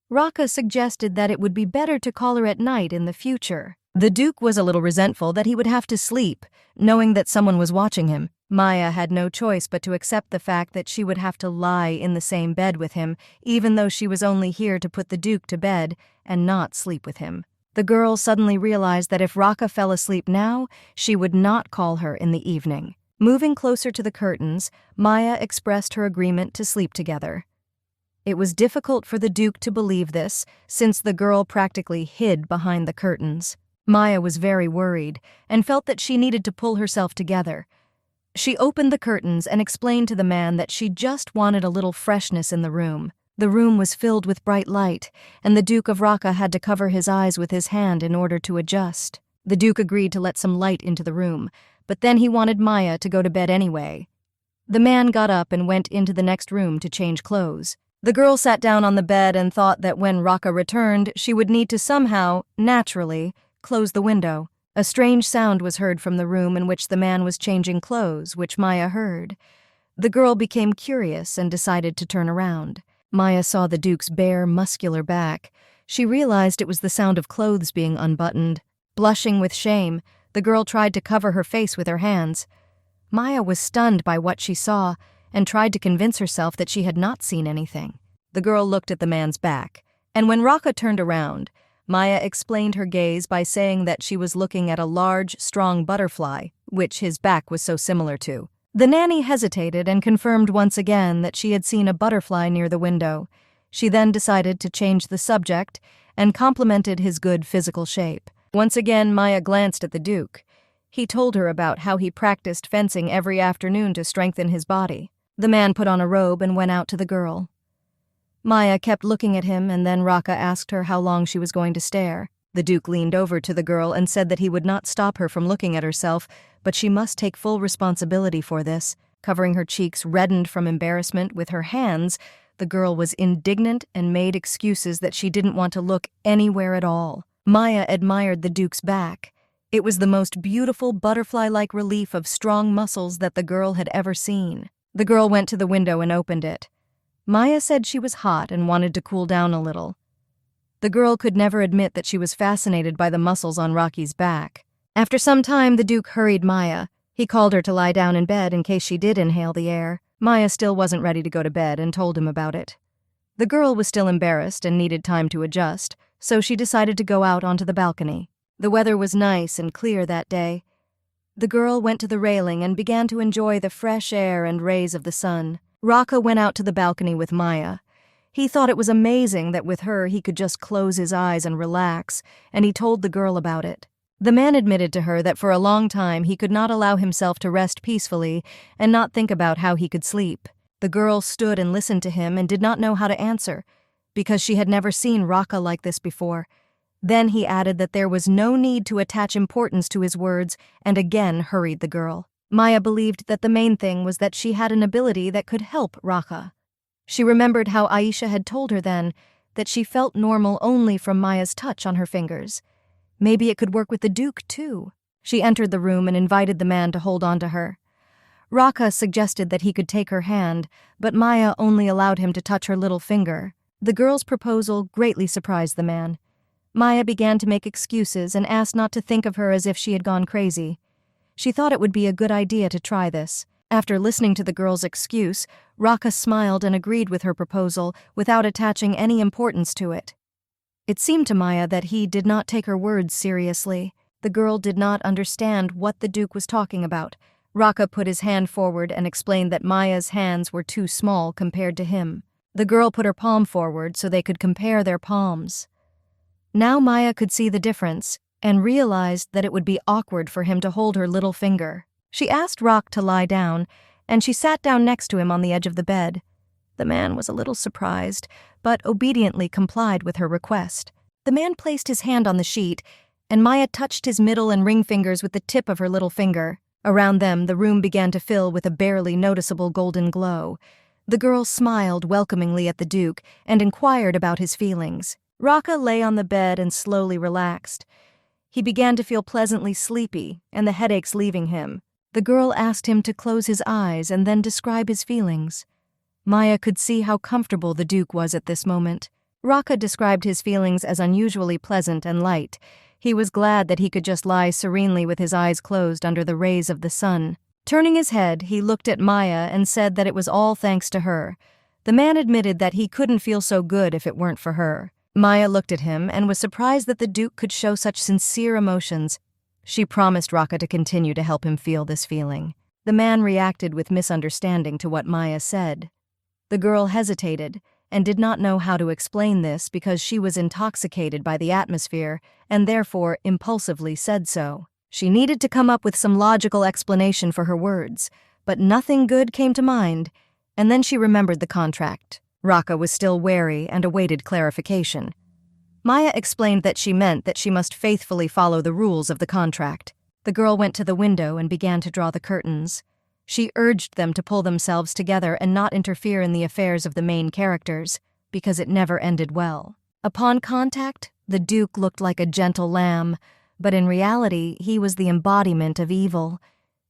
Speaker 1: Raka suggested that it would be better to call her at night in the future. The Duke was a little resentful that he would have to sleep, knowing that someone was watching him. Maya had no choice but to accept the fact that she would have to lie in the same bed with him, even though she was only here to put the Duke to bed and not sleep with him. The girl suddenly realized that if Raka fell asleep now, she would not call her in the evening. Moving closer to the curtains, Maya expressed her agreement to sleep together. It was difficult for the Duke to believe this, since the girl practically hid behind the curtains. Maya was very worried and felt that she needed to pull herself together. She opened the curtains and explained to the man that she just wanted a little freshness in the room. The room was filled with bright light, and the Duke of Raka had to cover his eyes with his hand in order to adjust. The Duke agreed to let some light into the room, but then he wanted Maya to go to bed anyway. The man got up and went into the next room to change clothes. The girl sat down on the bed and thought that when Raka returned, she would need to somehow, naturally, close the window. A strange sound was heard from the room in which the man was changing clothes, which Maya heard. The girl became curious and decided to turn around. Maya saw the Duke's bare, muscular back. She realized it was the sound of clothes being unbuttoned. Blushing with shame, the girl tried to cover her face with her hands. Maya was stunned by what she saw and tried to convince herself that she had not seen anything. The girl looked at the man's back, and when Raka turned around, Maya explained her gaze by saying that she was looking at a large, strong butterfly, which his back was so similar to. The nanny hesitated and confirmed once again that she had seen a butterfly near the window. She then decided to change the subject and complimented his good physical shape. Once again, Maya glanced at the Duke. He told her about how he practiced fencing every afternoon to strengthen his body. The man put on a robe and went out to the girl. Maya kept looking at him, and then Raka asked her how long she was going to stare. The Duke leaned over to the girl and said that he would not stop her from looking at herself, but she must take full responsibility for this. Covering her cheeks reddened from embarrassment with her hands, the girl was indignant and made excuses that she didn't want to look anywhere at all. Maya admired the Duke's back. It was the most beautiful butterfly-like relief of strong muscles that the girl had ever seen. The girl went to the window and opened it. Maya said she was hot and wanted to cool down a little. The girl could never admit that she was fascinated by the muscles on Rocky's back. After some time, the Duke hurried Maya. He called her to lie down in bed in case she did inhale the air. Maya still wasn't ready to go to bed and told him about it. The girl was still embarrassed and needed time to adjust, so she decided to go out onto the balcony. The weather was nice and clear that day. The girl went to the railing and began to enjoy the fresh air and rays of the sun. Raka went out to the balcony with Maya. He thought it was amazing that with her he could just close his eyes and relax, and he told the girl about it. The man admitted to her that for a long time he could not allow himself to rest peacefully and not think about how he could sleep. The girl stood and listened to him and did not know how to answer, because she had never seen Raka like this before. Then he added that there was no need to attach importance to his words and again hurried the girl. Maya believed that the main thing was that she had an ability that could help Raka. She remembered how Aisha had told her then that she felt normal only from Maya's touch on her fingers. Maybe it could work with the Duke, too. She entered the room and invited the man to hold on to her. Raka suggested that he could take her hand, but Maya only allowed him to touch her little finger. The girl's proposal greatly surprised the man. Maya began to make excuses and asked not to think of her as if she had gone crazy. She thought it would be a good idea to try this. After listening to the girl's excuse, Raka smiled and agreed with her proposal without attaching any importance to it. It seemed to Maya that he did not take her words seriously. The girl did not understand what the Duke was talking about. Raka put his hand forward and explained that Maya's hands were too small compared to him. The girl put her palm forward so they could compare their palms. Now Maya could see the difference and realized that it would be awkward for him to hold her little finger. She asked Rock to lie down, and she sat down next to him on the edge of the bed. The man was a little surprised, but obediently complied with her request. The man placed his hand on the sheet, and Maya touched his middle and ring fingers with the tip of her little finger. Around them, the room began to fill with a barely noticeable golden glow. The girl smiled welcomingly at the Duke and inquired about his feelings. Raka lay on the bed and slowly relaxed. He began to feel pleasantly sleepy, and the headaches leaving him. The girl asked him to close his eyes and then describe his feelings. Maya could see how comfortable the Duke was at this moment. Raka described his feelings as unusually pleasant and light. He was glad that he could just lie serenely with his eyes closed under the rays of the sun. Turning his head, he looked at Maya and said that it was all thanks to her. The man admitted that he couldn't feel so good if it weren't for her. Maya looked at him and was surprised that the Duke could show such sincere emotions. She promised Raka to continue to help him feel this feeling. The man reacted with misunderstanding to what Maya said. The girl hesitated and did not know how to explain this because she was intoxicated by the atmosphere and therefore impulsively said so. She needed to come up with some logical explanation for her words, but nothing good came to mind, and then she remembered the contract. Raka was still wary and awaited clarification. Maya explained that she meant that she must faithfully follow the rules of the contract. The girl went to the window and began to draw the curtains. She urged them to pull themselves together and not interfere in the affairs of the main characters, because it never ended well. Upon contact, the Duke looked like a gentle lamb, but in reality, he was the embodiment of evil.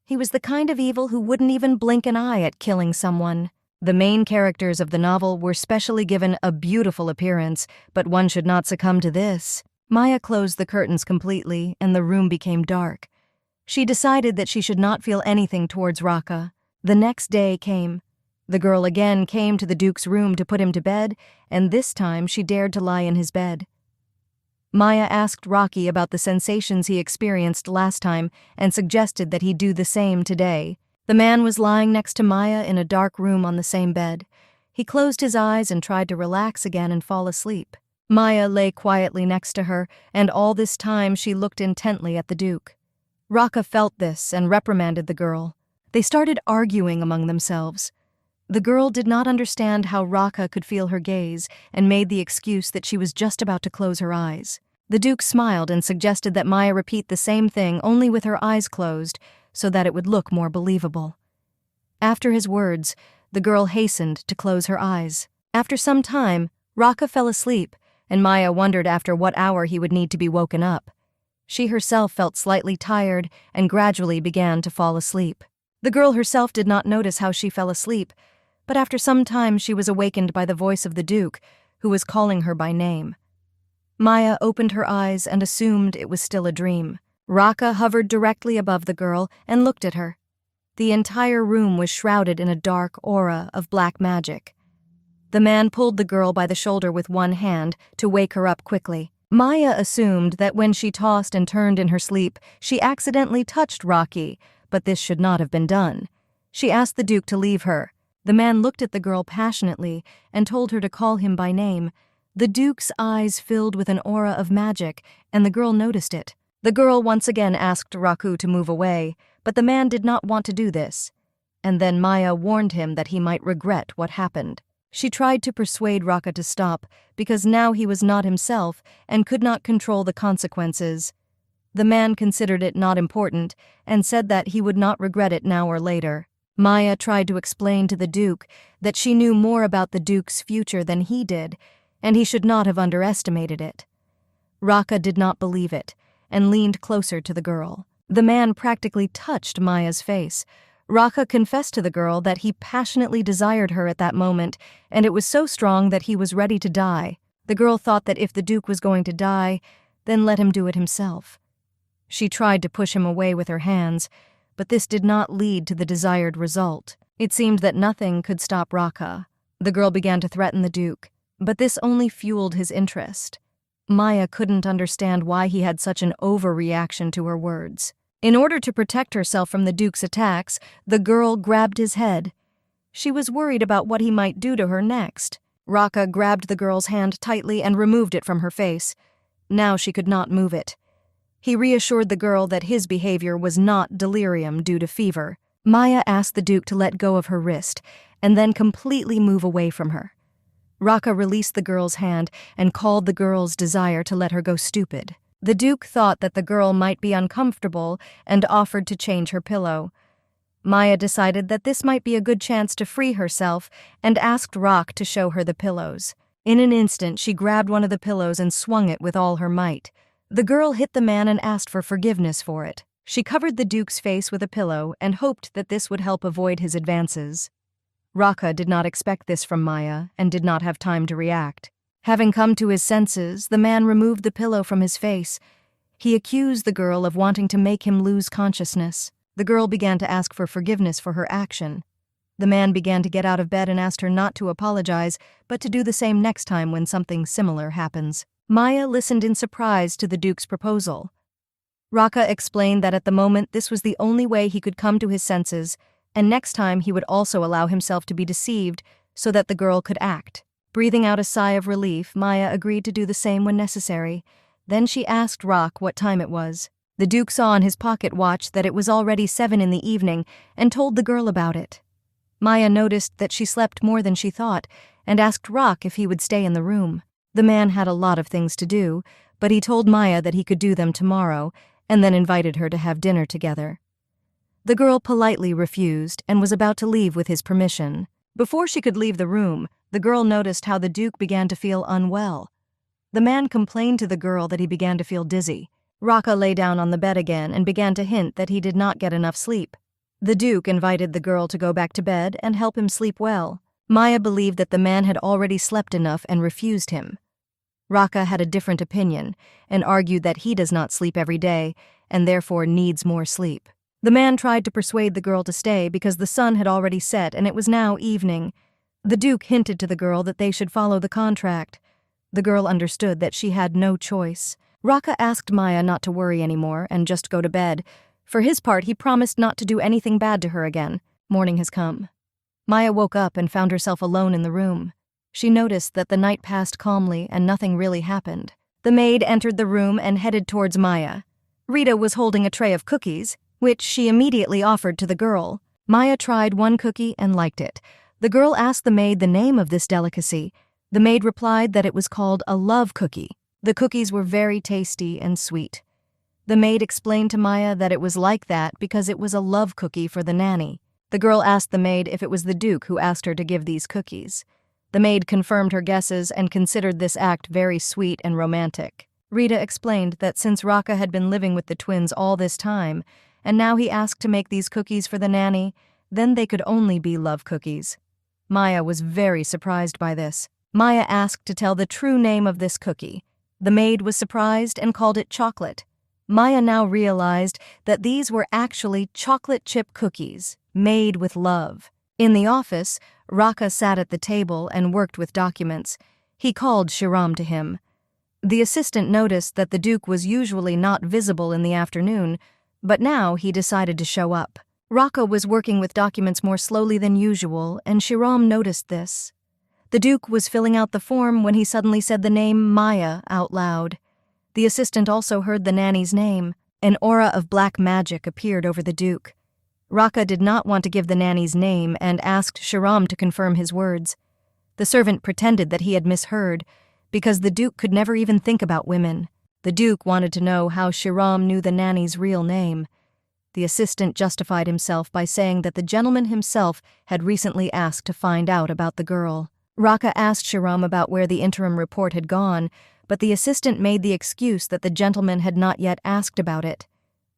Speaker 1: He was the kind of evil who wouldn't even blink an eye at killing someone. The main characters of the novel were specially given a beautiful appearance, but one should not succumb to this. Maya closed the curtains completely, and the room became dark. She decided that she should not feel anything towards Raka. The next day came. The girl again came to the Duke's room to put him to bed, and this time she dared to lie in his bed. Maya asked Rocky about the sensations he experienced last time and suggested that he do the same today. The man was lying next to Maya in a dark room on the same bed. He closed his eyes and tried to relax again and fall asleep. Maya lay quietly next to her, and all this time she looked intently at the Duke. Raka felt this and reprimanded the girl. They started arguing among themselves. The girl did not understand how Raka could feel her gaze and made the excuse that she was just about to close her eyes. The Duke smiled and suggested that Maya repeat the same thing only with her eyes closed so that it would look more believable. After his words, the girl hastened to close her eyes. After some time, Raka fell asleep, and Maya wondered after what hour he would need to be woken up. She herself felt slightly tired and gradually began to fall asleep. The girl herself did not notice how she fell asleep, but after some time she was awakened by the voice of the Duke, who was calling her by name. Maya opened her eyes and assumed it was still a dream. Raka hovered directly above the girl and looked at her. The entire room was shrouded in a dark aura of black magic. The man pulled the girl by the shoulder with one hand to wake her up quickly. Maya assumed that when she tossed and turned in her sleep, she accidentally touched Rocky, but this should not have been done. She asked the Duke to leave her. The man looked at the girl passionately and told her to call him by name. The Duke's eyes filled with an aura of magic, and the girl noticed it. The girl once again asked Raku to move away, but the man did not want to do this. And then Maya warned him that he might regret what happened. She tried to persuade Raka to stop, because now he was not himself and could not control the consequences. The man considered it not important and said that he would not regret it now or later. Maya tried to explain to the Duke that she knew more about the Duke's future than he did, and he should not have underestimated it. Raka did not believe it and leaned closer to the girl. The man practically touched Maya's face. Raka confessed to the girl that he passionately desired her at that moment, and it was so strong that he was ready to die. The girl thought that if the Duke was going to die, then let him do it himself. She tried to push him away with her hands, but this did not lead to the desired result. It seemed that nothing could stop Raka. The girl began to threaten the Duke, but this only fueled his interest. Maya couldn't understand why he had such an overreaction to her words. In order to protect herself from the Duke's attacks, the girl grabbed his head. She was worried about what he might do to her next. Raka grabbed the girl's hand tightly and removed it from her face. Now she could not move it. He reassured the girl that his behavior was not delirium due to fever. Maya asked the Duke to let go of her wrist and then completely move away from her. Raka released the girl's hand and called the girl's desire to let her go stupid. The Duke thought that the girl might be uncomfortable and offered to change her pillow. Maya decided that this might be a good chance to free herself and asked Rock to show her the pillows. In an instant, she grabbed one of the pillows and swung it with all her might. The girl hit the man and asked for forgiveness for it. She covered the Duke's face with a pillow and hoped that this would help avoid his advances. Raka did not expect this from Maya and did not have time to react. Having come to his senses, the man removed the pillow from his face. He accused the girl of wanting to make him lose consciousness. The girl began to ask for forgiveness for her action. The man began to get out of bed and asked her not to apologize, but to do the same next time when something similar happens. Maya listened in surprise to the Duke's proposal. Raka explained that at the moment this was the only way he could come to his senses, and next time he would also allow himself to be deceived so that the girl could act. Breathing out a sigh of relief, Maya agreed to do the same when necessary. Then she asked Rock what time it was. The Duke saw on his pocket watch that it was already 7 in the evening and told the girl about it. Maya noticed that she slept more than she thought and asked Rock if he would stay in the room. The man had a lot of things to do, but he told Maya that he could do them tomorrow and then invited her to have dinner together. The girl politely refused and was about to leave with his permission. Before she could leave the room, the girl noticed how the Duke began to feel unwell. The man complained to the girl that he began to feel dizzy. Raka lay down on the bed again and began to hint that he did not get enough sleep. The Duke invited the girl to go back to bed and help him sleep well. Maya believed that the man had already slept enough and refused him. Raka had a different opinion and argued that he does not sleep every day and therefore needs more sleep. The man tried to persuade the girl to stay because the sun had already set and it was now evening. The Duke hinted to the girl that they should follow the contract. The girl understood that she had no choice. Raka asked Maya not to worry anymore and just go to bed. For his part, he promised not to do anything bad to her again. Morning has come. Maya woke up and found herself alone in the room. She noticed that the night passed calmly and nothing really happened. The maid entered the room and headed towards Maya. Rita was holding a tray of cookies, which she immediately offered to the girl. Maya tried one cookie and liked it. The girl asked the maid the name of this delicacy. The maid replied that it was called a love cookie. The cookies were very tasty and sweet. The maid explained to Maya that it was like that because it was a love cookie for the nanny. The girl asked the maid if it was the Duke who asked her to give these cookies. The maid confirmed her guesses and considered this act very sweet and romantic. Rita explained that since Raka had been living with the twins all this time, and now he asked to make these cookies for the nanny, then they could only be love cookies. Maya was very surprised by this. Maya asked to tell the true name of this cookie. The maid was surprised and called it chocolate. Maya now realized that these were actually chocolate chip cookies, made with love. In the office, Raka sat at the table and worked with documents. He called Shiram to him. The assistant noticed that the Duke was usually not visible in the afternoon, but now he decided to show up. Raka was working with documents more slowly than usual, and Shiram noticed this. The Duke was filling out the form when he suddenly said the name Maya out loud. The assistant also heard the nanny's name. An aura of black magic appeared over the Duke. Raka did not want to give the nanny's name and asked Shiram to confirm his words. The servant pretended that he had misheard, because the Duke could never even think about women. The Duke wanted to know how Shiram knew the nanny's real name. The assistant justified himself by saying that the gentleman himself had recently asked to find out about the girl. Raka asked Shiram about where the interim report had gone, but the assistant made the excuse that the gentleman had not yet asked about it.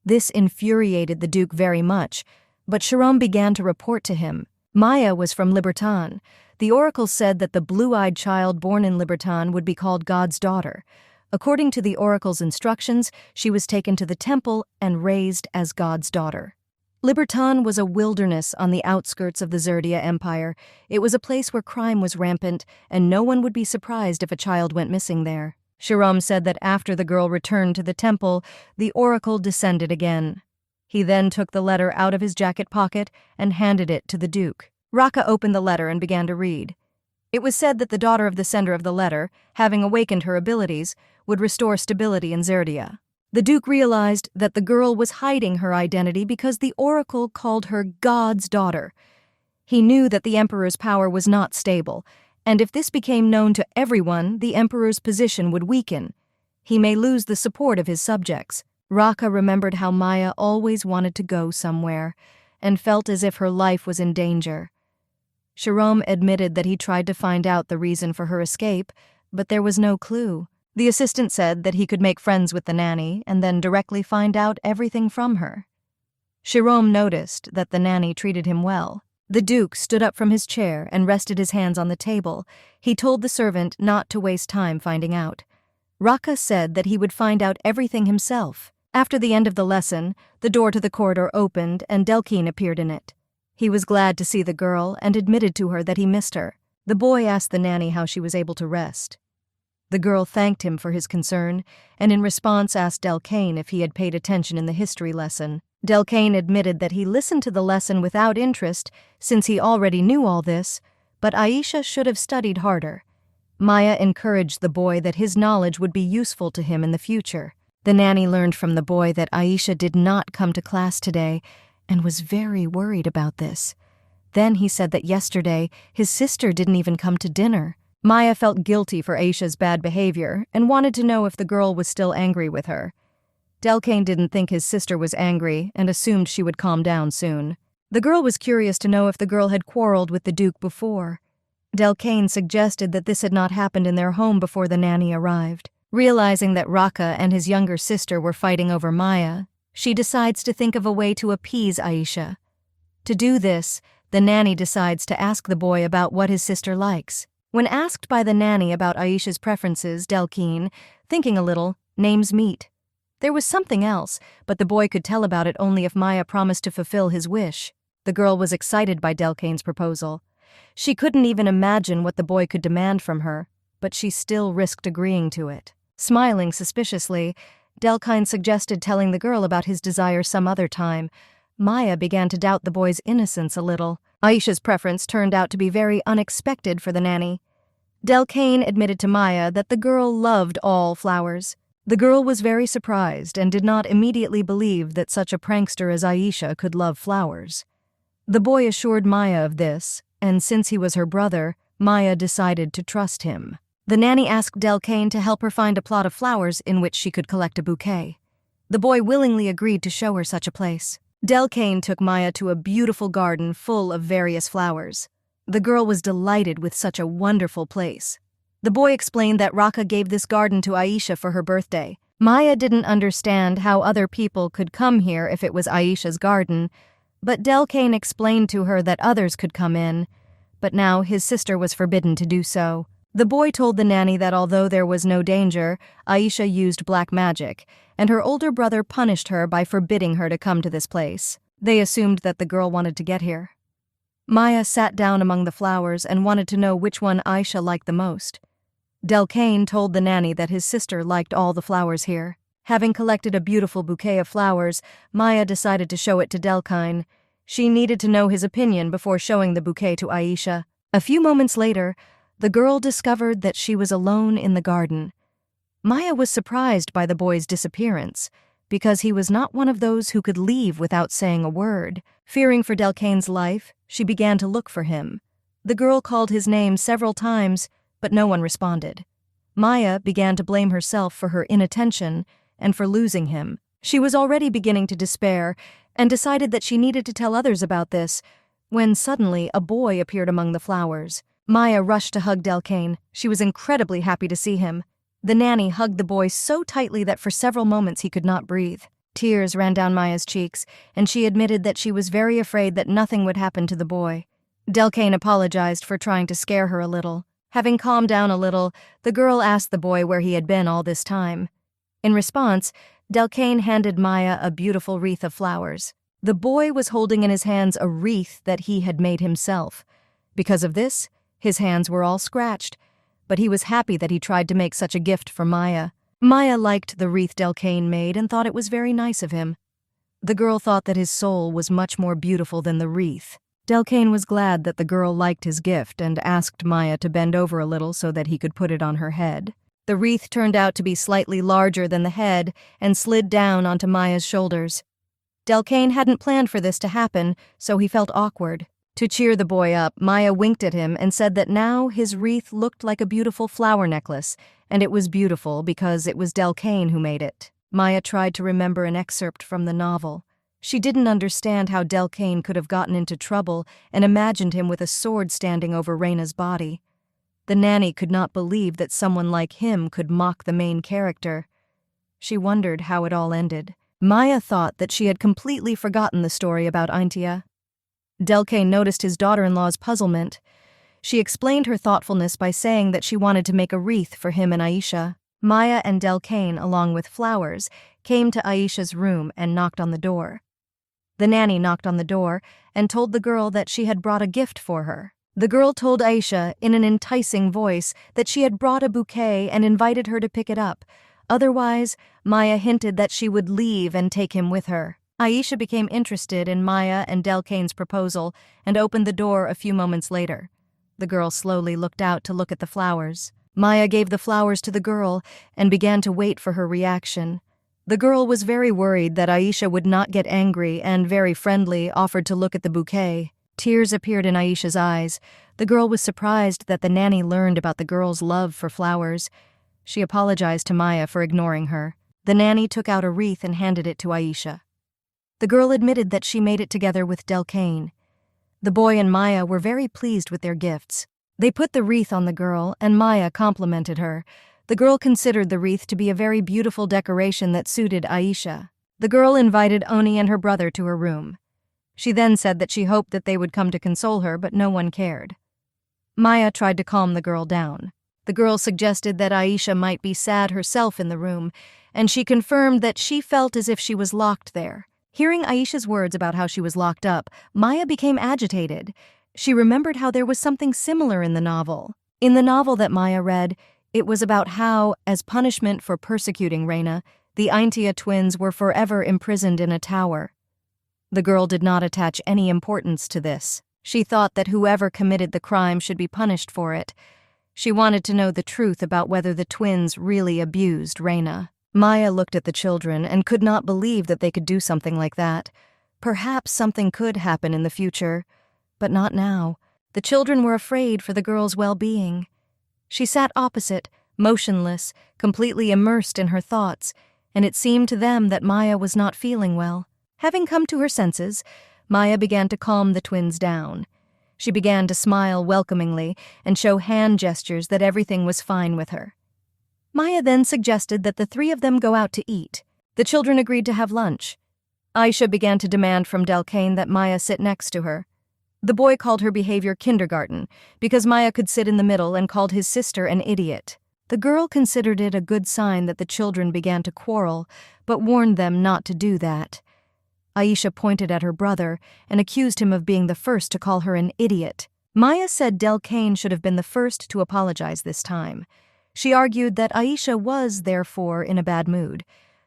Speaker 1: This infuriated the Duke very much, but Shiram began to report to him. Maya was from Libertan. The oracle said that the blue-eyed child born in Libertan would be called God's daughter. According to the oracle's instructions, she was taken to the temple and raised as God's daughter. Libertan was a wilderness on the outskirts of the Zerdia Empire. It was a place where crime was rampant, and no one would be surprised if a child went missing there. Shiram said that after the girl returned to the temple, the oracle descended again. He then took the letter out of his jacket pocket and handed it to the Duke. Raka opened the letter and began to read. It was said that the daughter of the sender of the letter, having awakened her abilities, would restore stability in Zerdia. The Duke realized that the girl was hiding her identity because the oracle called her God's daughter. He knew that the emperor's power was not stable, and if this became known to everyone, the emperor's position would weaken. He may lose the support of his subjects. Raka remembered how Maya always wanted to go somewhere, and felt as if her life was in danger. Shiram admitted that he tried to find out the reason for her escape, but there was no clue. The assistant said that he could make friends with the nanny and then directly find out everything from her. Shiram noticed that the nanny treated him well. The Duke stood up from his chair and rested his hands on the table. He told the servant not to waste time finding out. Raka said that he would find out everything himself. After the end of the lesson, the door to the corridor opened and Delkine appeared in it. He was glad to see the girl and admitted to her that he missed her. The boy asked the nanny how she was able to rest. The girl thanked him for his concern, and in response asked Delkane if he had paid attention in the history lesson. Delkane admitted that he listened to the lesson without interest, since he already knew all this, but Aisha should have studied harder. Maya encouraged the boy that his knowledge would be useful to him in the future. The nanny learned from the boy that Aisha did not come to class today, and was very worried about this. Then he said that yesterday his sister didn't even come to dinner. Maya felt guilty for Aisha's bad behavior and wanted to know if the girl was still angry with her. Delkane didn't think his sister was angry and assumed she would calm down soon. The girl was curious to know if the girl had quarreled with the Duke before. Delkane suggested that this had not happened in their home before the nanny arrived. Realizing that Raka and his younger sister were fighting over Maya, she decides to think of a way to appease Aisha. To do this, the nanny decides to ask the boy about what his sister likes. When asked by the nanny about Aisha's preferences, Delkine, thinking a little, names meat. There was something else, but the boy could tell about it only if Maya promised to fulfill his wish. The girl was excited by Delkane's proposal. She couldn't even imagine what the boy could demand from her, but she still risked agreeing to it. Smiling suspiciously, Delkine suggested telling the girl about his desire some other time. Maya began to doubt the boy's innocence a little. Aisha's preference turned out to be very unexpected for the nanny. Delkane admitted to Maya that the girl loved all flowers. The girl was very surprised and did not immediately believe that such a prankster as Aisha could love flowers. The boy assured Maya of this, and since he was her brother, Maya decided to trust him. The nanny asked Delcane to help her find a plot of flowers in which she could collect a bouquet. The boy willingly agreed to show her such a place. Delcane took Maya to a beautiful garden full of various flowers. The girl was delighted with such a wonderful place. The boy explained that Raka gave this garden to Aisha for her birthday. Maya didn't understand how other people could come here if it was Aisha's garden, but Delcane explained to her that others could come in, but now his sister was forbidden to do so. The boy told the nanny that although there was no danger, Aisha used black magic, and her older brother punished her by forbidding her to come to this place. They assumed that the girl wanted to get here. Maya sat down among the flowers and wanted to know which one Aisha liked the most. Delcane told the nanny that his sister liked all the flowers here. Having collected a beautiful bouquet of flowers, Maya decided to show it to Delcane. She needed to know his opinion before showing the bouquet to Aisha. A few moments later, the girl discovered that she was alone in the garden. Maya was surprised by the boy's disappearance, because he was not one of those who could leave without saying a word. Fearing for Delcane's life, she began to look for him. The girl called his name several times, but no one responded. Maya began to blame herself for her inattention and for losing him. She was already beginning to despair and decided that she needed to tell others about this, when suddenly a boy appeared among the flowers. Maya rushed to hug Delcane. She was incredibly happy to see him. The nanny hugged the boy so tightly that for several moments he could not breathe. Tears ran down Maya's cheeks, and she admitted that she was very afraid that nothing would happen to the boy. Delcane apologized for trying to scare her a little. Having calmed down a little, the girl asked the boy where he had been all this time. In response, Delcane handed Maya a beautiful wreath of flowers. The boy was holding in his hands a wreath that he had made himself. Because of this, his hands were all scratched, but he was happy that he tried to make such a gift for Maya. Maya liked the wreath Delcane made and thought it was very nice of him. The girl thought that his soul was much more beautiful than the wreath. Delcane was glad that the girl liked his gift and asked Maya to bend over a little so that he could put it on her head. The wreath turned out to be slightly larger than the head and slid down onto Maya's shoulders. Delcane hadn't planned for this to happen, so he felt awkward. To cheer the boy up, Maya winked at him and said that now his wreath looked like a beautiful flower necklace, and it was beautiful because it was Delcane who made it. Maya tried to remember an excerpt from the novel. She didn't understand how Delcane could have gotten into trouble and imagined him with a sword standing over Reina's body. The nanny could not believe that someone like him could mock the main character. She wondered how it all ended. Maya thought that she had completely forgotten the story about Aintia. Delcane noticed his daughter-in-law's puzzlement. She explained her thoughtfulness by saying that she wanted to make a wreath for him and Aisha. Maya and Delcane, along with flowers, came to Aisha's room and knocked on the door. The nanny knocked on the door and told the girl that she had brought a gift for her. The girl told Aisha in an enticing voice that she had brought a bouquet and invited her to pick it up. Otherwise, Maya hinted that she would leave and take him with her. Aisha became interested in Maya and Delcane's proposal and opened the door a few moments later. The girl slowly looked out to look at the flowers. Maya gave the flowers to the girl and began to wait for her reaction. The girl was very worried that Aisha would not get angry and, very friendly, offered to look at the bouquet. Tears appeared in Aisha's eyes. The girl was surprised that the nanny learned about the girl's love for flowers. She apologized to Maya for ignoring her. The nanny took out a wreath and handed it to Aisha. The girl admitted that she made it together with Delcane. The boy and Maya were very pleased with their gifts. They put the wreath on the girl, and Maya complimented her. The girl considered the wreath to be a very beautiful decoration that suited Aisha. The girl invited Oni and her brother to her room. She then said that she hoped that they would come to console her, but no one cared. Maya tried to calm the girl down. The girl suggested that Aisha might be sad herself in the room, and she confirmed that she felt as if she was locked there. Hearing Aisha's words about how she was locked up, Maya became agitated. She remembered how there was something similar in the novel. In the novel that Maya read, it was about how, as punishment for persecuting Reina, the Aintia twins were forever imprisoned in a tower. The girl did not attach any importance to this. She thought that whoever committed the crime should be punished for it. She wanted to know the truth about whether the twins really abused Reina. Maya looked at the children and could not believe that they could do something like that. Perhaps something could happen in the future, but not now. The children were afraid for the girl's well-being. She sat opposite, motionless, completely immersed in her thoughts, and it seemed to them that Maya was not feeling well. Having come to her senses, Maya began to calm the twins down. She began to smile welcomingly and show hand gestures that everything was fine with her. Maya then suggested that the three of them go out to eat. The children agreed to have lunch. Aisha began to demand from Delcane that Maya sit next to her. The boy called her behavior kindergarten because Maya could sit in the middle and called his sister an idiot. The girl considered it a good sign that the children began to quarrel, but warned them not to do that. Aisha pointed at her brother and accused him of being the first to call her an idiot. Maya said Delcane should have been the first to apologize this time. She argued that Aisha was, therefore, in a bad mood.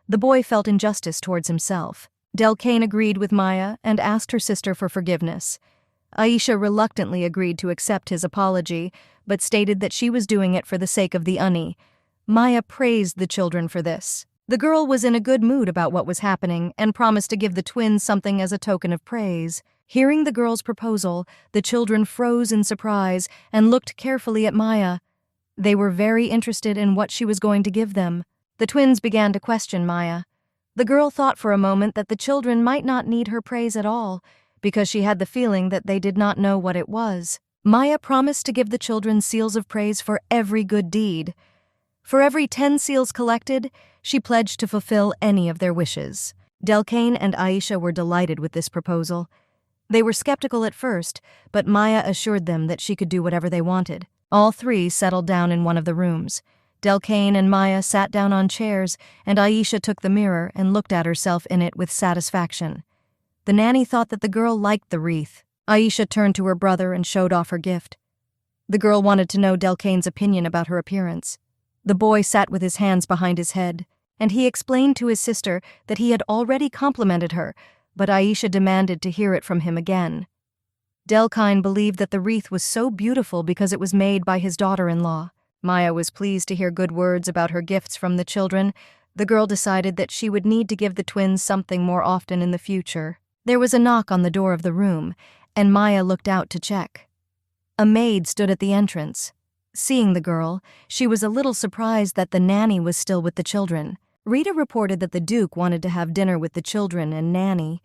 Speaker 1: The boy felt injustice towards himself. Delcane agreed with Maya and asked her sister for forgiveness. Aisha reluctantly agreed to accept his apology, but stated that she was doing it for the sake of the Unni. Maya praised the children for this. The girl was in a good mood about what was happening and promised to give the twins something as a token of praise. Hearing the girl's proposal, the children froze in surprise and looked carefully at Maya. They were very interested in what she was going to give them. The twins began to question Maya. The girl thought for a moment that the children might not need her praise at all, because she had the feeling that they did not know what it was. Maya promised to give the children seals of praise for every good deed. For every 10 seals collected, she pledged to fulfill any of their wishes. Delcane and Aisha were delighted with this proposal. They were skeptical at first, but Maya assured them that she could do whatever they wanted. All three settled down in one of the rooms. Delcane and Maya sat down on chairs, and Aisha took the mirror and looked at herself in it with satisfaction. The nanny thought that the girl liked the wreath. Aisha turned to her brother and showed off her gift. The girl wanted to know Delcane's opinion about her appearance. The boy sat with his hands behind his head, and he explained to his sister that he had already complimented her, but Aisha demanded to hear it from him again. Delcane believed that the wreath was so beautiful because it was made by his daughter-in-law. Maya was pleased to hear good words about her gifts from the children. The girl decided that she would need to give the twins something more often in the future. There was a knock on the door of the room, and Maya looked out to check. A maid stood at the entrance. Seeing the girl, she was a little surprised that the nanny was still with the children. Rita reported that the Duke wanted to have dinner with the children and Nanny.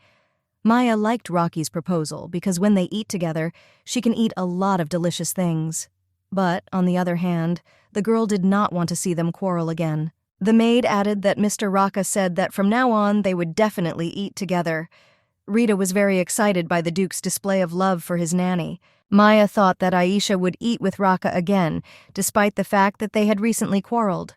Speaker 1: Maya liked Rocky's proposal because when they eat together, she can eat a lot of delicious things. But, on the other hand, the girl did not want to see them quarrel again. The maid added that Mr. Rocca said that from now on they would definitely eat together. Rita was very excited by the Duke's display of love for his nanny. Maya thought that Aisha would eat with Rocca again, despite the fact that they had recently quarreled.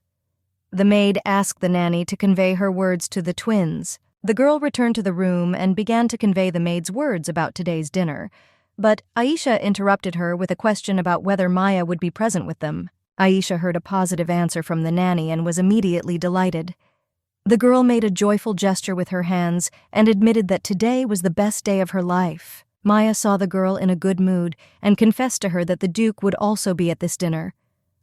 Speaker 1: The maid asked the nanny to convey her words to the twins. The girl returned to the room and began to convey the maid's words about today's dinner, but Aisha interrupted her with a question about whether Maya would be present with them. Aisha heard a positive answer from the nanny and was immediately delighted. The girl made a joyful gesture with her hands and admitted that today was the best day of her life. Maya saw the girl in a good mood and confessed to her that the Duke would also be at this dinner.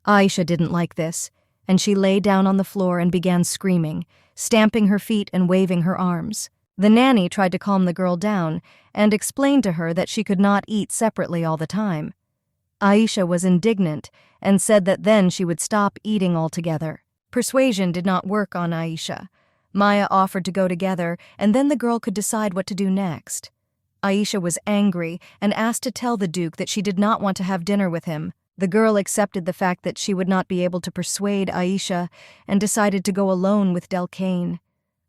Speaker 1: Aisha didn't like this, and she lay down on the floor and began screaming, stamping her feet and waving her arms. The nanny tried to calm the girl down and explained to her that she could not eat separately all the time. Aisha was indignant and said that then she would stop eating altogether. Persuasion did not work on Aisha. Maya offered to go together, and then the girl could decide what to do next. Aisha was angry and asked to tell the Duke that she did not want to have dinner with him. The girl accepted the fact that she would not be able to persuade Aisha and decided to go alone with Delcane.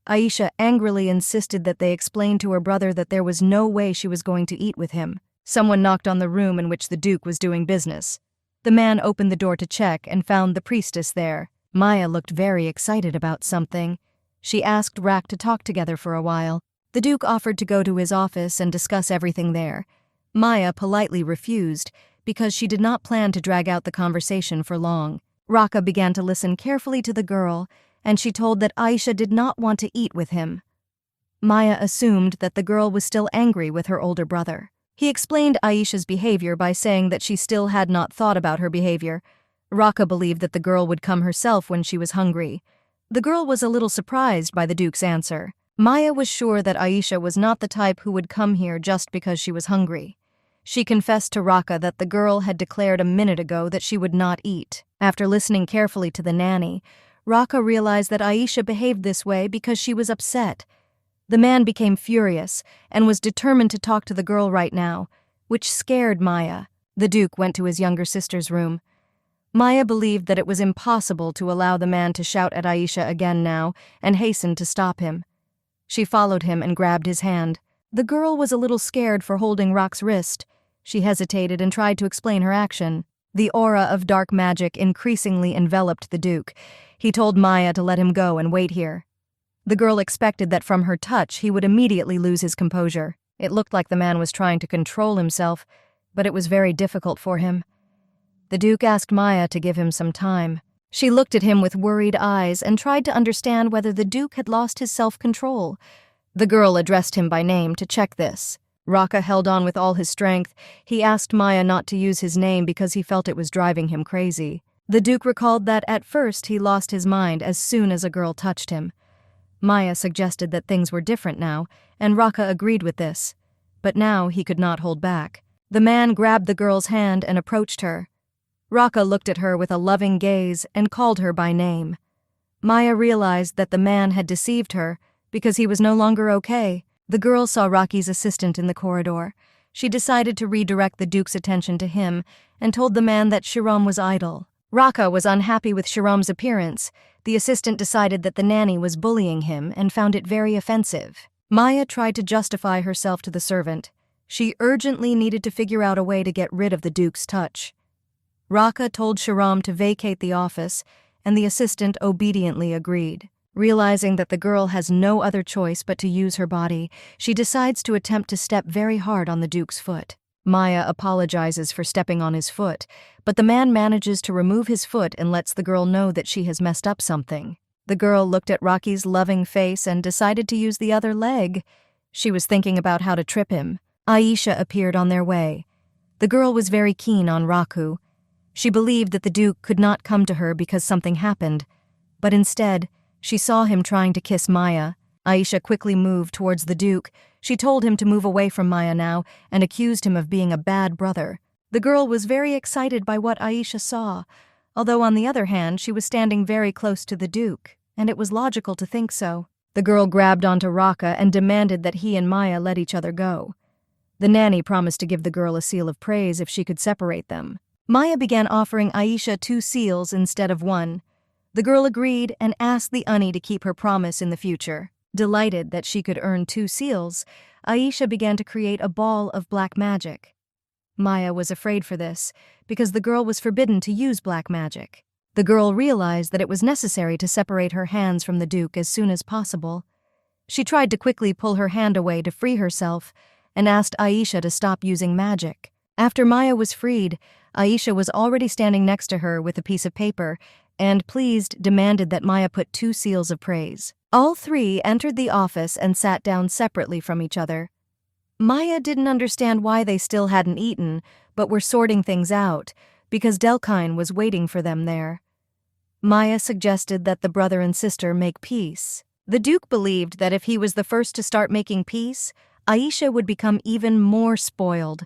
Speaker 1: Aisha angrily insisted that they explain to her brother that there was no way she was going to eat with him. Someone knocked on the room in which the Duke was doing business. The man opened the door to check and found the priestess there. Maya looked very excited about something. She asked Rack to talk together for a while. The Duke offered to go to his office and discuss everything there. Maya politely refused because she did not plan to drag out the conversation for long. Rocca began to listen carefully to the girl, and she told that Aisha did not want to eat with him. Maya assumed that the girl was still angry with her older brother. He explained Aisha's behavior by saying that she still had not thought about her behavior. Rocca believed that the girl would come herself when she was hungry. The girl was a little surprised by the Duke's answer. Maya was sure that Aisha was not the type who would come here just because she was hungry. She confessed to Raka that the girl had declared a minute ago that she would not eat. After listening carefully to the nanny, Raka realized that Aisha behaved this way because she was upset. The man became furious and was determined to talk to the girl right now, which scared Maya. The Duke went to his younger sister's room. Maya believed that it was impossible to allow the man to shout at Aisha again now and hastened to stop him. She followed him and grabbed his hand. The girl was a little scared for holding Rock's wrist. She hesitated and tried to explain her action. The aura of dark magic increasingly enveloped the Duke. He told Maya to let him go and wait here. The girl expected that from her touch he would immediately lose his composure. It looked like the man was trying to control himself, but it was very difficult for him. The Duke asked Maya to give him some time. She looked at him with worried eyes and tried to understand whether the Duke had lost his self-control. The girl addressed him by name to check this. Raka held on with all his strength. He asked Maya not to use his name because he felt it was driving him crazy. The Duke recalled that at first he lost his mind as soon as a girl touched him. Maya suggested that things were different now, and Raka agreed with this. But now he could not hold back. The man grabbed the girl's hand and approached her. Raka looked at her with a loving gaze and called her by name. Maya realized that the man had deceived her because he was no longer okay. The girl saw Rocky's assistant in the corridor. She decided to redirect the Duke's attention to him and told the man that Shiram was idle. Raka was unhappy with Shiram's appearance. The assistant decided that the nanny was bullying him and found it very offensive. Maya tried to justify herself to the servant. She urgently needed to figure out a way to get rid of the Duke's touch. Raka told Shiram to vacate the office, and the assistant obediently agreed. Realizing that the girl has no other choice but to use her body, she decides to attempt to step very hard on the Duke's foot. Maya apologizes for stepping on his foot, but the man manages to remove his foot and lets the girl know that she has messed up something. The girl looked at Rocky's loving face and decided to use the other leg. She was thinking about how to trip him. Aisha appeared on their way. The girl was very keen on Raku. She believed that the Duke could not come to her because something happened, but instead, she saw him trying to kiss Maya. Aisha quickly moved towards the Duke. She told him to move away from Maya now and accused him of being a bad brother. The girl was very excited by what Aisha saw, although on the other hand she was standing very close to the Duke, and it was logical to think so. The girl grabbed onto Raka and demanded that he and Maya let each other go. The nanny promised to give the girl a seal of praise if she could separate them. Maya began offering Aisha 2 seals instead of 1. The girl agreed and asked the Unny to keep her promise in the future. Delighted that she could earn 2 seals, Aisha began to create a ball of black magic. Maya was afraid for this, because the girl was forbidden to use black magic. The girl realized that it was necessary to separate her hands from the Duke as soon as possible. She tried to quickly pull her hand away to free herself, and asked Aisha to stop using magic. After Maya was freed, Aisha was already standing next to her with a piece of paper, and, pleased, demanded that Maya put 2 seals of praise. All 3 entered the office and sat down separately from each other. Maya didn't understand why they still hadn't eaten, but were sorting things out, because Delkine was waiting for them there. Maya suggested that the brother and sister make peace. The Duke believed that if he was the first to start making peace, Aisha would become even more spoiled.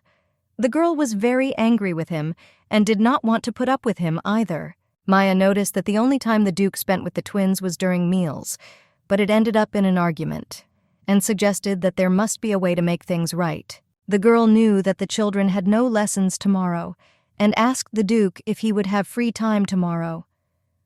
Speaker 1: The girl was very angry with him and did not want to put up with him either. Maya noticed that the only time the Duke spent with the twins was during meals, but it ended up in an argument, and suggested that there must be a way to make things right. The girl knew that the children had no lessons tomorrow, and asked the Duke if he would have free time tomorrow.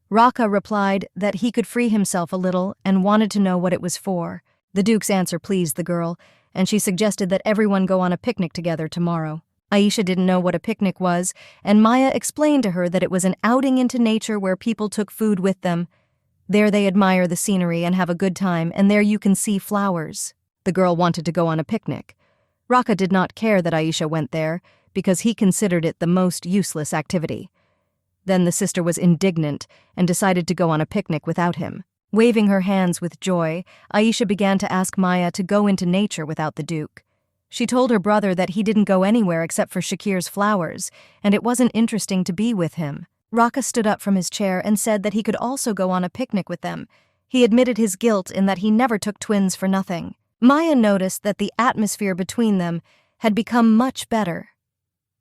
Speaker 1: Raka replied that he could free himself a little and wanted to know what it was for. The Duke's answer pleased the girl, and she suggested that everyone go on a picnic together tomorrow. Aisha didn't know what a picnic was, and Maya explained to her that it was an outing into nature where people took food with them. There they admire the scenery and have a good time, and there you can see flowers. The girl wanted to go on a picnic. Raka did not care that Aisha went there, because he considered it the most useless activity. Then the sister was indignant and decided to go on a picnic without him. Waving her hands with joy, Aisha began to ask Maya to go into nature without the Duke. She told her brother that he didn't go anywhere except for Shakir's flowers, and it wasn't interesting to be with him. Raka stood up from his chair and said that he could also go on a picnic with them. He admitted his guilt in that he never took twins for nothing. Maya noticed that the atmosphere between them had become much better.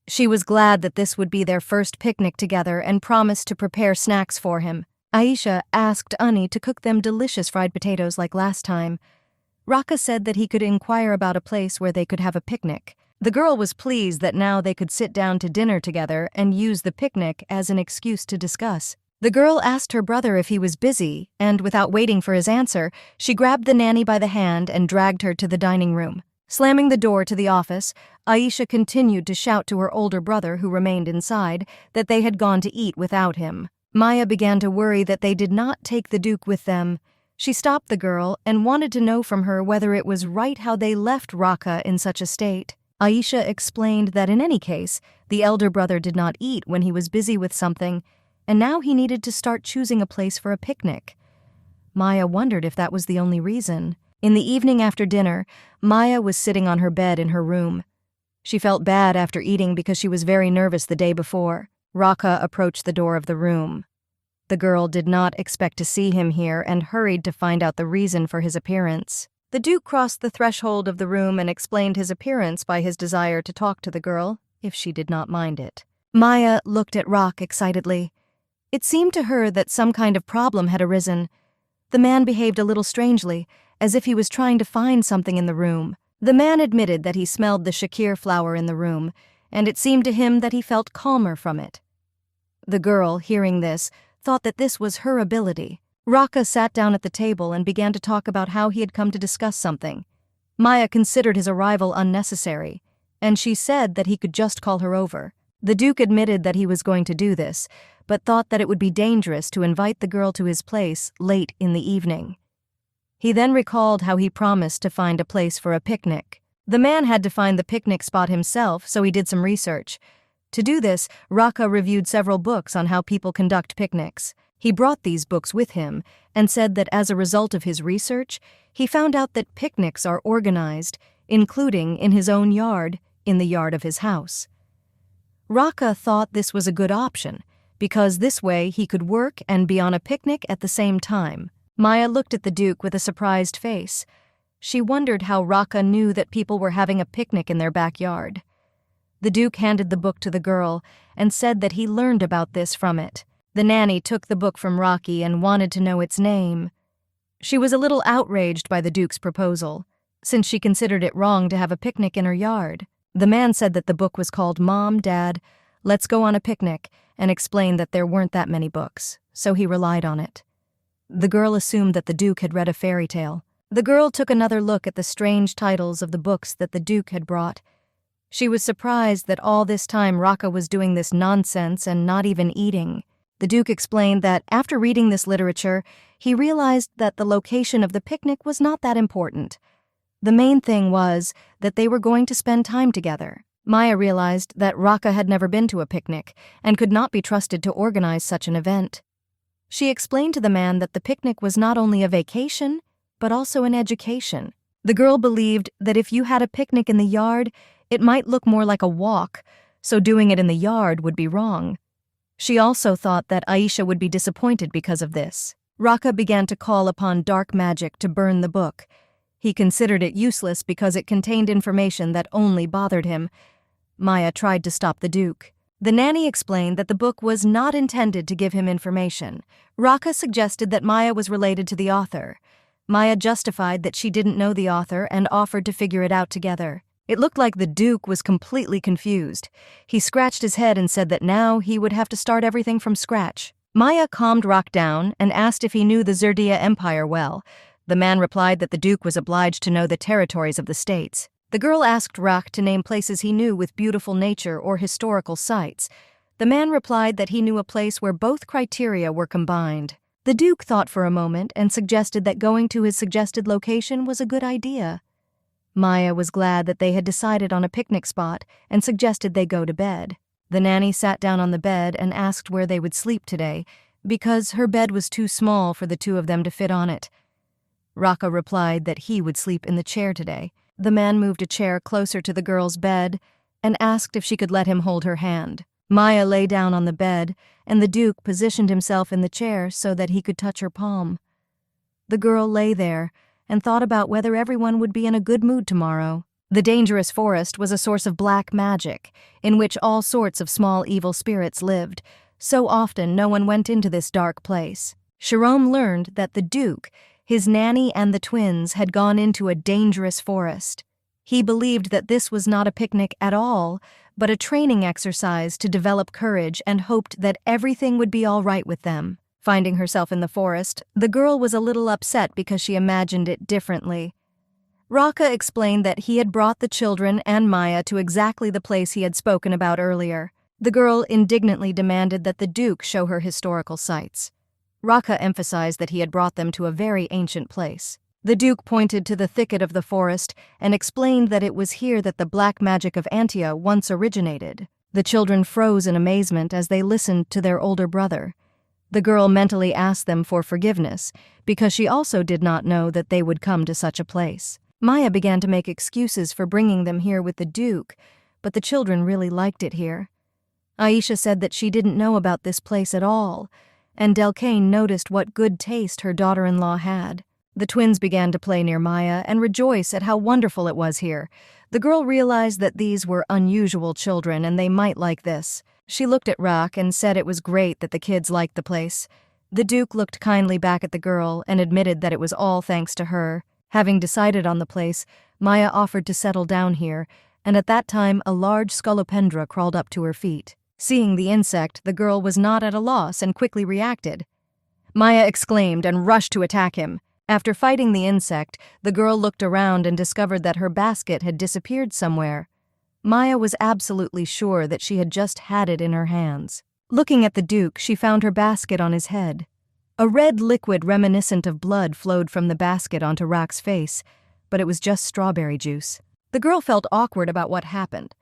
Speaker 1: She was glad that this would be their first picnic together and promised to prepare snacks for him. Aisha asked Ani to cook them delicious fried potatoes like last time. Raka said that he could inquire about a place where they could have a picnic. The girl was pleased that now they could sit down to dinner together and use the picnic as an excuse to discuss. The girl asked her brother if he was busy, and without waiting for his answer, she grabbed the nanny by the hand and dragged her to the dining room. Slamming the door to the office, Aisha continued to shout to her older brother, who remained inside, that they had gone to eat without him. Maya began to worry that they did not take the Duke with them. She stopped the girl and wanted to know from her whether it was right how they left Raka in such a state. Aisha explained that in any case, the elder brother did not eat when he was busy with something, and now he needed to start choosing a place for a picnic. Maya wondered if that was the only reason. In the evening after dinner, Maya was sitting on her bed in her room. She felt bad after eating because she was very nervous the day before. Raka approached the door of the room. The girl did not expect to see him here and hurried to find out the reason for his appearance. The Duke crossed the threshold of the room and explained his appearance by his desire to talk to the girl, if she did not mind it. Maya looked at Rock excitedly. It seemed to her that some kind of problem had arisen. The man behaved a little strangely, as if he was trying to find something in the room. The man admitted that he smelled the shakir flower in the room, and it seemed to him that he felt calmer from it. The girl, hearing this, thought that this was her ability. Raka sat down at the table and began to talk about how he had come to discuss something. Maya considered his arrival unnecessary, and she said that he could just call her over. The Duke admitted that he was going to do this, but thought that it would be dangerous to invite the girl to his place late in the evening. He then recalled how he promised to find a place for a picnic. The man had to find the picnic spot himself, so he did some research. To do this, Raka reviewed several books on how people conduct picnics. He brought these books with him and said that as a result of his research, he found out that picnics are organized, including in his own yard, in the yard of his house. Raka thought this was a good option, because this way he could work and be on a picnic at the same time. Maya looked at the Duke with a surprised face. She wondered how Raka knew that people were having a picnic in their backyard. The Duke handed the book to the girl and said that he learned about this from it. The nanny took the book from Rocky and wanted to know its name. She was a little outraged by the Duke's proposal, since she considered it wrong to have a picnic in her yard. The man said that the book was called Mom, Dad, Let's Go on a Picnic, and explained that there weren't that many books, so he relied on it. The girl assumed that the Duke had read a fairy tale. The girl took another look at the strange titles of the books that the Duke had brought. She was surprised that all this time Raka was doing this nonsense and not even eating. The Duke explained that after reading this literature, he realized that the location of the picnic was not that important. The main thing was that they were going to spend time together. Maya realized that Raka had never been to a picnic and could not be trusted to organize such an event. She explained to the man that the picnic was not only a vacation, but also an education. The girl believed that if you had a picnic in the yard, it might look more like a walk, so doing it in the yard would be wrong. She also thought that Aisha would be disappointed because of this. Raka began to call upon dark magic to burn the book. He considered it useless because it contained information that only bothered him. Maya tried to stop the Duke. The nanny explained that the book was not intended to give him information. Raka suggested that Maya was related to the author. Maya justified that she didn't know the author and offered to figure it out together. It looked like the Duke was completely confused. He scratched his head and said that now he would have to start everything from scratch. Maya calmed Rock down and asked if he knew the Zerdia Empire well. The man replied that the Duke was obliged to know the territories of the states. The girl asked Rock to name places he knew with beautiful nature or historical sites. The man replied that he knew a place where both criteria were combined. The Duke thought for a moment and suggested that going to his suggested location was a good idea. Maya was glad that they had decided on a picnic spot and suggested they go to bed. The nanny sat down on the bed and asked where they would sleep today, because her bed was too small for the two of them to fit on it. Raka replied that he would sleep in the chair today. The man moved a chair closer to the girl's bed and asked if she could let him hold her hand. Maya lay down on the bed, and the Duke positioned himself in the chair so that he could touch her palm. The girl lay there and thought about whether everyone would be in a good mood tomorrow. The dangerous forest was a source of black magic, in which all sorts of small evil spirits lived. So often no one went into this dark place. Jerome learned that the Duke, his nanny, and the twins had gone into a dangerous forest. He believed that this was not a picnic at all, but a training exercise to develop courage, and hoped that everything would be all right with them. Finding herself in the forest, the girl was a little upset because she imagined it differently. Raka explained that he had brought the children and Maya to exactly the place he had spoken about earlier. The girl indignantly demanded that the Duke show her historical sites. Raka emphasized that he had brought them to a very ancient place. The Duke pointed to the thicket of the forest and explained that it was here that the black magic of Antioch once originated. The children froze in amazement as they listened to their older brother. The girl mentally asked them for forgiveness, because she also did not know that they would come to such a place. Maya began to make excuses for bringing them here with the Duke, but the children really liked it here. Aisha said that she didn't know about this place at all, and Delcane noticed what good taste her daughter-in-law had. The twins began to play near Maya and rejoice at how wonderful it was here. The girl realized that these were unusual children and they might like this. She looked at Rak and said it was great that the kids liked the place. The Duke looked kindly back at the girl and admitted that it was all thanks to her. Having decided on the place, Maya offered to settle down here, and at that time a large scolopendra crawled up to her feet. Seeing the insect, the girl was not at a loss and quickly reacted. Maya exclaimed and rushed to attack him. After fighting the insect, the girl looked around and discovered that her basket had disappeared somewhere. Maya was absolutely sure that she had just had it in her hands. Looking at the Duke, she found her basket on his head. A red liquid reminiscent of blood flowed from the basket onto Rak's face, but it was just strawberry juice. The girl felt awkward about what happened.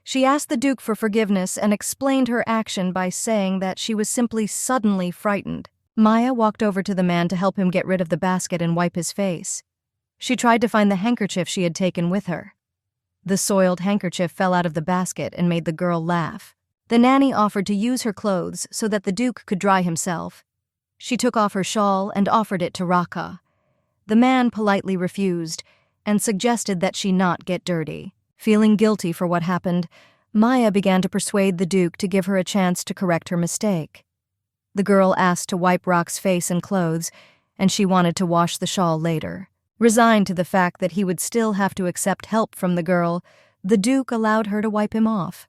Speaker 1: She asked the Duke for forgiveness and explained her action by saying that she was simply suddenly frightened. Maya walked over to the man to help him get rid of the basket and wipe his face. She tried to find the handkerchief she had taken with her. The soiled handkerchief fell out of the basket and made the girl laugh. The nanny offered to use her clothes so that the Duke could dry himself. She took off her shawl and offered it to Raka. The man politely refused and suggested that she not get dirty. Feeling guilty for what happened, Maya began to persuade the Duke to give her a chance to correct her mistake. The girl asked to wipe Rak's face and clothes, and she wanted to wash the shawl later. Resigned to the fact that he would still have to accept help from the girl, the Duke allowed her to wipe him off.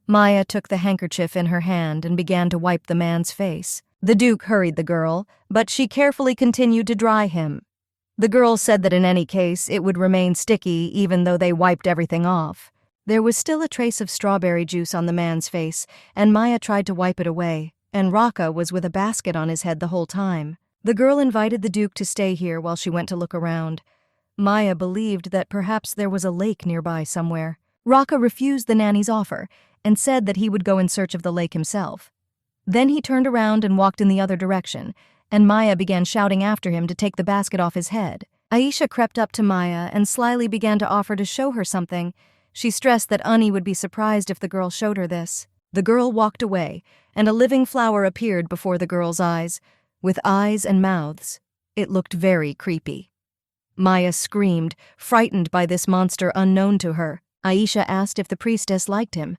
Speaker 1: Maya took the handkerchief in her hand and began to wipe the man's face. The Duke hurried the girl, but she carefully continued to dry him. The girl said that in any case it would remain sticky even though they wiped everything off. There was still a trace of strawberry juice on the man's face, and Maya tried to wipe it away, and Raka was with a basket on his head the whole time. The girl invited the Duke to stay here while she went to look around. Maya believed that perhaps there was a lake nearby somewhere. Raka refused the nanny's offer and said that he would go in search of the lake himself. Then he turned around and walked in the other direction, and Maya began shouting after him to take the basket off his head. Aisha crept up to Maya and slyly began to offer to show her something. She stressed that Ani would be surprised if the girl showed her this. The girl walked away, and a living flower appeared before the girl's eyes, with eyes and mouths. It looked very creepy. Maya screamed, frightened by this monster unknown to her. Aisha asked if the priestess liked him.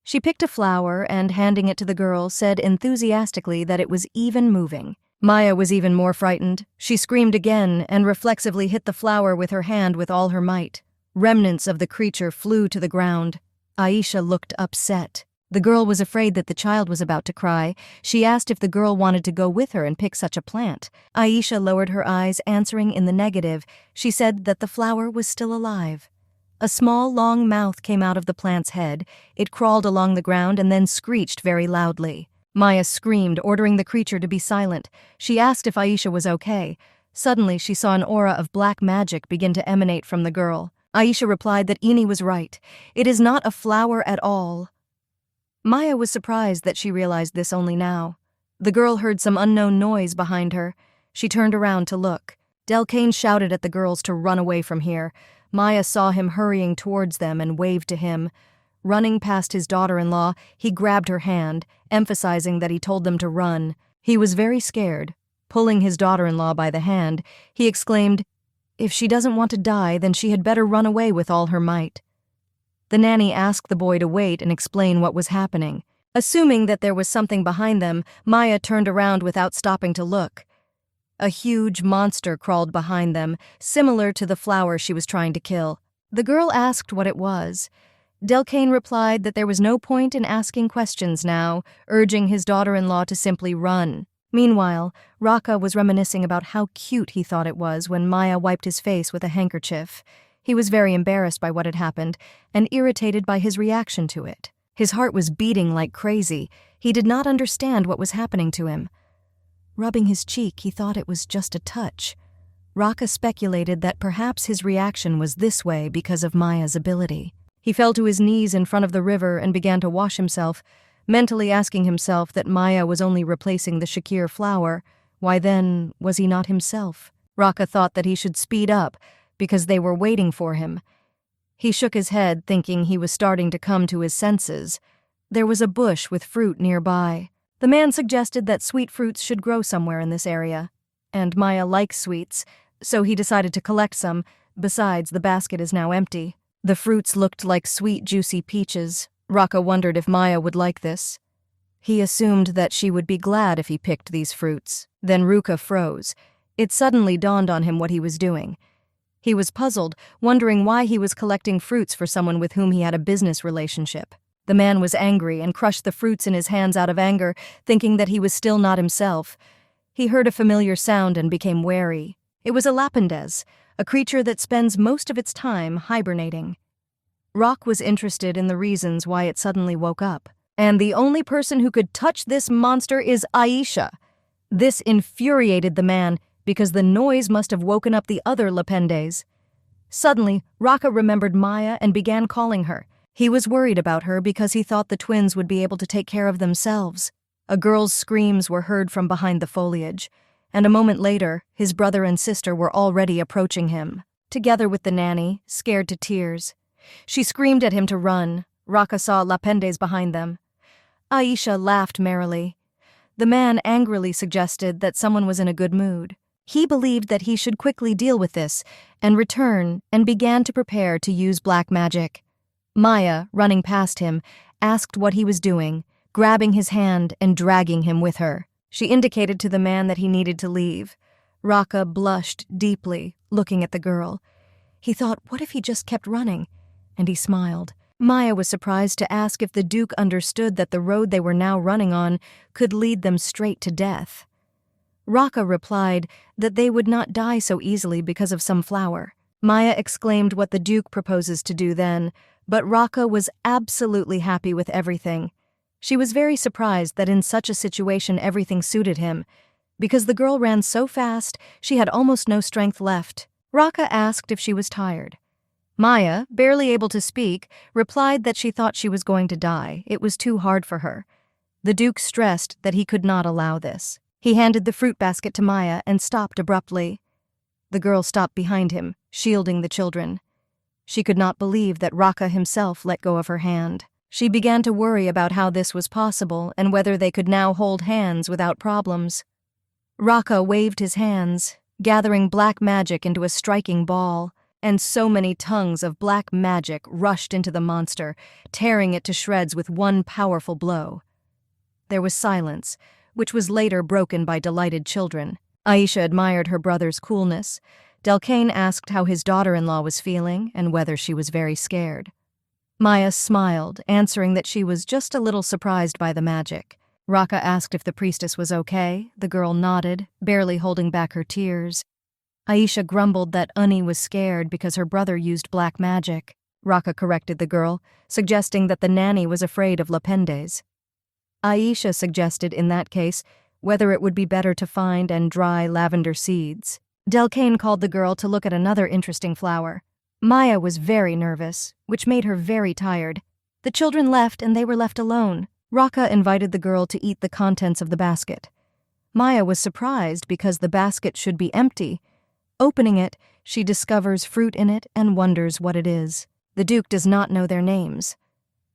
Speaker 1: She picked a flower and, handing it to the girl, said enthusiastically that it was even moving. Maya was even more frightened. She screamed again and reflexively hit the flower with her hand with all her might. Remnants of the creature flew to the ground. Aisha looked upset. The girl was afraid that the child was about to cry. She asked if the girl wanted to go with her and pick such a plant. Aisha lowered her eyes, answering in the negative. She said that the flower was still alive. A small, long mouth came out of the plant's head. It crawled along the ground and then screeched very loudly. Maya screamed, ordering the creature to be silent. She asked if Aisha was okay. Suddenly, she saw an aura of black magic begin to emanate from the girl. Aisha replied that Ini was right. It is not a flower at all. Maya was surprised that she realized this only now. The girl heard some unknown noise behind her. She turned around to look. Delcane shouted at the girls to run away from here. Maya saw him hurrying towards them and waved to him. Running past his daughter-in-law, he grabbed her hand, emphasizing that he told them to run. He was very scared. Pulling his daughter-in-law by the hand, he exclaimed, If she doesn't want to die, then she had better run away with all her might. The nanny asked the boy to wait and explain what was happening. Assuming that there was something behind them, Maya turned around without stopping to look. A huge monster crawled behind them, similar to the flower she was trying to kill. The girl asked what it was. Delcane replied that there was no point in asking questions now, urging his daughter-in-law to simply run. Meanwhile, Raka was reminiscing about how cute he thought it was when Maya wiped his face with a handkerchief. He was very embarrassed by what had happened and irritated by his reaction to it. His heart was beating like crazy. He did not understand what was happening to him. Rubbing his cheek, he thought it was just a touch. Raka speculated that perhaps his reaction was this way because of Maya's ability. He fell to his knees in front of the river and began to wash himself, mentally asking himself that Maya was only replacing the Shakir flower. Why then was he not himself? Raka thought that he should speed up because they were waiting for him. He shook his head, thinking he was starting to come to his senses. There was a bush with fruit nearby. The man suggested that sweet fruits should grow somewhere in this area. And Maya likes sweets, so he decided to collect some. Besides, the basket is now empty. The fruits looked like sweet, juicy peaches. Raka wondered if Maya would like this. He assumed that she would be glad if he picked these fruits. Then Ruka froze. It suddenly dawned on him what he was doing. He was puzzled, wondering why he was collecting fruits for someone with whom he had a business relationship. The man was angry and crushed the fruits in his hands out of anger, thinking that he was still not himself. He heard a familiar sound and became wary. It was a lapindes, a creature that spends most of its time hibernating. Rock was interested in the reasons why it suddenly woke up. And the only person who could touch this monster is Aisha. This infuriated the man because the noise must have woken up the other lapendes. Suddenly, Raka remembered Maya and began calling her. He was worried about her because he thought the twins would be able to take care of themselves. A girl's screams were heard from behind the foliage, and a moment later, his brother and sister were already approaching him, together with the nanny, scared to tears. She screamed at him to run. Raka saw lapendes behind them. Aisha laughed merrily. The man angrily suggested that someone was in a good mood. He believed that he should quickly deal with this and return and began to prepare to use black magic. Maya, running past him, asked what he was doing, grabbing his hand and dragging him with her. She indicated to the man that he needed to leave. Raka blushed deeply, looking at the girl. He thought, what if he just kept running? And he smiled. Maya was surprised to ask if the Duke understood that the road they were now running on could lead them straight to death. Raka replied that they would not die so easily because of some flower. Maya exclaimed what the Duke proposes to do then, but Raka was absolutely happy with everything. She was very surprised that in such a situation everything suited him. Because the girl ran so fast, she had almost no strength left. Raka asked if she was tired. Maya, barely able to speak, replied that she thought she was going to die. It was too hard for her. The Duke stressed that he could not allow this. He handed the fruit basket to Maya and stopped abruptly. The girl stopped behind him, shielding the children. She could not believe that Raka himself let go of her hand. She began to worry about how this was possible and whether they could now hold hands without problems. Raka waved his hands, gathering black magic into a striking ball, and so many tongues of black magic rushed into the monster, tearing it to shreds with one powerful blow. There was silence, which was later broken by delighted children. Aisha admired her brother's coolness. Delcane asked how his daughter-in-law was feeling and whether she was very scared. Maya smiled, answering that she was just a little surprised by the magic. Raka asked if the priestess was okay. The girl nodded, barely holding back her tears. Aisha grumbled that Unni was scared because her brother used black magic. Raka corrected the girl, suggesting that the nanny was afraid of lapendes. Aisha suggested, in that case, whether it would be better to find and dry lavender seeds. Delcane called the girl to look at another interesting flower. Maya was very nervous, which made her very tired. The children left and they were left alone. Raka invited the girl to eat the contents of the basket. Maya was surprised because the basket should be empty. Opening it, she discovers fruit in it and wonders what it is. The Duke does not know their names.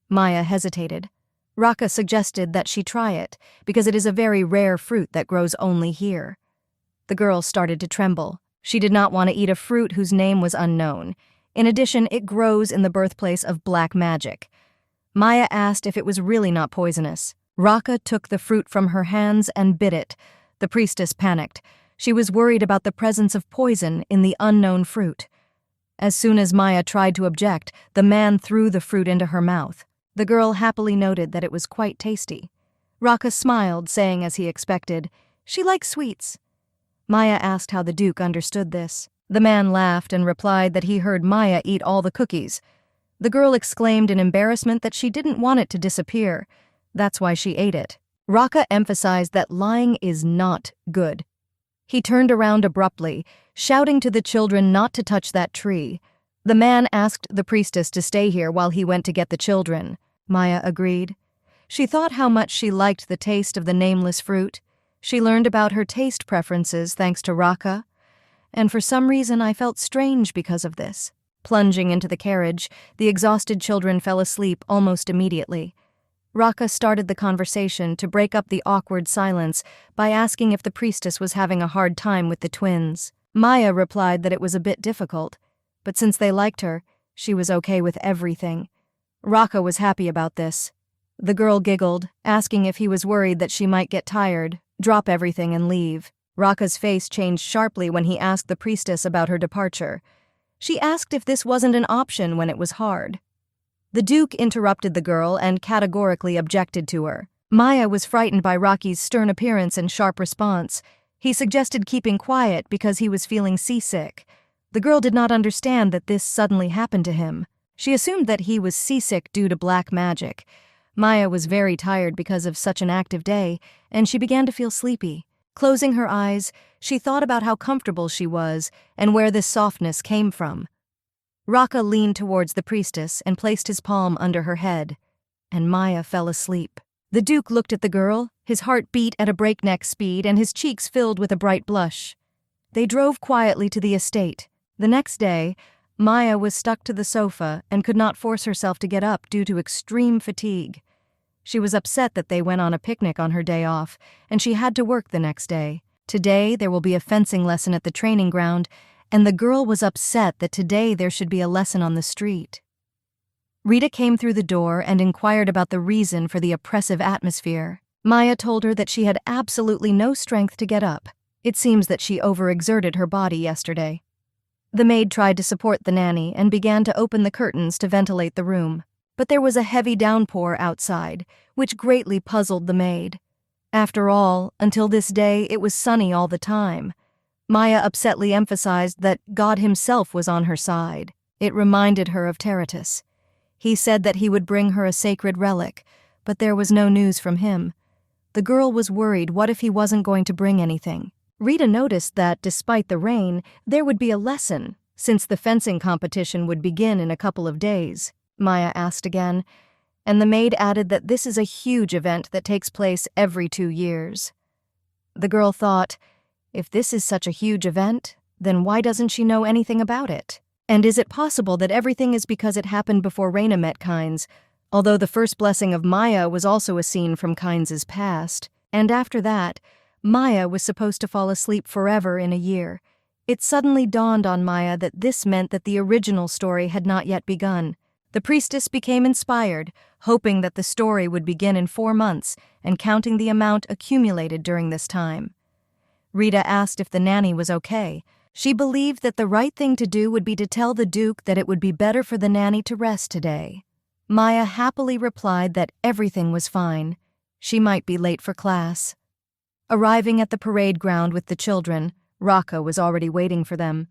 Speaker 1: Maya hesitated. Raka suggested that she try it because it is a very rare fruit that grows only here. The girl started to tremble. She did not want to eat a fruit whose name was unknown. In addition, it grows in the birthplace of black magic. Maya asked if it was really not poisonous. Raka took the fruit from her hands and bit it. The priestess panicked. She was worried about the presence of poison in the unknown fruit. As soon as Maya tried to object, the man threw the fruit into her mouth. The girl happily noted that it was quite tasty. Raka smiled, saying as he expected, "She likes sweets." Maya asked how the Duke understood this. The man laughed and replied that he heard Maya eat all the cookies. The girl exclaimed in embarrassment that she didn't want it to disappear. That's why she ate it. Raka emphasized that lying is not good. He turned around abruptly, shouting to the children not to touch that tree. The man asked the priestess to stay here while he went to get the children. Maya agreed. She thought how much she liked the taste of the nameless fruit. She learned about her taste preferences thanks to Raka, and for some reason I felt strange because of this. Plunging into the carriage, the exhausted children fell asleep almost immediately. Raka started the conversation to break up the awkward silence by asking if the priestess was having a hard time with the twins. Maya replied that it was a bit difficult, but since they liked her, she was okay with everything. Raka was happy about this. The girl giggled, asking if he was worried that she might get tired, drop everything and leave. Raka's face changed sharply when he asked the priestess about her departure. She asked if this wasn't an option when it was hard. The Duke interrupted the girl and categorically objected to her. Maya was frightened by Raki's stern appearance and sharp response. He suggested keeping quiet because he was feeling seasick. The girl did not understand that this suddenly happened to him. She assumed that he was seasick due to black magic. Maya was very tired because of such an active day, and she began to feel sleepy. Closing her eyes, she thought about how comfortable she was and where this softness came from. Raka leaned towards the priestess and placed his palm under her head, and Maya fell asleep. The Duke looked at the girl, his heart beat at a breakneck speed and his cheeks filled with a bright blush. They drove quietly to the estate. The next day, Maya was stuck to the sofa and could not force herself to get up due to extreme fatigue. She was upset that they went on a picnic on her day off, and she had to work the next day. Today, there will be a fencing lesson at the training ground, and the girl was upset that today there should be a lesson on the street. Rita came through the door and inquired about the reason for the oppressive atmosphere. Maya told her that she had absolutely no strength to get up. It seems that she overexerted her body yesterday. The maid tried to support the nanny and began to open the curtains to ventilate the room. But there was a heavy downpour outside, which greatly puzzled the maid. After all, until this day, it was sunny all the time. Maya upsetly emphasized that God himself was on her side. It reminded her of Terratus. He said that he would bring her a sacred relic, but there was no news from him. The girl was worried what if he wasn't going to bring anything. Rita noticed that, despite the rain, there would be a lesson, since the fencing competition would begin in a couple of days. Maya asked again, and the maid added that this is a huge event that takes place every 2 years. The girl thought, if this is such a huge event, then why doesn't she know anything about it? And is it possible that everything is because it happened before Reina met Kynes, although the first blessing of Maya was also a scene from Kynes' past, and after that, Maya was supposed to fall asleep forever in a year. It suddenly dawned on Maya that this meant that the original story had not yet begun. The priestess became inspired, hoping that the story would begin in 4 months and counting the amount accumulated during this time. Rita asked if the nanny was okay. She believed that the right thing to do would be to tell the Duke that it would be better for the nanny to rest today. Maya happily replied that everything was fine. She might be late for class. Arriving at the parade ground with the children, Raka was already waiting for them.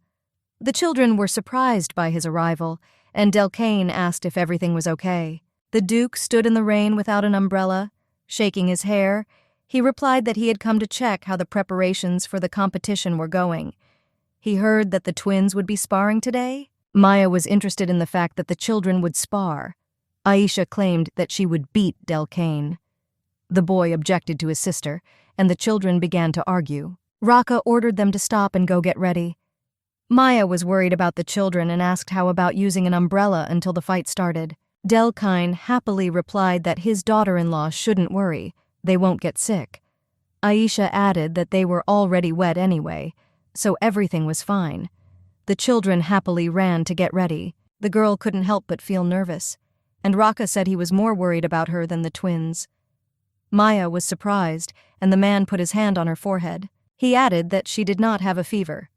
Speaker 1: The children were surprised by his arrival, and Delcane asked if everything was okay. The Duke stood in the rain without an umbrella. Shaking his hair, he replied that he had come to check how the preparations for the competition were going. He heard that the twins would be sparring today. Maya was interested in the fact that the children would spar. Aisha claimed that she would beat Delcane. The boy objected to his sister, and the children began to argue. Raka ordered them to stop and go get ready. Maya was worried about the children and asked how about using an umbrella until the fight started. Delcane happily replied that his daughter-in-law shouldn't worry, they won't get sick. Aisha added that they were already wet anyway. so everything was fine. The children happily ran to get ready. The girl couldn't help but feel nervous, and Raka said he was more worried about her than the twins. Maya was surprised, and the man put his hand on her forehead. He added that she did not have a fever.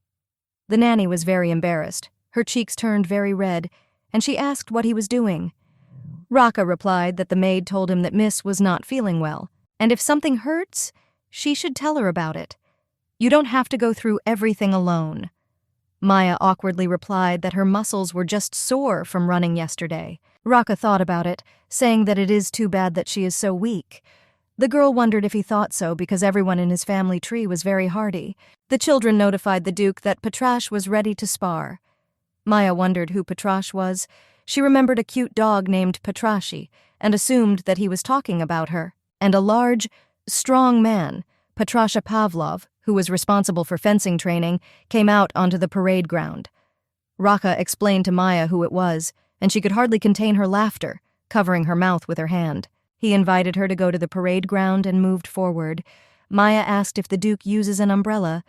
Speaker 1: The nanny was very embarrassed. Her cheeks turned very red, and she asked what he was doing. Raka replied that the maid told him that Miss was not feeling well, and if something hurts, she should tell her about it. You don't have to go through everything alone. Maya awkwardly replied that her muscles were just sore from running yesterday. Raka thought about it, saying that it is too bad that she is so weak. The girl wondered if he thought so because everyone in his family tree was very hardy. The children notified the Duke that Patrash was ready to spar. Maya wondered who Patrash was. She remembered a cute dog named Patrashi and assumed that he was talking about her. And a large, strong man, Patrasha Pavlov, who was responsible for fencing training, came out onto the parade ground. Raka explained to Maya who it was, and she could hardly contain her laughter, covering her mouth with her hand. He invited her to go to the parade ground and moved forward. Maya asked if the Duke uses an umbrella.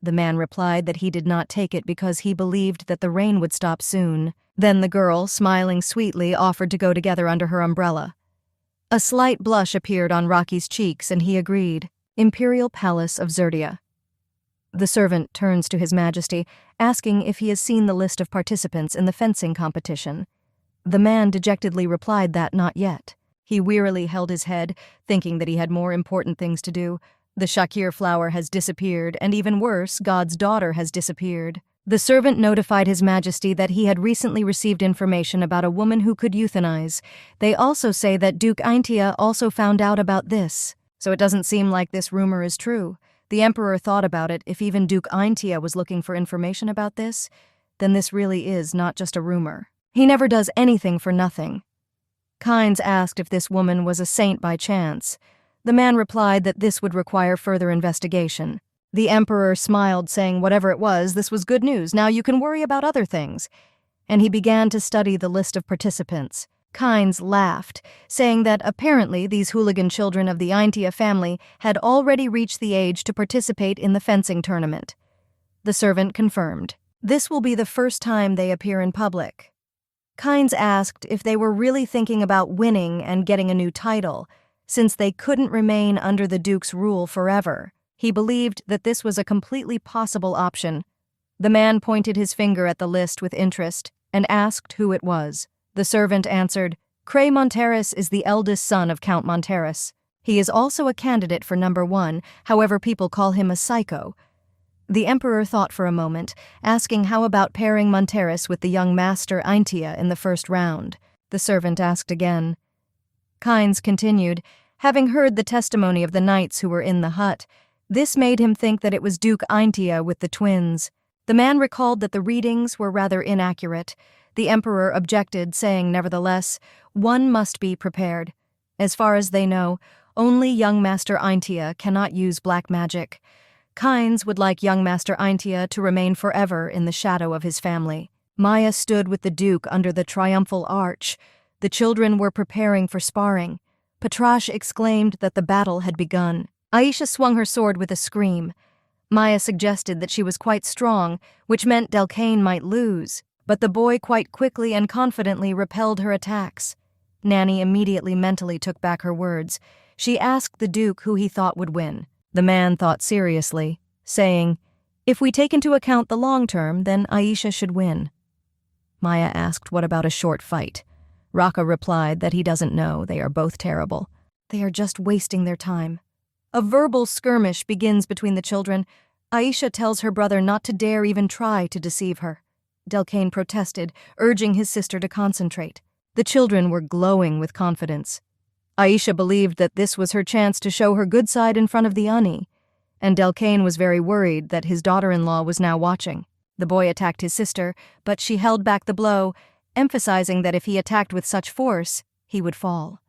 Speaker 1: The man replied that he did not take it because he believed that the rain would stop soon. Then the girl, smiling sweetly, offered to go together under her umbrella. A slight blush appeared on Rocky's cheeks, and he agreed. Imperial Palace of Zerdia. The servant turns to His Majesty, asking if he has seen the list of participants in the fencing competition. The man dejectedly replied that not yet. He wearily held his head, thinking that he had more important things to do. The Shakir flower has disappeared, and even worse, God's daughter has disappeared. The servant notified His Majesty that he had recently received information about a woman who could euthanize. They also say that Duke Aintia also found out about this. So it doesn't seem like this rumor is true. The Emperor thought about it. If even Duke Aintia was looking for information about this, then this really is not just a rumor. He never does anything for nothing. Kynes asked if this woman was a saint by chance. The man replied that this would require further investigation. The Emperor smiled, saying whatever it was, this was good news. Now you can worry about other things. And he began to study the list of participants. Kynes laughed, saying that apparently these hooligan children of the Aintia family had already reached the age to participate in the fencing tournament. The servant confirmed. This will be the first time they appear in public. Kynes asked if they were really thinking about winning and getting a new title, since they couldn't remain under the Duke's rule forever. He believed that this was a completely possible option. The man pointed his finger at the list with interest and asked who it was. The servant answered, Cray Monteris is the eldest son of Count Monteris. He is also a candidate for number 1, however people call him a psycho. The Emperor thought for a moment, asking how about pairing Monteris with the young master Aintia in the first round. The servant asked again. Kynes continued, having heard the testimony of the knights who were in the hut. This made him think that it was Duke Aintia with the twins. The man recalled that the readings were rather inaccurate. The Emperor objected, saying, nevertheless, one must be prepared. As far as they know, only young Master Aintia cannot use black magic. Kynes would like young Master Aintia to remain forever in the shadow of his family. Maya stood with the Duke under the triumphal arch. The children were preparing for sparring. Patrash exclaimed that the battle had begun. Aisha swung her sword with a scream. Maya suggested that she was quite strong, which meant Delcane might lose, but the boy quite quickly and confidently repelled her attacks. Nanny immediately mentally took back her words. She asked the Duke who he thought would win. The man thought seriously, saying, if we take into account the long term, then Aisha should win. Maya asked what about a short fight. Raka replied that he doesn't know, they are both terrible. They are just wasting their time. A verbal skirmish begins between the children. Aisha tells her brother not to dare even try to deceive her. Delcane protested, urging his sister to concentrate. The children were glowing with confidence. Aisha believed that this was her chance to show her good side in front of the Ani, and Delcane was very worried that his daughter-in-law was now watching. The boy attacked his sister, but she held back the blow, emphasizing that if he attacked with such force, he would fall.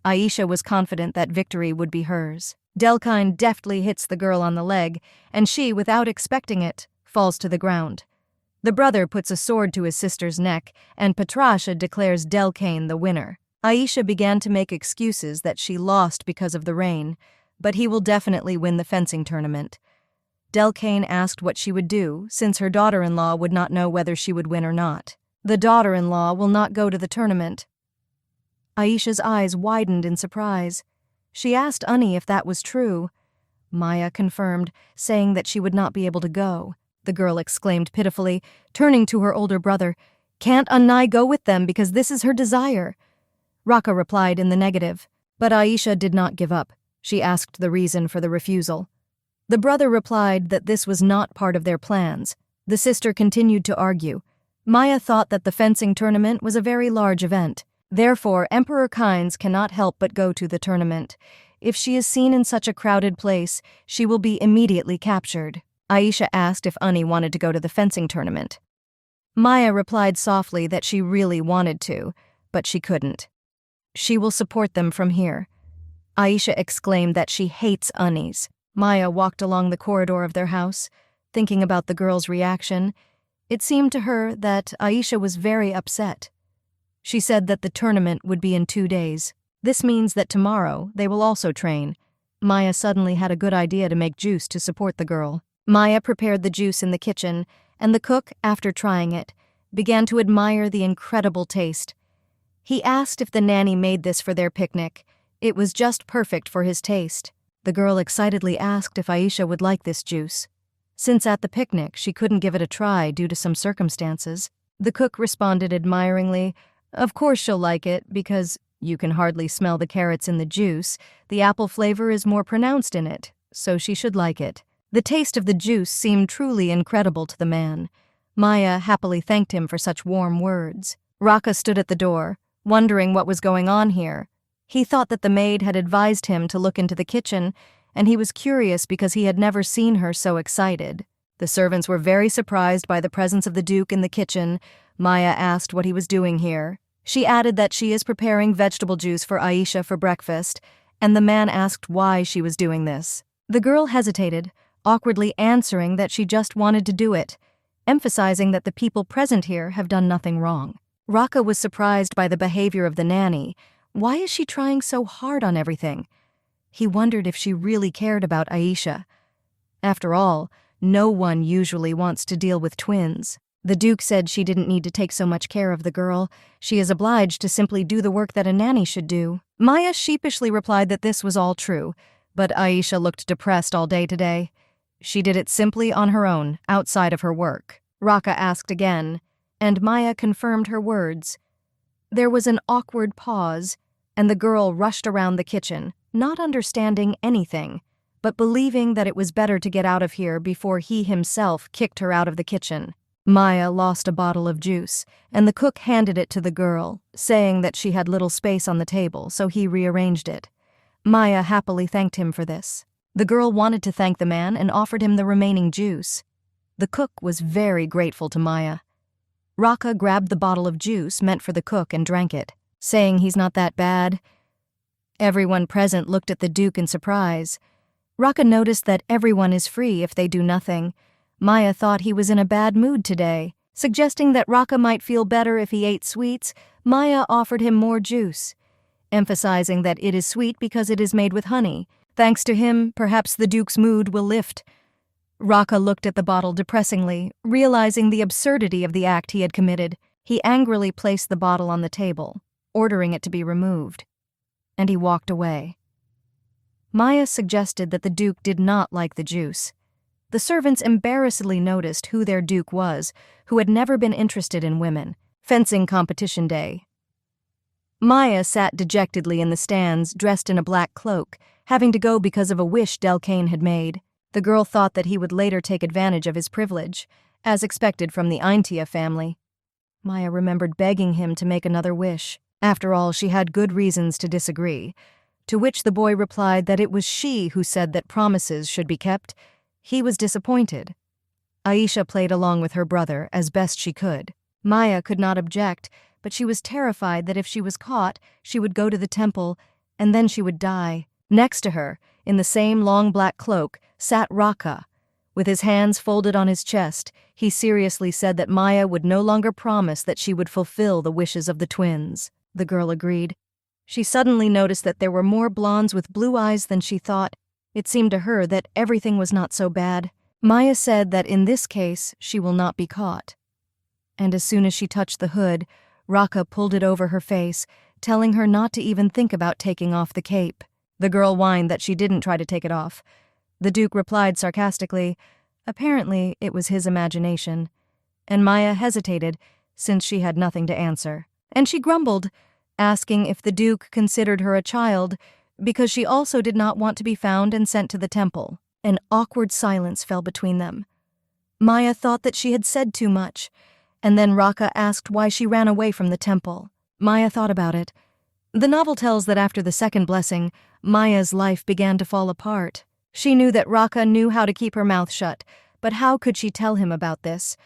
Speaker 1: Aisha was confident that victory would be hers. Delcane deftly hits the girl on the leg, and she, without expecting it, falls to the ground. The brother puts a sword to his sister's neck, and Patrasha declares Delcane the winner. Aisha began to make excuses that she lost because of the rain, but he will definitely win the fencing tournament. Delcane asked what she would do, since her daughter-in-law would not know whether she would win or not. The daughter-in-law will not go to the tournament. Aisha's eyes widened in surprise. She asked Annie if that was true. Maya confirmed, saying that she would not be able to go. The girl exclaimed pitifully, turning to her older brother, "Can't Annai go with them because this is her desire?" Raka replied in the negative, but Aisha did not give up. She asked the reason for the refusal. The brother replied that this was not part of their plans. The sister continued to argue. Maya thought that the fencing tournament was a very large event. Therefore, Emperor Kynes cannot help but go to the tournament. If she is seen in such a crowded place, she will be immediately captured. Aisha asked if Annie wanted to go to the fencing tournament. Maya replied softly that she really wanted to, but she couldn't. She will support them from here. Aisha exclaimed that she hates Annies. Maya walked along the corridor of their house, thinking about the girl's reaction. It seemed to her that Aisha was very upset. She said that the tournament would be in 2 days. This means that tomorrow they will also train. Maya suddenly had a good idea to make juice to support the girl. Maya prepared the juice in the kitchen, and the cook, after trying it, began to admire the incredible taste. He asked if the nanny made this for their picnic. It was just perfect for his taste. The girl excitedly asked if Aisha would like this juice. Since at the picnic she couldn't give it a try due to some circumstances, the cook responded admiringly, "Of course she'll like it, because you can hardly smell the carrots in the juice. The apple flavor is more pronounced in it, so she should like it." The taste of the juice seemed truly incredible to the man. Maya happily thanked him for such warm words. Raka stood at the door, wondering what was going on here. He thought that the maid had advised him to look into the kitchen, and he was curious because he had never seen her so excited. The servants were very surprised by the presence of the Duke in the kitchen. Maya asked what he was doing here. She added that she is preparing vegetable juice for Aisha for breakfast, and the man asked why she was doing this. The girl hesitated, awkwardly answering that she just wanted to do it, emphasizing that the people present here have done nothing wrong. Raka was surprised by the behavior of the nanny. Why is she trying so hard on everything? He wondered if she really cared about Aisha. After all, no one usually wants to deal with twins. The Duke said she didn't need to take so much care of the girl. She is obliged to simply do the work that a nanny should do. Maya sheepishly replied that this was all true, but Aisha looked depressed all day today. She did it simply on her own, outside of her work. Raka asked again, and Maya confirmed her words. There was an awkward pause, and the girl rushed around the kitchen, not understanding anything, but believing that it was better to get out of here before he himself kicked her out of the kitchen. Maya lost a bottle of juice, and the cook handed it to the girl, saying that she had little space on the table, so he rearranged it. Maya happily thanked him for this. The girl wanted to thank the man and offered him the remaining juice. The cook was very grateful to Maya. Raka grabbed the bottle of juice meant for the cook and drank it, saying he's not that bad. Everyone present looked at the Duke in surprise. Raka noticed that everyone is free if they do nothing. Maya thought he was in a bad mood today. Suggesting that Raka might feel better if he ate sweets, Maya offered him more juice, emphasizing that it is sweet because it is made with honey. Thanks to him, perhaps the Duke's mood will lift. Raka looked at the bottle depressingly, realizing the absurdity of the act he had committed. He angrily placed the bottle on the table, ordering it to be removed, and he walked away. Maya suggested that the Duke did not like the juice. The servants embarrassedly noticed who their Duke was, who had never been interested in women. Fencing competition day. Maya sat dejectedly in the stands, dressed in a black cloak, having to go because of a wish Delcane had made. The girl thought that he would later take advantage of his privilege, as expected from the Aintia family. Maya remembered begging him to make another wish. After all, she had good reasons to disagree, to which the boy replied that it was she who said that promises should be kept. He was disappointed. Aisha played along with her brother as best she could. Maya could not object, but she was terrified that if she was caught, she would go to the temple, and then she would die. Next to her, in the same long black cloak, sat Raka. With his hands folded on his chest, he seriously said that Maya would no longer promise that she would fulfill the wishes of the twins. The girl agreed. She suddenly noticed that there were more blondes with blue eyes than she thought. It seemed to her that everything was not so bad. Maya said that in this case she will not be caught. And as soon as she touched the hood, Raka pulled it over her face, telling her not to even think about taking off the cape. The girl whined that she didn't try to take it off. The Duke replied sarcastically, apparently it was his imagination, and Maya hesitated since she had nothing to answer. And she grumbled, asking if the Duke considered her a child because she also did not want to be found and sent to the temple. An awkward silence fell between them. Maya thought that she had said too much, and then Raka asked why she ran away from the temple. Maya thought about it. The novel tells that after the second blessing, Maya's life began to fall apart. She knew that Raka knew how to keep her mouth shut, but how could she tell him about this?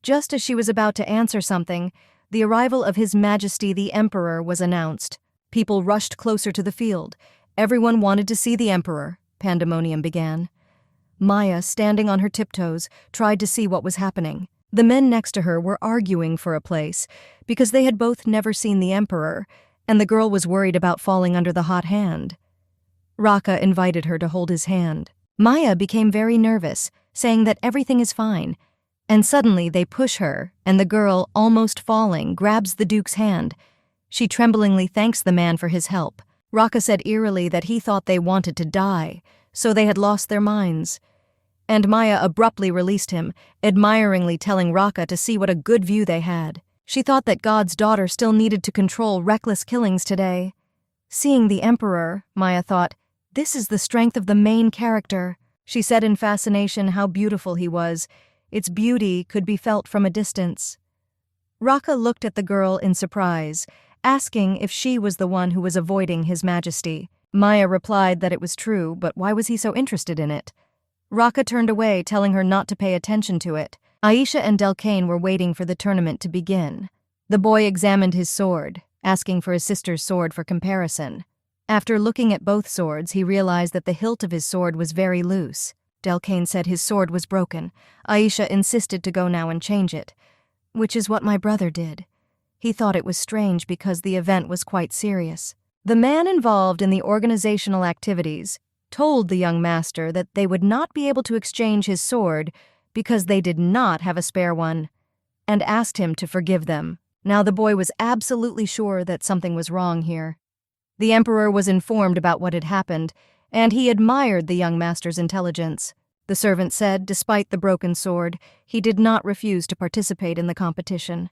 Speaker 1: Just as she was about to answer something, the arrival of His Majesty the Emperor was announced. People rushed closer to the field. Everyone wanted to see the Emperor. Pandemonium began. Maya, standing on her tiptoes, tried to see what was happening. The men next to her were arguing for a place because they had both never seen the Emperor, and the girl was worried about falling under the hot hand. Raka invited her to hold his hand. Maya became very nervous, saying that everything is fine, and suddenly they push her, and the girl, almost falling, grabs the Duke's hand. She tremblingly thanks the man for his help. Raka said eerily that he thought they wanted to die, so they had lost their minds. And Maya abruptly released him, admiringly telling Raka to see what a good view they had. She thought that God's daughter still needed to control reckless killings today. Seeing the Emperor, Maya thought, this is the strength of the main character. She said in fascination how beautiful he was. Its beauty could be felt from a distance. Raka looked at the girl in surprise, asking if she was the one who was avoiding His Majesty. Maya replied that it was true, but why was he so interested in it? Raka turned away, telling her not to pay attention to it. Aisha and Delcane were waiting for the tournament to begin. The boy examined his sword, asking for his sister's sword for comparison. After looking at both swords, he realized that the hilt of his sword was very loose. Delcane said his sword was broken. Aisha insisted to go now and change it, which is what my brother did. He thought it was strange because the event was quite serious. The man involved in the organizational activities told the young master that they would not be able to exchange his sword because they did not have a spare one, and asked him to forgive them. Now the boy was absolutely sure that something was wrong here. The Emperor was informed about what had happened, and he admired the young master's intelligence. The servant said, despite the broken sword, he did not refuse to participate in the competition.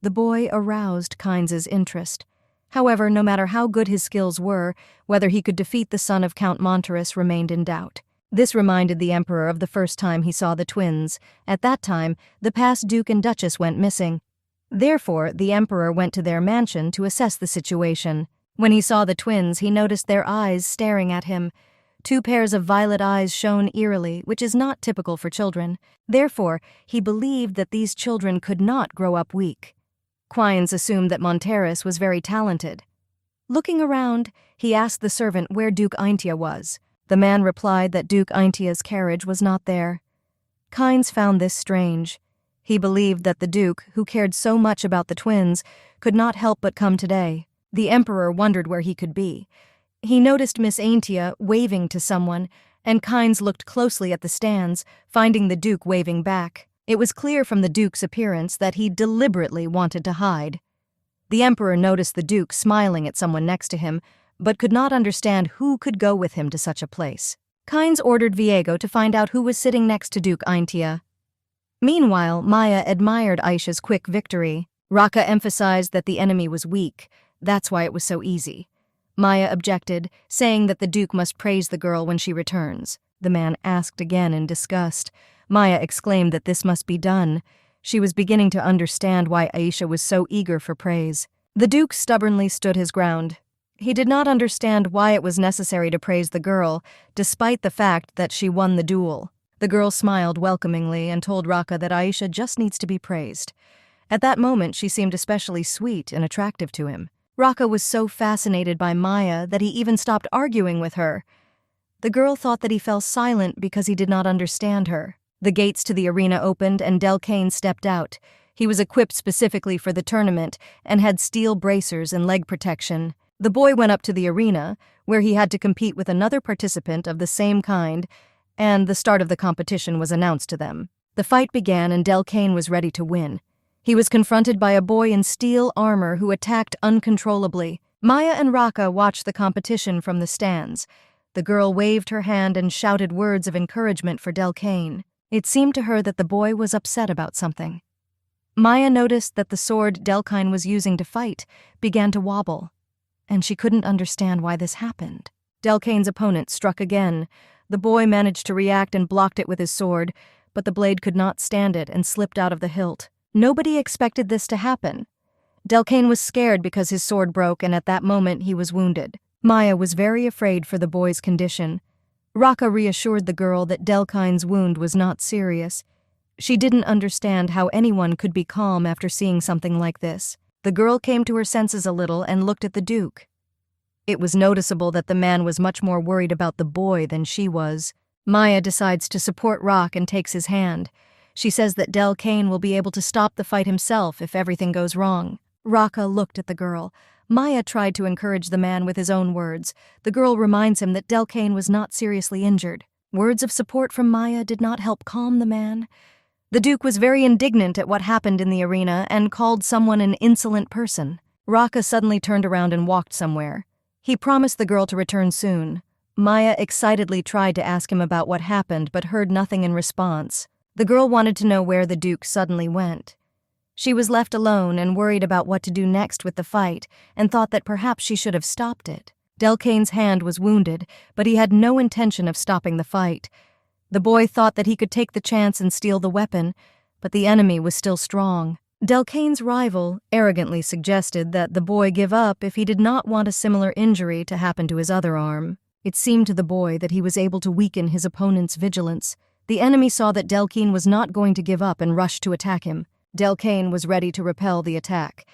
Speaker 1: The boy aroused Kynes' interest. However, no matter how good his skills were, whether he could defeat the son of Count Monterus remained in doubt. This reminded the Emperor of the first time he saw the twins. At that time, the past Duke and Duchess went missing. Therefore, the Emperor went to their mansion to assess the situation. When he saw the twins, he noticed their eyes staring at him. 2 pairs of violet eyes shone eerily, which is not typical for children. Therefore, he believed that these children could not grow up weak. Kynes assumed that Monterus was very talented. Looking around, he asked the servant where Duke Aintia was. The man replied that Duke Aintia's carriage was not there. Kynes found this strange. He believed that the Duke, who cared so much about the twins, could not help but come today. The Emperor wondered where he could be. He noticed Miss Aintia waving to someone, and Kynes looked closely at the stands, finding the Duke waving back. It was clear from the Duke's appearance that he deliberately wanted to hide. The Emperor noticed the Duke smiling at someone next to him, but could not understand who could go with him to such a place. Kynes ordered Viego to find out who was sitting next to Duke Aintia. Meanwhile, Maya admired Aisha's quick victory. Raka emphasized that the enemy was weak. That's why it was so easy. Maya objected, saying that the Duke must praise the girl when she returns. The man asked again in disgust. Maya exclaimed that this must be done. She was beginning to understand why Aisha was so eager for praise. The Duke stubbornly stood his ground. He did not understand why it was necessary to praise the girl, despite the fact that she won the duel. The girl smiled welcomingly and told Raka that Aisha just needs to be praised. At that moment, she seemed especially sweet and attractive to him. Raka was so fascinated by Maya that he even stopped arguing with her. The girl thought that he fell silent because he did not understand her. The gates to the arena opened and Delcane stepped out. He was equipped specifically for the tournament and had steel bracers and leg protection. The boy went up to the arena, where he had to compete with another participant of the same kind, and the start of the competition was announced to them. The fight began and Delcane was ready to win. He was confronted by a boy in steel armor who attacked uncontrollably. Maya and Raka watched the competition from the stands. The girl waved her hand and shouted words of encouragement for Delcane. It seemed to her that the boy was upset about something. Maya noticed that the sword Delcane was using to fight began to wobble, and she couldn't understand why this happened. Delcane's opponent struck again. The boy managed to react and blocked it with his sword, but the blade could not stand it and slipped out of the hilt. Nobody expected this to happen. Delcane was scared because his sword broke, and at that moment he was wounded. Maya was very afraid for the boy's condition. Raka reassured the girl that Delcane's wound was not serious. She didn't understand how anyone could be calm after seeing something like this. The girl came to her senses a little and looked at the Duke. It was noticeable that the man was much more worried about the boy than she was. Maya decides to support Rock and takes his hand. She says that Delcane will be able to stop the fight himself if everything goes wrong. Raka looked at the girl. Maya tried to encourage the man with his own words. The girl reminds him that Delcane was not seriously injured. Words of support from Maya did not help calm the man. The Duke was very indignant at what happened in the arena and called someone an insolent person. Raka suddenly turned around and walked somewhere. He promised the girl to return soon. Maya excitedly tried to ask him about what happened but heard nothing in response. The girl wanted to know where the Duke suddenly went. She was left alone and worried about what to do next with the fight and thought that perhaps she should have stopped it. Delcane's hand was wounded, but he had no intention of stopping the fight. The boy thought that he could take the chance and steal the weapon, but the enemy was still strong. Delcane's rival arrogantly suggested that the boy give up if he did not want a similar injury to happen to his other arm. It seemed to the boy that he was able to weaken his opponent's vigilance. The enemy saw that Delcane was not going to give up and rushed to attack him. Delcane was ready to repel the attack.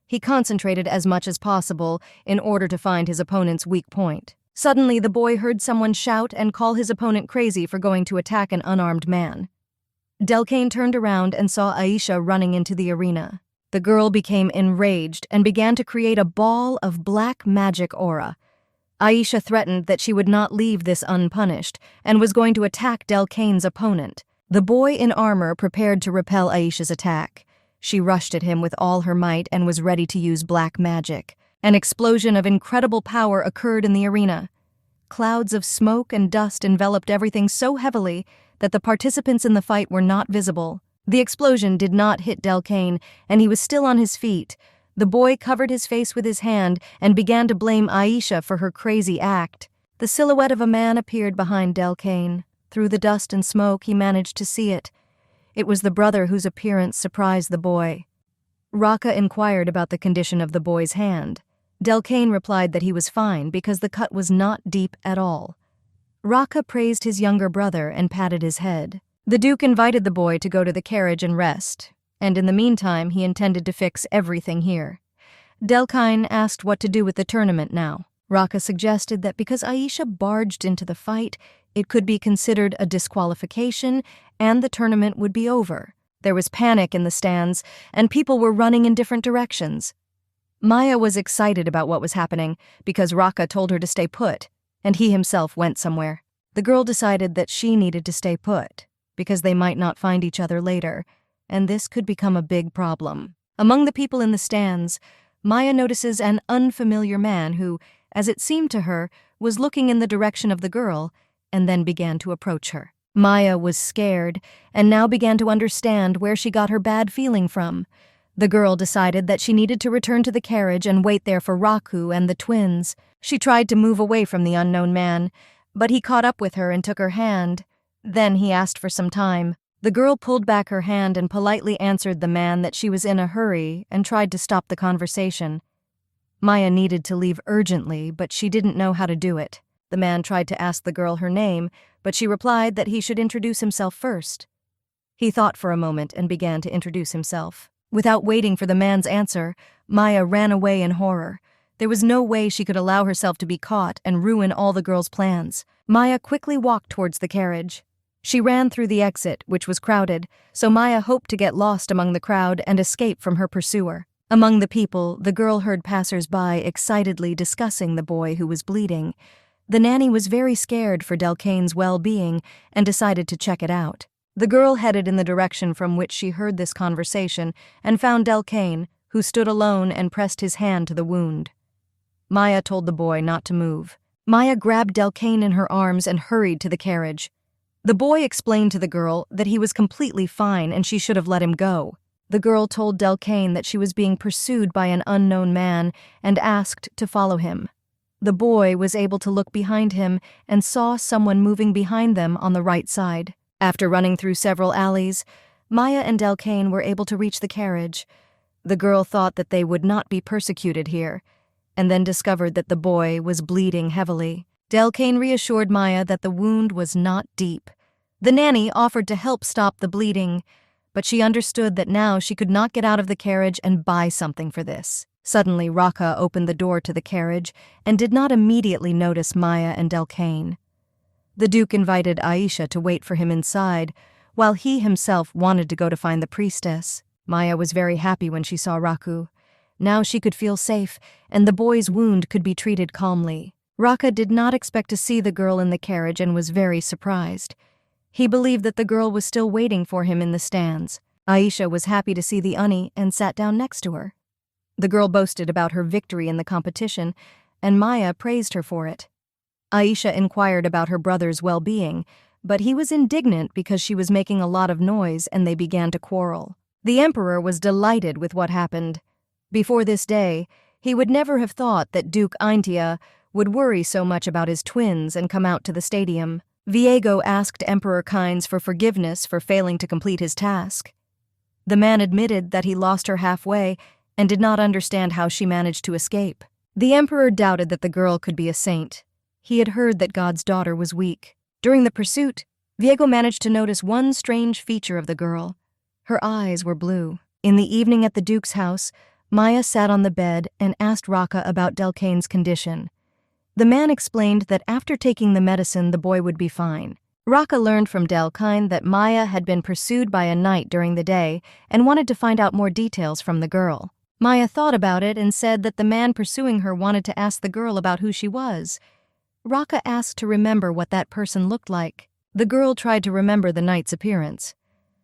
Speaker 1: He concentrated as much as possible in order to find his opponent's weak point. Suddenly, the boy heard someone shout and call his opponent crazy for going to attack an unarmed man. Delcane turned around and saw Aisha running into the arena. The girl became enraged and began to create a ball of black magic aura. Aisha threatened that she would not leave this unpunished and was going to attack Delcane's opponent. The boy in armor prepared to repel Aisha's attack. She rushed at him with all her might and was ready to use black magic. An explosion of incredible power occurred in the arena. Clouds of smoke and dust enveloped everything so heavily that the participants in the fight were not visible. The explosion did not hit Delcane, and he was still on his feet. The boy covered his face with his hand and began to blame Aisha for her crazy act. The silhouette of a man appeared behind Delcane. Through the dust and smoke, he managed to see it. It was the brother whose appearance surprised the boy. Raka inquired about the condition of the boy's hand. Delcane replied that he was fine because the cut was not deep at all. Raka praised his younger brother and patted his head. The Duke invited the boy to go to the carriage and rest, and in the meantime he intended to fix everything here. Delcane asked what to do with the tournament now. Raka suggested that because Aisha barged into the fight, it could be considered a disqualification and the tournament would be over. There was panic in the stands, and people were running in different directions. Maya was excited about what was happening because Raka told her to stay put, and he himself went somewhere. The girl decided that she needed to stay put because they might not find each other later, and this could become a big problem. Among the people in the stands, Maya notices an unfamiliar man who, as it seemed to her, was looking in the direction of the girl and then began to approach her. Maya was scared and now began to understand where she got her bad feeling from. The girl decided that she needed to return to the carriage and wait there for Raku and the twins. She tried to move away from the unknown man, but he caught up with her and took her hand. Then he asked for some time. The girl pulled back her hand and politely answered the man that she was in a hurry and tried to stop the conversation. Maya needed to leave urgently, but she didn't know how to do it. The man tried to ask the girl her name, but she replied that he should introduce himself first. He thought for a moment and began to introduce himself. Without waiting for the man's answer, Maya ran away in horror. There was no way she could allow herself to be caught and ruin all the girl's plans. Maya quickly walked towards the carriage. She ran through the exit, which was crowded, so Maya hoped to get lost among the crowd and escape from her pursuer. Among the people, the girl heard passers-by excitedly discussing the boy who was bleeding. The nanny was very scared for Delcane's well-being and decided to check it out. The girl headed in the direction from which she heard this conversation and found Delcane, who stood alone and pressed his hand to the wound. Maya told the boy not to move. Maya grabbed Delcane in her arms and hurried to the carriage. The boy explained to the girl that he was completely fine and she should have let him go. The girl told Delcane that she was being pursued by an unknown man and asked to follow him. The boy was able to look behind him and saw someone moving behind them on the right side. After running through several alleys, Maya and Delcane were able to reach the carriage. The girl thought that they would not be persecuted here, and then discovered that the boy was bleeding heavily. Delcane reassured Maya that the wound was not deep. The nanny offered to help stop the bleeding, but she understood that now she could not get out of the carriage and buy something for this. Suddenly, Raka opened the door to the carriage and did not immediately notice Maya and Delcane. The Duke invited Aisha to wait for him inside, while he himself wanted to go to find the priestess. Maya was very happy when she saw Raku. Now she could feel safe, and the boy's wound could be treated calmly. Raka did not expect to see the girl in the carriage and was very surprised. He believed that the girl was still waiting for him in the stands. Aisha was happy to see the Unni and sat down next to her. The girl boasted about her victory in the competition, and Maya praised her for it. Aisha inquired about her brother's well-being, but he was indignant because she was making a lot of noise and they began to quarrel. The emperor was delighted with what happened. Before this day, he would never have thought that Duke Aintia would worry so much about his twins and come out to the stadium. Viego asked Emperor Kynes for forgiveness for failing to complete his task. The man admitted that he lost her halfway and did not understand how she managed to escape. The emperor doubted that the girl could be a saint. He had heard that God's daughter was weak. During the pursuit, Viego managed to notice one strange feature of the girl. Her eyes were blue. In the evening at the Duke's house, Maya sat on the bed and asked Raka about Delcane's condition. The man explained that after taking the medicine, the boy would be fine. Raka learned from Delcane that Maya had been pursued by a knight during the day and wanted to find out more details from the girl. Maya thought about it and said that the man pursuing her wanted to ask the girl about who she was. Raka asked to remember what that person looked like. The girl tried to remember the knight's appearance.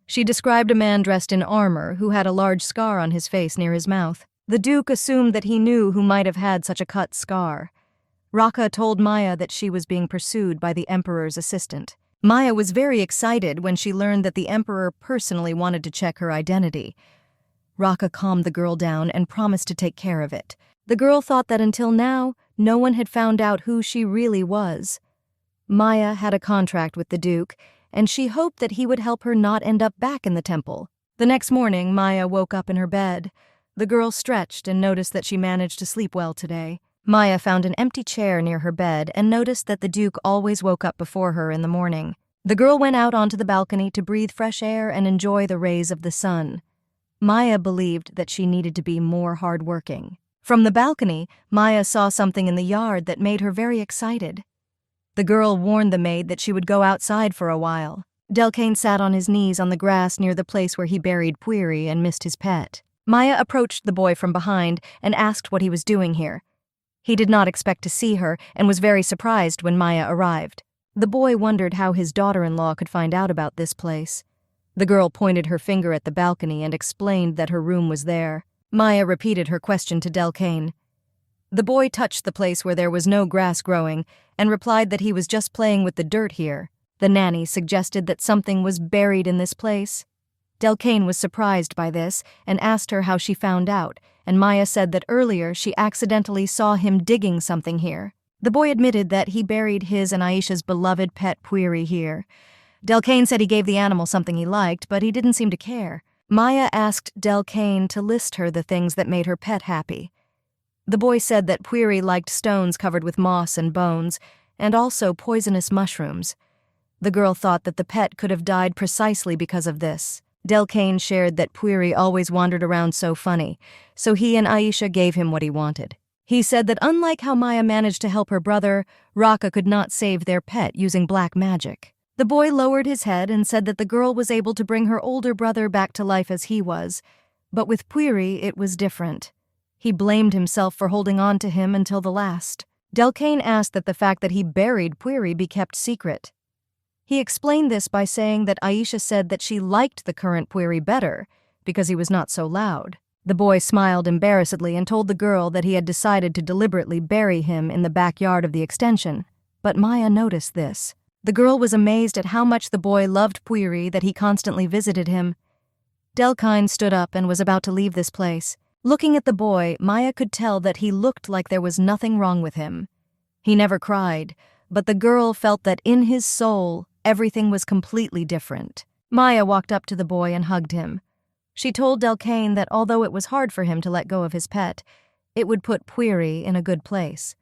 Speaker 1: She described a man dressed in armor who had a large scar on his face near his mouth. The Duke assumed that he knew who might have had such a cut scar. Raka told Maya that she was being pursued by the emperor's assistant. Maya was very excited when she learned that the emperor personally wanted to check her identity. Raka calmed the girl down and promised to take care of it. The girl thought that until now, no one had found out who she really was. Maya had a contract with the Duke, and she hoped that he would help her not end up back in the temple. The next morning, Maya woke up in her bed. The girl stretched and noticed that she managed to sleep well today. Maya found an empty chair near her bed and noticed that the Duke always woke up before her in the morning. The girl went out onto the balcony to breathe fresh air and enjoy the rays of the sun. Maya believed that she needed to be more hardworking. From the balcony, Maya saw something in the yard that made her very excited. The girl warned the maid that she would go outside for a while. Delcane sat on his knees on the grass near the place where he buried Puiri and missed his pet. Maya approached the boy from behind and asked what he was doing here. He did not expect to see her and was very surprised when Maya arrived. The boy wondered how his daughter-in-law could find out about this place. The girl pointed her finger at the balcony and explained that her room was there. Maya repeated her question to Delcane. The boy touched the place where there was no grass growing and replied that he was just playing with the dirt here. The nanny suggested that something was buried in this place. Delcane was surprised by this and asked her how she found out, and Maya said that earlier she accidentally saw him digging something here. The boy admitted that he buried his and Aisha's beloved pet Puiri here. Delcane said he gave the animal something he liked, but he didn't seem to care. Maya asked Delcane to list her the things that made her pet happy. The boy said that Puiri liked stones covered with moss and bones, and also poisonous mushrooms. The girl thought that the pet could have died precisely because of this. Delcane shared that Puiri always wandered around so funny, so he and Aisha gave him what he wanted. He said that unlike how Maya managed to help her brother, Raka could not save their pet using black magic. The boy lowered his head and said that the girl was able to bring her older brother back to life as he was, but with Puiri it was different. He blamed himself for holding on to him until the last. Delcane asked that the fact that he buried Puri be kept secret. He explained this by saying that Aisha said that she liked the current Puri better because he was not so loud. The boy smiled embarrassedly and told the girl that he had decided to deliberately bury him in the backyard of the extension, but Maya noticed this. The girl was amazed at how much the boy loved Puri, that he constantly visited him. Delcane stood up and was about to leave this place. Looking at the boy, Maya could tell that he looked like there was nothing wrong with him. He never cried, but the girl felt that in his soul, everything was completely different. Maya walked up to the boy and hugged him. She told Delcane that although it was hard for him to let go of his pet, it would put Puri in a good place.